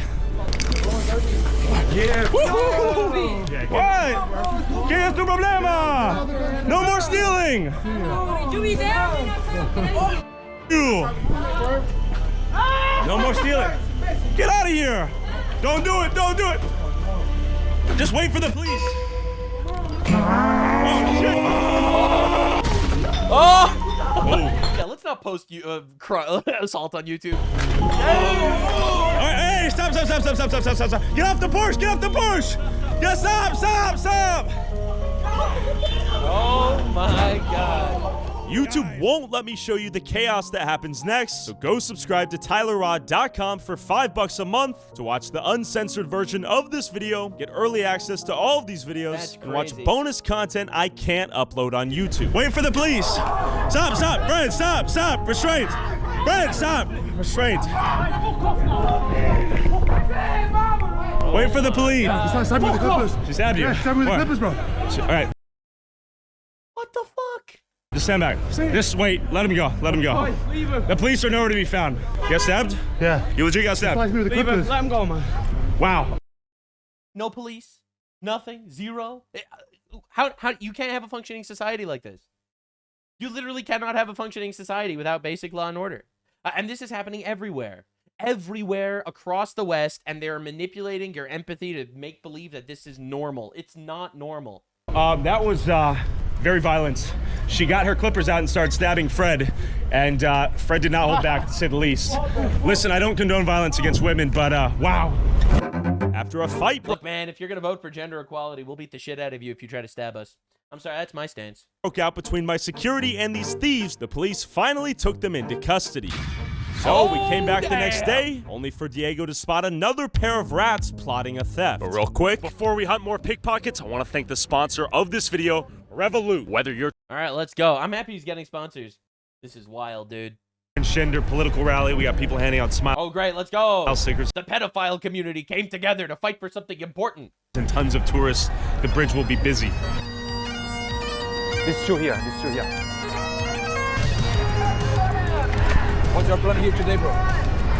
[SPEAKER 19] Yeah. What? ¿Qué es tu problema? No more stealing. You. No more stealing. Get out of here. Don't do it. Just wait for the police.
[SPEAKER 1] Oh! Yeah, let's not post assault on YouTube.
[SPEAKER 19] Hey, stop. Get off the Porsche. Yeah, stop.
[SPEAKER 1] Oh my God.
[SPEAKER 2] YouTube won't let me show you the chaos that happens next, so go subscribe to TylerRod.com for $5 a month to watch the uncensored version of this video, get early access to all of these videos, and watch bonus content I can't upload on YouTube.
[SPEAKER 19] Wait for the police. Stop, stop, friends, stop, restraint. Friends, stop, restraint. Wait for the police.
[SPEAKER 17] She stabbed me with the clippers.
[SPEAKER 19] She stabbed you.
[SPEAKER 17] Yeah, she stabbed me with the clippers, bro.
[SPEAKER 19] All right.
[SPEAKER 1] What the fuck?
[SPEAKER 19] Just stand back. Just wait. Let him go. Let him go. The police are nowhere to be found. You got stabbed?
[SPEAKER 17] Yeah.
[SPEAKER 19] You legit got stabbed?
[SPEAKER 17] Leave him.
[SPEAKER 4] Let him go, man.
[SPEAKER 19] Wow.
[SPEAKER 1] No police? Nothing? Zero? How you can't have a functioning society like this. You literally cannot have a functioning society without basic law and order. And this is happening everywhere. Everywhere across the West, and they're manipulating your empathy to make believe that this is normal. It's not normal.
[SPEAKER 19] That was very violent. She got her clippers out and started stabbing Fred, and Fred did not hold back, to say the least. Listen, I don't condone violence against women, but wow.
[SPEAKER 2] After a fight,
[SPEAKER 1] look, man, if you're gonna vote for gender equality, we'll beat the shit out of you if you try to stab us. I'm sorry, that's my stance.
[SPEAKER 2] Broke out between my security and these thieves, the police finally took them into custody. So we came back the next day, only for Diego to spot another pair of rats plotting a theft.
[SPEAKER 19] But real quick, before we hunt more pickpockets, I want to thank the sponsor of this video, Revolut. Whether you're
[SPEAKER 1] all right, let's go. I'm happy he's getting sponsors. This is wild, dude.
[SPEAKER 19] Transgender political rally, we got people handing out smiles.
[SPEAKER 1] Oh, great, let's go.
[SPEAKER 19] Stickers.
[SPEAKER 1] The pedophile community came together to fight for something important.
[SPEAKER 19] And tons of tourists. The bridge will be busy.
[SPEAKER 20] This two here. What's your plan here today, bro?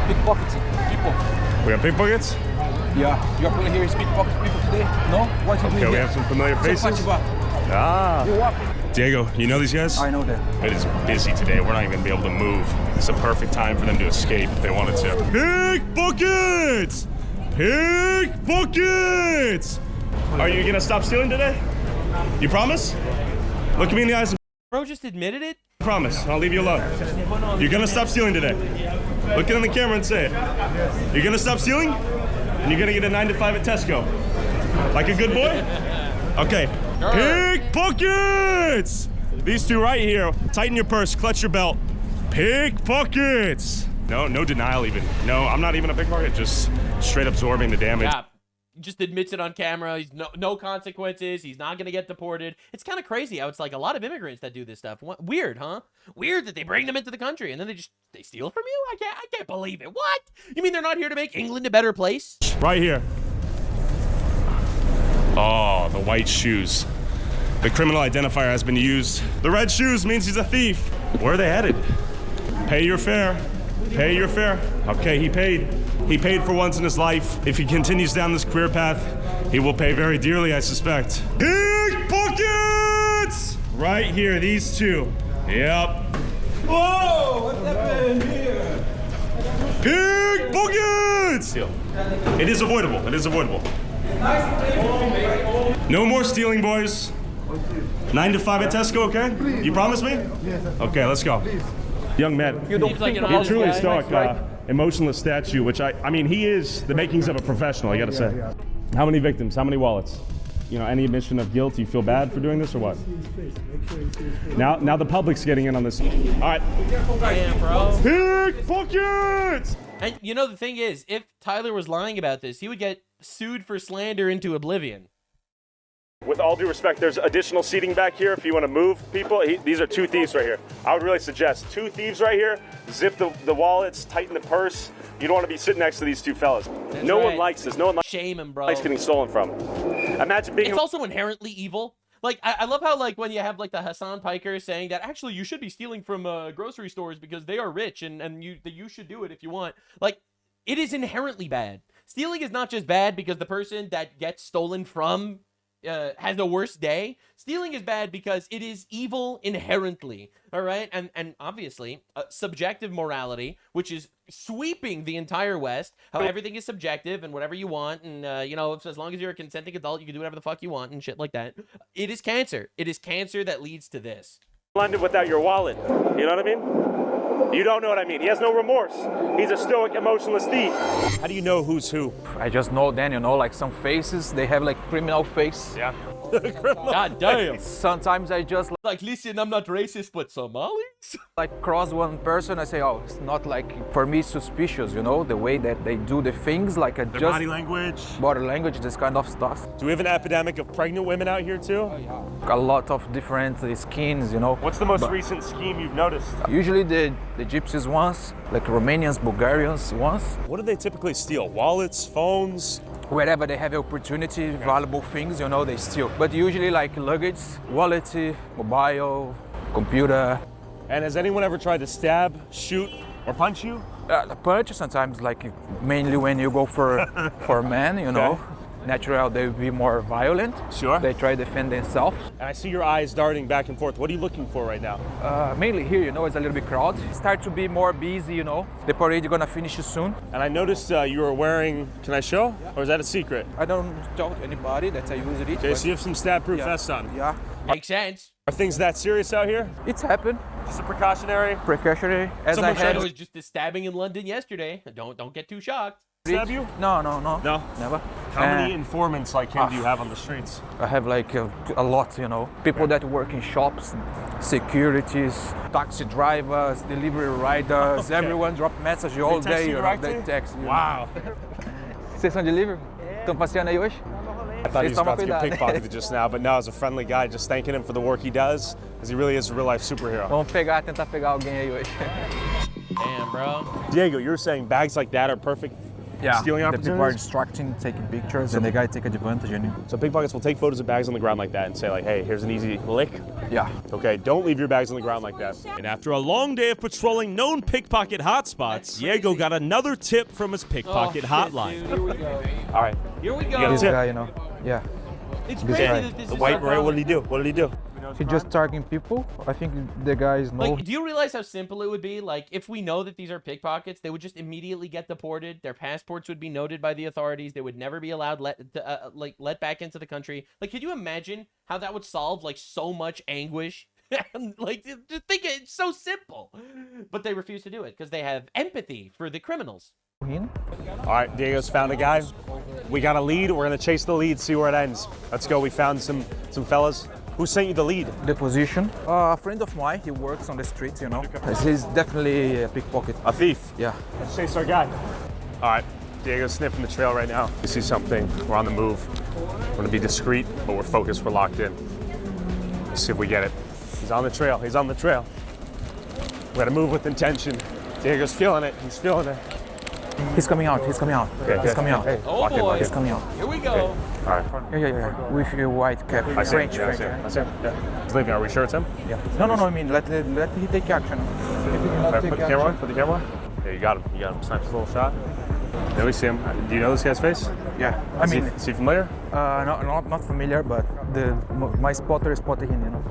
[SPEAKER 20] Pickpocketing people.
[SPEAKER 19] We got pickpockets?
[SPEAKER 20] Yeah. Your plan here is pickpocket people today? No? What you doing
[SPEAKER 19] we
[SPEAKER 20] here?
[SPEAKER 19] have some familiar faces. Diego, you know these guys?
[SPEAKER 20] I know them.
[SPEAKER 19] It is busy today. We're not even going to be able to move. It's a perfect time for them to escape if they wanted to. Pickpockets! Pickpockets! Are you going to stop stealing today? You promise? Look at me in the eyes.
[SPEAKER 1] Bro just admitted it?
[SPEAKER 19] Promise. I'll leave you alone. You're going to stop stealing today. Look it in the camera and say it. You're going to stop stealing? And you're going to get a 9 to 5 at Tesco. Like a good boy? Okay. Pickpockets! These two right here. Tighten your purse, clutch your belt. Pickpockets! No denial even. No, I'm not even a pickpocket, just straight absorbing the damage.
[SPEAKER 1] Yeah, he just admits it on camera. He's no consequences. He's not gonna get deported. It's kind of crazy how it's like a lot of immigrants that do this stuff. Weird, huh? Weird that they bring them into the country and then they steal from you? I can't believe it. What? You mean they're not here to make England a better place?
[SPEAKER 19] Right here. Oh, the white shoes. The criminal identifier has been used. The red shoes means he's a thief. Where are they headed? Pay your fare. Pay your fare. Okay, he paid. He paid for once in his life. If he continues down this career path, he will pay very dearly, I suspect. Pickpockets! Right here, these two. Yep.
[SPEAKER 12] Whoa! What's happening here?
[SPEAKER 19] Pickpockets! It is avoidable. It is avoidable. No more stealing, boys. 9 to 5 at Tesco, okay? You promise me?
[SPEAKER 17] Yes.
[SPEAKER 19] Okay, let's go. Young man.
[SPEAKER 1] You don't think
[SPEAKER 19] He's truly a stoic, emotionless statue, which I mean, he is the makings of a professional, I gotta say. How many victims? How many wallets? You know, any admission of guilt? You feel bad for doing this or what? Now the public's getting in on this. All right.
[SPEAKER 1] Damn, bro.
[SPEAKER 19] Pickpockets!
[SPEAKER 1] And you know, the thing is, if Tyler was lying about this, he would get sued for slander into oblivion.
[SPEAKER 19] With all due respect, there's additional seating back here if you want to move people. These are two thieves right here. I would really suggest two thieves right here. Zip the wallets, tighten the purse. You don't want to be sitting next to these two fellas.
[SPEAKER 1] That's
[SPEAKER 19] no
[SPEAKER 1] right.
[SPEAKER 19] one likes this. No one
[SPEAKER 1] Shame him, bro.
[SPEAKER 19] likes getting stolen from. Imagine being.
[SPEAKER 1] It's also inherently evil. Like, I love how, like, when you have, like, the HASAN PIKER saying that, actually, you should be stealing from grocery stores because they are rich and you should do it if you want. Like, it is inherently bad. Stealing is not just bad because the person that gets stolen from has the worst day. Stealing is bad because it is evil inherently, all right? And obviously, subjective morality, which is sweeping the entire West, how everything is subjective and whatever you want, and, you know, as long as you're a consenting adult, you can do whatever the fuck you want and shit like that. It is cancer. It is cancer that leads to this.
[SPEAKER 19] London without your wallet. You know what I mean? You don't know what I mean. He has no remorse. He's a stoic, emotionless thief. How do you know who's who?
[SPEAKER 20] I just know then, you know, like some faces, they have like criminal face.
[SPEAKER 19] Yeah.
[SPEAKER 1] God damn.
[SPEAKER 20] Sometimes I just
[SPEAKER 1] like, listen, I'm not racist, but Somalis?
[SPEAKER 20] Like cross one person, I say, oh, it's not like, for me, suspicious, you know, the way that they do the things, like a
[SPEAKER 19] Their
[SPEAKER 20] just
[SPEAKER 19] body
[SPEAKER 20] language, this kind of stuff.
[SPEAKER 19] Do we have an epidemic of pregnant women out here too?
[SPEAKER 20] Oh, yeah. A lot of different skins, you know.
[SPEAKER 19] What's the most recent scheme you've noticed?
[SPEAKER 20] Usually the gypsies ones, like Romanians, Bulgarians ones.
[SPEAKER 19] What do they typically steal? Wallets, phones?
[SPEAKER 20] Wherever they have opportunity, valuable things, you know, they steal. But usually like luggage, wallet, mobile, computer.
[SPEAKER 19] And has anyone ever tried to stab, shoot, or punch you?
[SPEAKER 20] Punch sometimes, like mainly when you go for men, you know. Natural, they will be more violent.
[SPEAKER 19] Sure.
[SPEAKER 20] They try to defend themselves.
[SPEAKER 19] And I see your eyes darting back and forth. What are you looking for right now?
[SPEAKER 20] Mainly here, you know, it's a little bit crowded. Start to be more busy, you know. The parade is gonna finish soon.
[SPEAKER 19] And I noticed you were wearing, can I show? Or is that a secret?
[SPEAKER 20] I don't tell anybody that I use it.
[SPEAKER 19] Okay, so you have some stab-proof vests on.
[SPEAKER 20] Yeah.
[SPEAKER 1] Makes sense.
[SPEAKER 19] Are things that serious out here?
[SPEAKER 20] It's happened.
[SPEAKER 19] Just a precautionary?
[SPEAKER 20] Precautionary. As
[SPEAKER 1] Someone
[SPEAKER 20] I had.
[SPEAKER 1] said it was just a stabbing in London yesterday. Don't get too shocked.
[SPEAKER 19] Stab you?
[SPEAKER 20] No.
[SPEAKER 19] No?
[SPEAKER 20] Never.
[SPEAKER 19] How many informants like him do you have on the streets?
[SPEAKER 20] I have like a lot, you know. People that work in shops, securities, taxi drivers, delivery riders, everyone drop message all day.
[SPEAKER 19] You know,
[SPEAKER 20] they text.
[SPEAKER 19] Wow.
[SPEAKER 20] Vocês são delivery? Estão passeando aí hoje?
[SPEAKER 19] I thought he was about to get pickpocketed just now, but no, as a friendly guy, just thanking him for the work he does, because he really is a real-life superhero.
[SPEAKER 20] Vamos tentar pegar alguém aí hoje.
[SPEAKER 1] Damn, bro.
[SPEAKER 19] Diego, you're saying bags like that are perfect stealing opportunities?
[SPEAKER 20] The people are distracting, taking pictures, and the guy take advantage.
[SPEAKER 19] So pickpockets will take photos of bags on the ground like that and say like, hey, here's an easy lick.
[SPEAKER 20] Yeah.
[SPEAKER 19] Okay, don't leave your bags on the ground like that.
[SPEAKER 2] And after a long day of patrolling known pickpocket hotspots, Diego got another tip from his pickpocket hotline.
[SPEAKER 1] Dude, here we go.
[SPEAKER 19] All right.
[SPEAKER 1] Here we
[SPEAKER 19] You
[SPEAKER 1] go.
[SPEAKER 19] got a
[SPEAKER 20] This
[SPEAKER 19] tip?
[SPEAKER 20] guy, you know, yeah.
[SPEAKER 1] It's crazy that this
[SPEAKER 19] The
[SPEAKER 1] is
[SPEAKER 19] white
[SPEAKER 1] so
[SPEAKER 19] ray, what
[SPEAKER 1] common.
[SPEAKER 19] did he do? What did he do?
[SPEAKER 20] He just targeting people. I think the guys know.
[SPEAKER 1] Like, do you realize how simple it would be? Like, if we know that these are pickpockets, they would just immediately get deported. Their passports would be noted by the authorities. They would never be allowed let back into the country. Like, could you imagine how that would solve like so much anguish? Like, just think it's so simple, but they refuse to do it because they have empathy for the criminals.
[SPEAKER 19] All right, Diego's found a guy. We got a lead. We're gonna chase the lead, see where it ends. Let's go. We found some fellas. Who sent you the lead?
[SPEAKER 20] The position. A friend of mine. He works on the streets, you know. He's definitely a pickpocket.
[SPEAKER 19] A thief.
[SPEAKER 20] Yeah.
[SPEAKER 19] Let's chase our guy. All right, Diego's sniffing the trail right now. We see something. We're on the move. We're gonna be discreet, but we're focused. We're locked in. Let's see if we get it. He's on the trail. He's on the trail. We gotta move with intention. Diego's feeling it. He's feeling it.
[SPEAKER 20] He's coming out. He's coming out.
[SPEAKER 19] Okay,
[SPEAKER 20] he's coming out.
[SPEAKER 19] Hey,
[SPEAKER 1] Oh boy.
[SPEAKER 20] He's coming out.
[SPEAKER 1] Here we go.
[SPEAKER 19] Okay. All right.
[SPEAKER 20] Yeah. With your white cap.
[SPEAKER 19] I see him.
[SPEAKER 20] French.
[SPEAKER 19] Yeah, I see him. I see him. Yeah. He's leaving. Are we sure it's him?
[SPEAKER 20] Yeah. No. I mean, let he take action. If he cannot
[SPEAKER 19] Right,
[SPEAKER 20] take
[SPEAKER 19] put the
[SPEAKER 20] action.
[SPEAKER 19] camera on. Put the camera on. Yeah, you got him. You got him. Snipes a little shot. There we see him. Do you know this guy's face?
[SPEAKER 20] Yeah. I mean,
[SPEAKER 19] is he familiar?
[SPEAKER 20] No, not familiar, but my spotter spotted him. You know.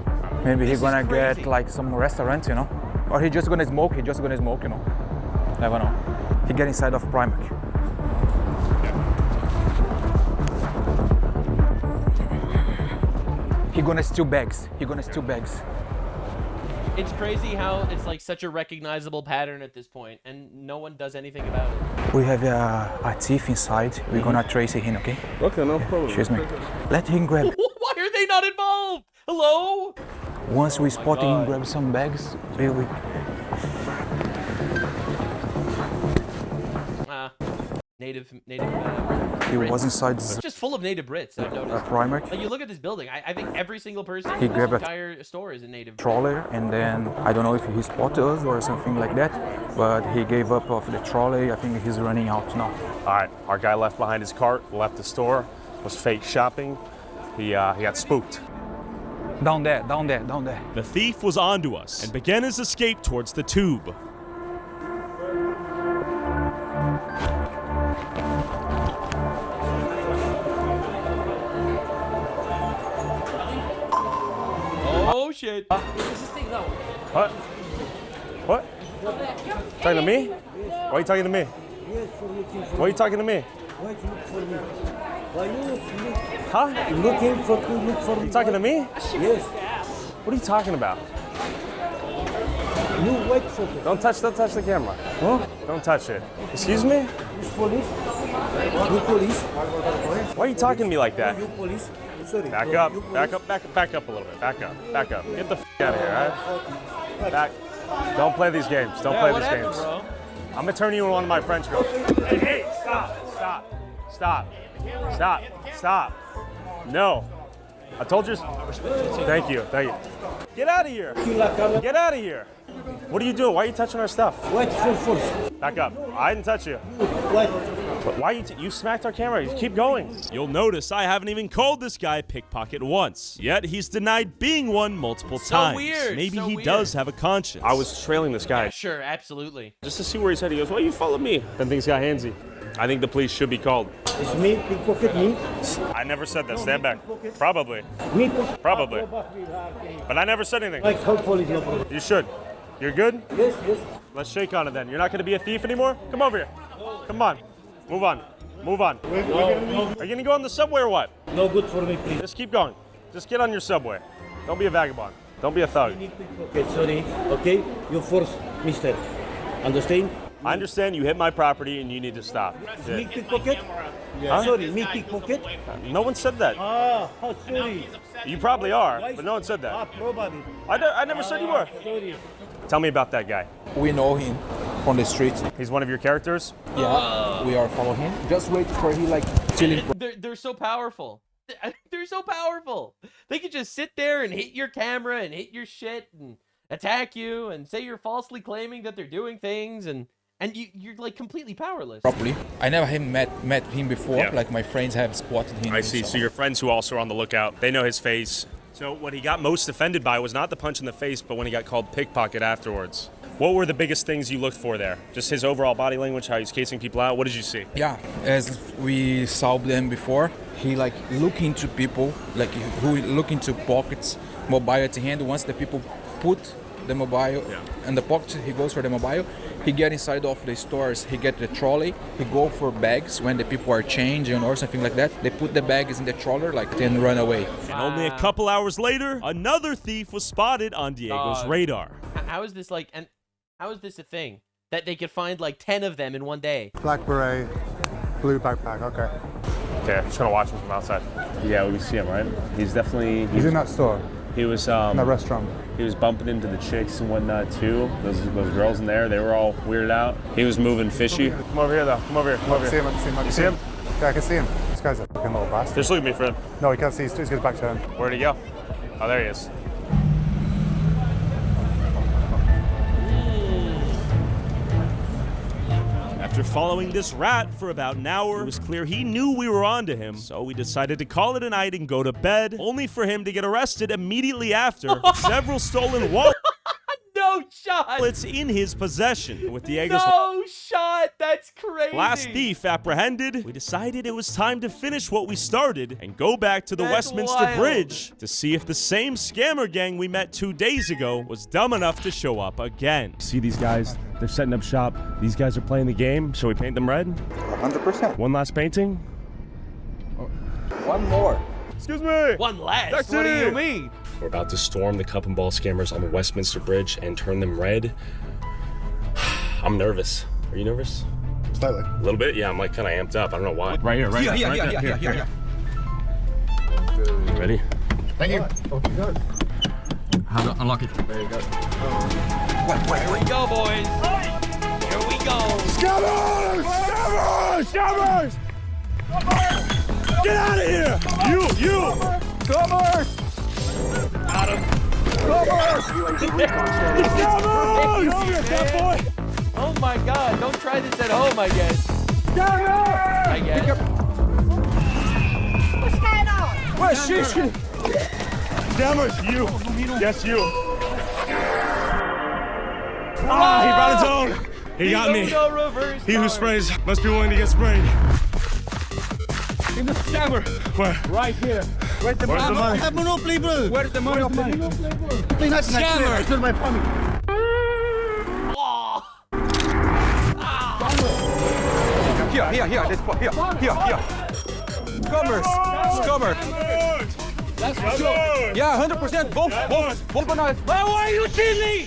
[SPEAKER 20] Maybe he's gonna get like some restaurant, you know, or he just gonna smoke. You know. Never know. He get inside of Primark. He gonna steal bags.
[SPEAKER 1] It's crazy how it's like such a recognizable pattern at this point, and no one does anything about it.
[SPEAKER 20] We have a thief inside. We're gonna trace him, okay?
[SPEAKER 19] Okay, no problem.
[SPEAKER 20] Excuse me. Let him grab.
[SPEAKER 1] Why are they not involved? Hello?
[SPEAKER 20] Once we spot him, grab some bags. We
[SPEAKER 1] Native.
[SPEAKER 20] He was inside.
[SPEAKER 1] It's just full of native Brits, I've noticed.
[SPEAKER 20] Primark.
[SPEAKER 1] Like, you look at this building, I think every single person
[SPEAKER 20] He
[SPEAKER 1] in this
[SPEAKER 20] grabbed a
[SPEAKER 1] entire store is a native Brit.
[SPEAKER 20] Trolley, and then I don't know if he spotted us or something like that, but he gave up of the trolley. I think he's running out now.
[SPEAKER 19] All right, our guy left behind his cart, left the store, was fake shopping. He got spooked.
[SPEAKER 20] Down there.
[SPEAKER 2] The thief was onto us and began his escape towards the tube.
[SPEAKER 1] Oh shit.
[SPEAKER 19] What? What? Talking to me? Why are you talking to me? Why are you talking to me? Huh?
[SPEAKER 12] Looking for
[SPEAKER 19] You talking to me?
[SPEAKER 12] Yes.
[SPEAKER 19] What are you talking about?
[SPEAKER 5] You wait for it.
[SPEAKER 19] Don't touch the camera.
[SPEAKER 5] Huh?
[SPEAKER 19] Don't touch it. Excuse me?
[SPEAKER 5] You police? You police?
[SPEAKER 19] Why are you talking to me like that?
[SPEAKER 5] You police? Sorry.
[SPEAKER 19] Back up a little bit. Back up. Get the out of here, all right? Back. Don't play these games. Don't play these games.
[SPEAKER 1] Bro?
[SPEAKER 19] I'm gonna turn you into one of my French girls. Hey, stop. No. I told you. Thank you. Get out of here. Get out of here. What are you doing? Why are you touching our stuff?
[SPEAKER 5] Wait for force.
[SPEAKER 19] Back up. I didn't touch you.
[SPEAKER 5] Wait.
[SPEAKER 19] Why you smacked our camera? You keep going.
[SPEAKER 2] You'll notice I haven't even called this guy pickpocket once. Yet he's denied being one multiple times.
[SPEAKER 1] Weird.
[SPEAKER 2] Maybe
[SPEAKER 1] so
[SPEAKER 2] he
[SPEAKER 1] weird.
[SPEAKER 2] does have a conscience.
[SPEAKER 19] I was trailing this guy.
[SPEAKER 1] Yeah, sure, absolutely.
[SPEAKER 19] Just to see where he's headed. He goes, well, you followed me. Then things got handsy. I think the police should be called.
[SPEAKER 5] It's me, pickpocket, me.
[SPEAKER 19] I never said that. Stand back. Probably.
[SPEAKER 5] Me,
[SPEAKER 19] Probably. But I never said anything.
[SPEAKER 5] Like, call police, no problem.
[SPEAKER 19] You should. You're good?
[SPEAKER 5] Yes.
[SPEAKER 19] Let's shake on it then. You're not going to be a thief anymore? Come over here. Come on. Move on. Are you going to go on the subway or what?
[SPEAKER 5] No good for me, please.
[SPEAKER 19] Just keep going. Just get on your subway. Don't be a vagabond. Don't be a thug.
[SPEAKER 5] Okay, sorry. Okay, you force mister. Understand?
[SPEAKER 19] I understand you hit my property and you need to stop.
[SPEAKER 5] Me pickpocket?
[SPEAKER 19] Huh?
[SPEAKER 5] Sorry, me pickpocket?
[SPEAKER 19] No one said that.
[SPEAKER 5] Sorry.
[SPEAKER 19] You probably are, but no one said that.
[SPEAKER 5] Probably.
[SPEAKER 19] I never said you were.
[SPEAKER 5] Sorry.
[SPEAKER 19] Tell me about that guy.
[SPEAKER 20] We know him from the streets.
[SPEAKER 19] He's one of your characters?
[SPEAKER 20] Yeah, we are following him. Just wait for he like feeling.
[SPEAKER 1] They're so powerful. They're so powerful. They could just sit there and hit your camera and hit your shit and attack you and say you're falsely claiming that they're doing things and you're like completely powerless.
[SPEAKER 20] Properly. I never met him before.
[SPEAKER 19] Yeah.
[SPEAKER 20] Like my friends have spotted him.
[SPEAKER 19] I see. So your friends who also are on the lookout, they know his face. So what he got most offended by was not the punch in the face, but when he got called pickpocket afterwards. What were the biggest things you looked for there? Just his overall body language, how he's casing people out? What did you see?
[SPEAKER 20] Yeah, as we saw them before, he like look into people, like who look into pockets, mobile at the hand. Once the people put the mobile in the pocket, he goes for the mobile. He get inside of the stores, he get the trolley, he go for bags when the people are changing or something like that. They put the bags in the troller, like then run away.
[SPEAKER 2] And only a couple hours later, another thief was spotted on Diego's radar.
[SPEAKER 1] How is this a thing? That they could find like 10 of them in one day?
[SPEAKER 22] Black beret, blue backpack, okay.
[SPEAKER 19] Okay, I'm just gonna watch him from outside. Yeah, we can see him, right? He's definitely...
[SPEAKER 22] He's in that store.
[SPEAKER 19] He was
[SPEAKER 22] in that restaurant.
[SPEAKER 19] He was bumping into the chicks and whatnot too. Those girls in there, they were all weirded out. He was moving fishy. Come over here though. Come over here.
[SPEAKER 22] I can see him. Yeah, I can see him. This guy's a fucking little bastard.
[SPEAKER 19] Just look at me, friend.
[SPEAKER 22] No, he can't see. He's got back to him.
[SPEAKER 19] Where'd he go? Oh, there he is.
[SPEAKER 2] After following this rat for about an hour, it was clear he knew we were onto him, so we decided to call it a night and go to bed, only for him to get arrested immediately after with several stolen wallets.
[SPEAKER 1] No shot!
[SPEAKER 2] It's in his possession. With Diego's
[SPEAKER 1] no shot! That's crazy!
[SPEAKER 2] last thief apprehended, we decided it was time to finish what we started and go back to the Westminster
[SPEAKER 1] wild.
[SPEAKER 2] Bridge to see if the same scammer gang we met 2 days ago was dumb enough to show up again.
[SPEAKER 19] See these guys? They're setting up shop. These guys are playing the game. Shall we paint them red?
[SPEAKER 20] 100%.
[SPEAKER 19] One last painting?
[SPEAKER 20] One more.
[SPEAKER 19] Excuse me!
[SPEAKER 1] One last?
[SPEAKER 19] Taxi!
[SPEAKER 1] What do you mean?
[SPEAKER 19] We're about to storm the cup and ball scammers on the Westminster Bridge and turn them red. I'm nervous. Are you nervous?
[SPEAKER 22] Slightly.
[SPEAKER 19] A little bit? Yeah, I'm like kind of amped up. I don't know why. Right here, right here. You ready?
[SPEAKER 22] Thank you. Okay, good.
[SPEAKER 20] How to unlock it?
[SPEAKER 22] There you go.
[SPEAKER 1] Here we go, boys. Here we go.
[SPEAKER 19] Scammers! Scammers! Scammers! Get out of here! You!
[SPEAKER 22] Scammers!
[SPEAKER 1] Got him.
[SPEAKER 19] Scammers!
[SPEAKER 1] Oh my god, don't try this at home, I guess.
[SPEAKER 22] Scammers!
[SPEAKER 1] I guess.
[SPEAKER 10] What's going on?
[SPEAKER 19] Where's Shishi? Scammers, you! Yes, you! Ah, he brought his own! He got me.
[SPEAKER 1] No reverse
[SPEAKER 19] He who
[SPEAKER 1] card.
[SPEAKER 19] sprays must be willing to get sprayed.
[SPEAKER 5] In the scammer.
[SPEAKER 19] Where?
[SPEAKER 5] Right here. Where's the
[SPEAKER 19] Where's the money?
[SPEAKER 5] Have no people. Where's the money?
[SPEAKER 22] Please, not
[SPEAKER 5] Scammer.
[SPEAKER 22] It's not my family.
[SPEAKER 1] Oh.
[SPEAKER 20] Here. This spot. Here. Scammers.
[SPEAKER 5] That's for sure.
[SPEAKER 20] Yeah, 100%. Both bananas.
[SPEAKER 1] Why are you stealing?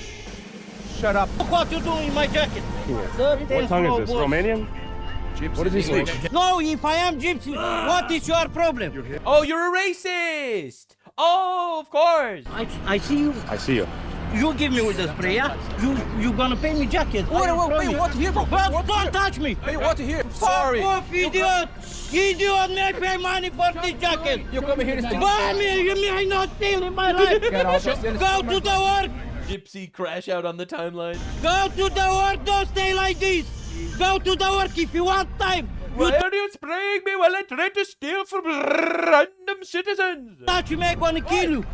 [SPEAKER 5] shut up. Look what you do in my jacket.
[SPEAKER 19] What tongue is this? Romanian?
[SPEAKER 5] Gypsy.
[SPEAKER 19] What does he speak?
[SPEAKER 5] No, if I am gypsy, what is your problem?
[SPEAKER 1] Oh, you're a racist. Oh, of course.
[SPEAKER 5] I see you.
[SPEAKER 19] I see you.
[SPEAKER 5] You give me with the spray, yeah? You gonna pay me jacket.
[SPEAKER 13] Pay what here, bro?
[SPEAKER 5] Don't touch me.
[SPEAKER 13] Pay what here? Sorry.
[SPEAKER 5] Fuck off, idiot. Idiot, may pay money for this jacket.
[SPEAKER 13] You come here to steal.
[SPEAKER 5] Buy me, you may not steal in my life. Go to the work.
[SPEAKER 1] Gypsy crash out on the timeline.
[SPEAKER 5] Go to the work, don't stay like this. Go to the work if you want time.
[SPEAKER 1] Why are you spraying me while I try to steal from random citizens?
[SPEAKER 5] Touch me, I'm gonna kill you.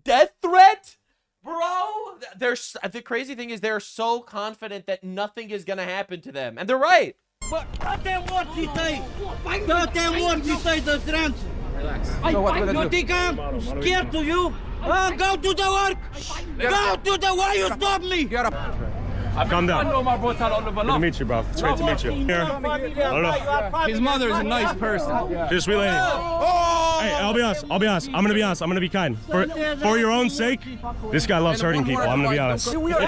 [SPEAKER 1] Death threat? Bro, the crazy thing is they're so confident that nothing is gonna happen to them. And they're right.
[SPEAKER 5] But goddamn what he say? Goddamn what he say, the trans.
[SPEAKER 13] Relax. You
[SPEAKER 5] think I'm scared to you? Go to the work. Go to the why you stop me?
[SPEAKER 13] Get up.
[SPEAKER 19] Calm down. Good to meet you, bro. It's great to meet you. Here.
[SPEAKER 13] His mother is a nice person.
[SPEAKER 19] She's a sweet lady. Hey, I'll be honest. I'm gonna be honest. I'm gonna be kind. For your own sake, this guy loves hurting people. I'm gonna be honest.
[SPEAKER 5] We are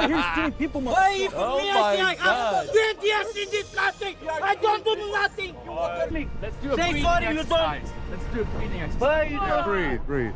[SPEAKER 5] here stealing people. Why
[SPEAKER 1] oh my God.
[SPEAKER 5] I'm 20 years in this country. I don't do nothing. You look at me.
[SPEAKER 13] Let's do a
[SPEAKER 5] Say
[SPEAKER 13] breathing
[SPEAKER 5] sorry, you
[SPEAKER 13] exercise. Let's do a breathing exercise.
[SPEAKER 19] Breathe.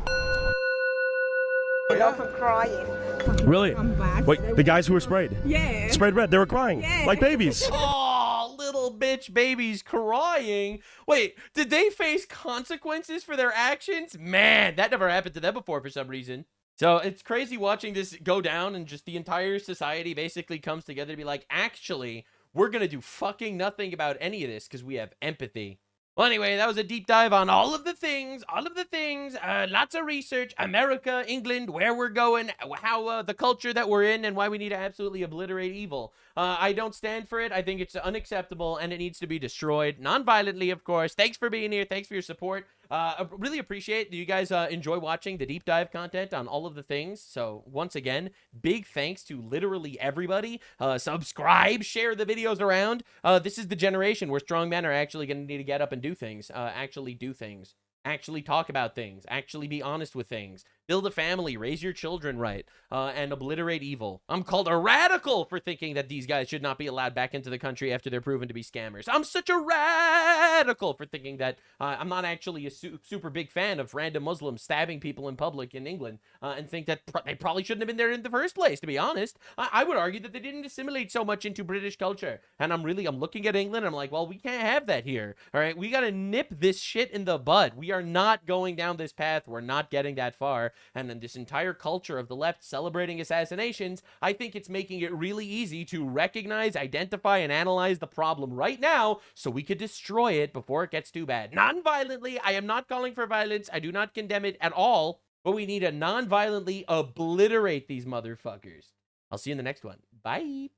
[SPEAKER 6] For crying.
[SPEAKER 19] Really?
[SPEAKER 6] I'm back.
[SPEAKER 19] Wait, the guys who were sprayed?
[SPEAKER 6] Yeah.
[SPEAKER 19] Sprayed red. They were crying.
[SPEAKER 6] Yeah.
[SPEAKER 19] Like babies.
[SPEAKER 1] Oh, little bitch babies crying. Wait, did they face consequences for their actions? Man, that never happened to them before for some reason. So it's crazy watching this go down and just the entire society basically comes together to be like, actually, we're going to do fucking nothing about any of this because we have empathy. Well, anyway, that was a deep dive on all of the things, lots of research, America, England, where we're going, how the culture that we're in, and why we need to absolutely obliterate evil. I don't stand for it. I think it's unacceptable, and it needs to be destroyed. Non-violently, of course. Thanks for being here. Thanks for your support. I really appreciate that you guys enjoy watching the deep dive content on all of the things. So once again, big thanks to literally everybody. Subscribe, share the videos around. This is the generation where strong men are actually going to need to get up and do things. Actually do things. Actually talk about things. Actually be honest with things. Build a family, raise your children right, and obliterate evil. I'm called a radical for thinking that these guys should not be allowed back into the country after they're proven to be scammers. I'm such a radical for thinking that I'm not actually a super big fan of random Muslims stabbing people in public in England, and think that they probably shouldn't have been there in the first place, to be honest. I would argue that they didn't assimilate so much into British culture. And I'm looking at England, and I'm like, well, we can't have that here. All right, we got to nip this shit in the bud. We are not going down this path. We're not getting that far. And then this entire culture of the left celebrating assassinations, I think it's making it really easy to recognize, identify, and analyze the problem right now so we could destroy it before it gets too bad. Non-violently, I am not calling for violence. I do not condemn it at all, but we need to non-violently obliterate these motherfuckers. I'll see you in the next one. Bye.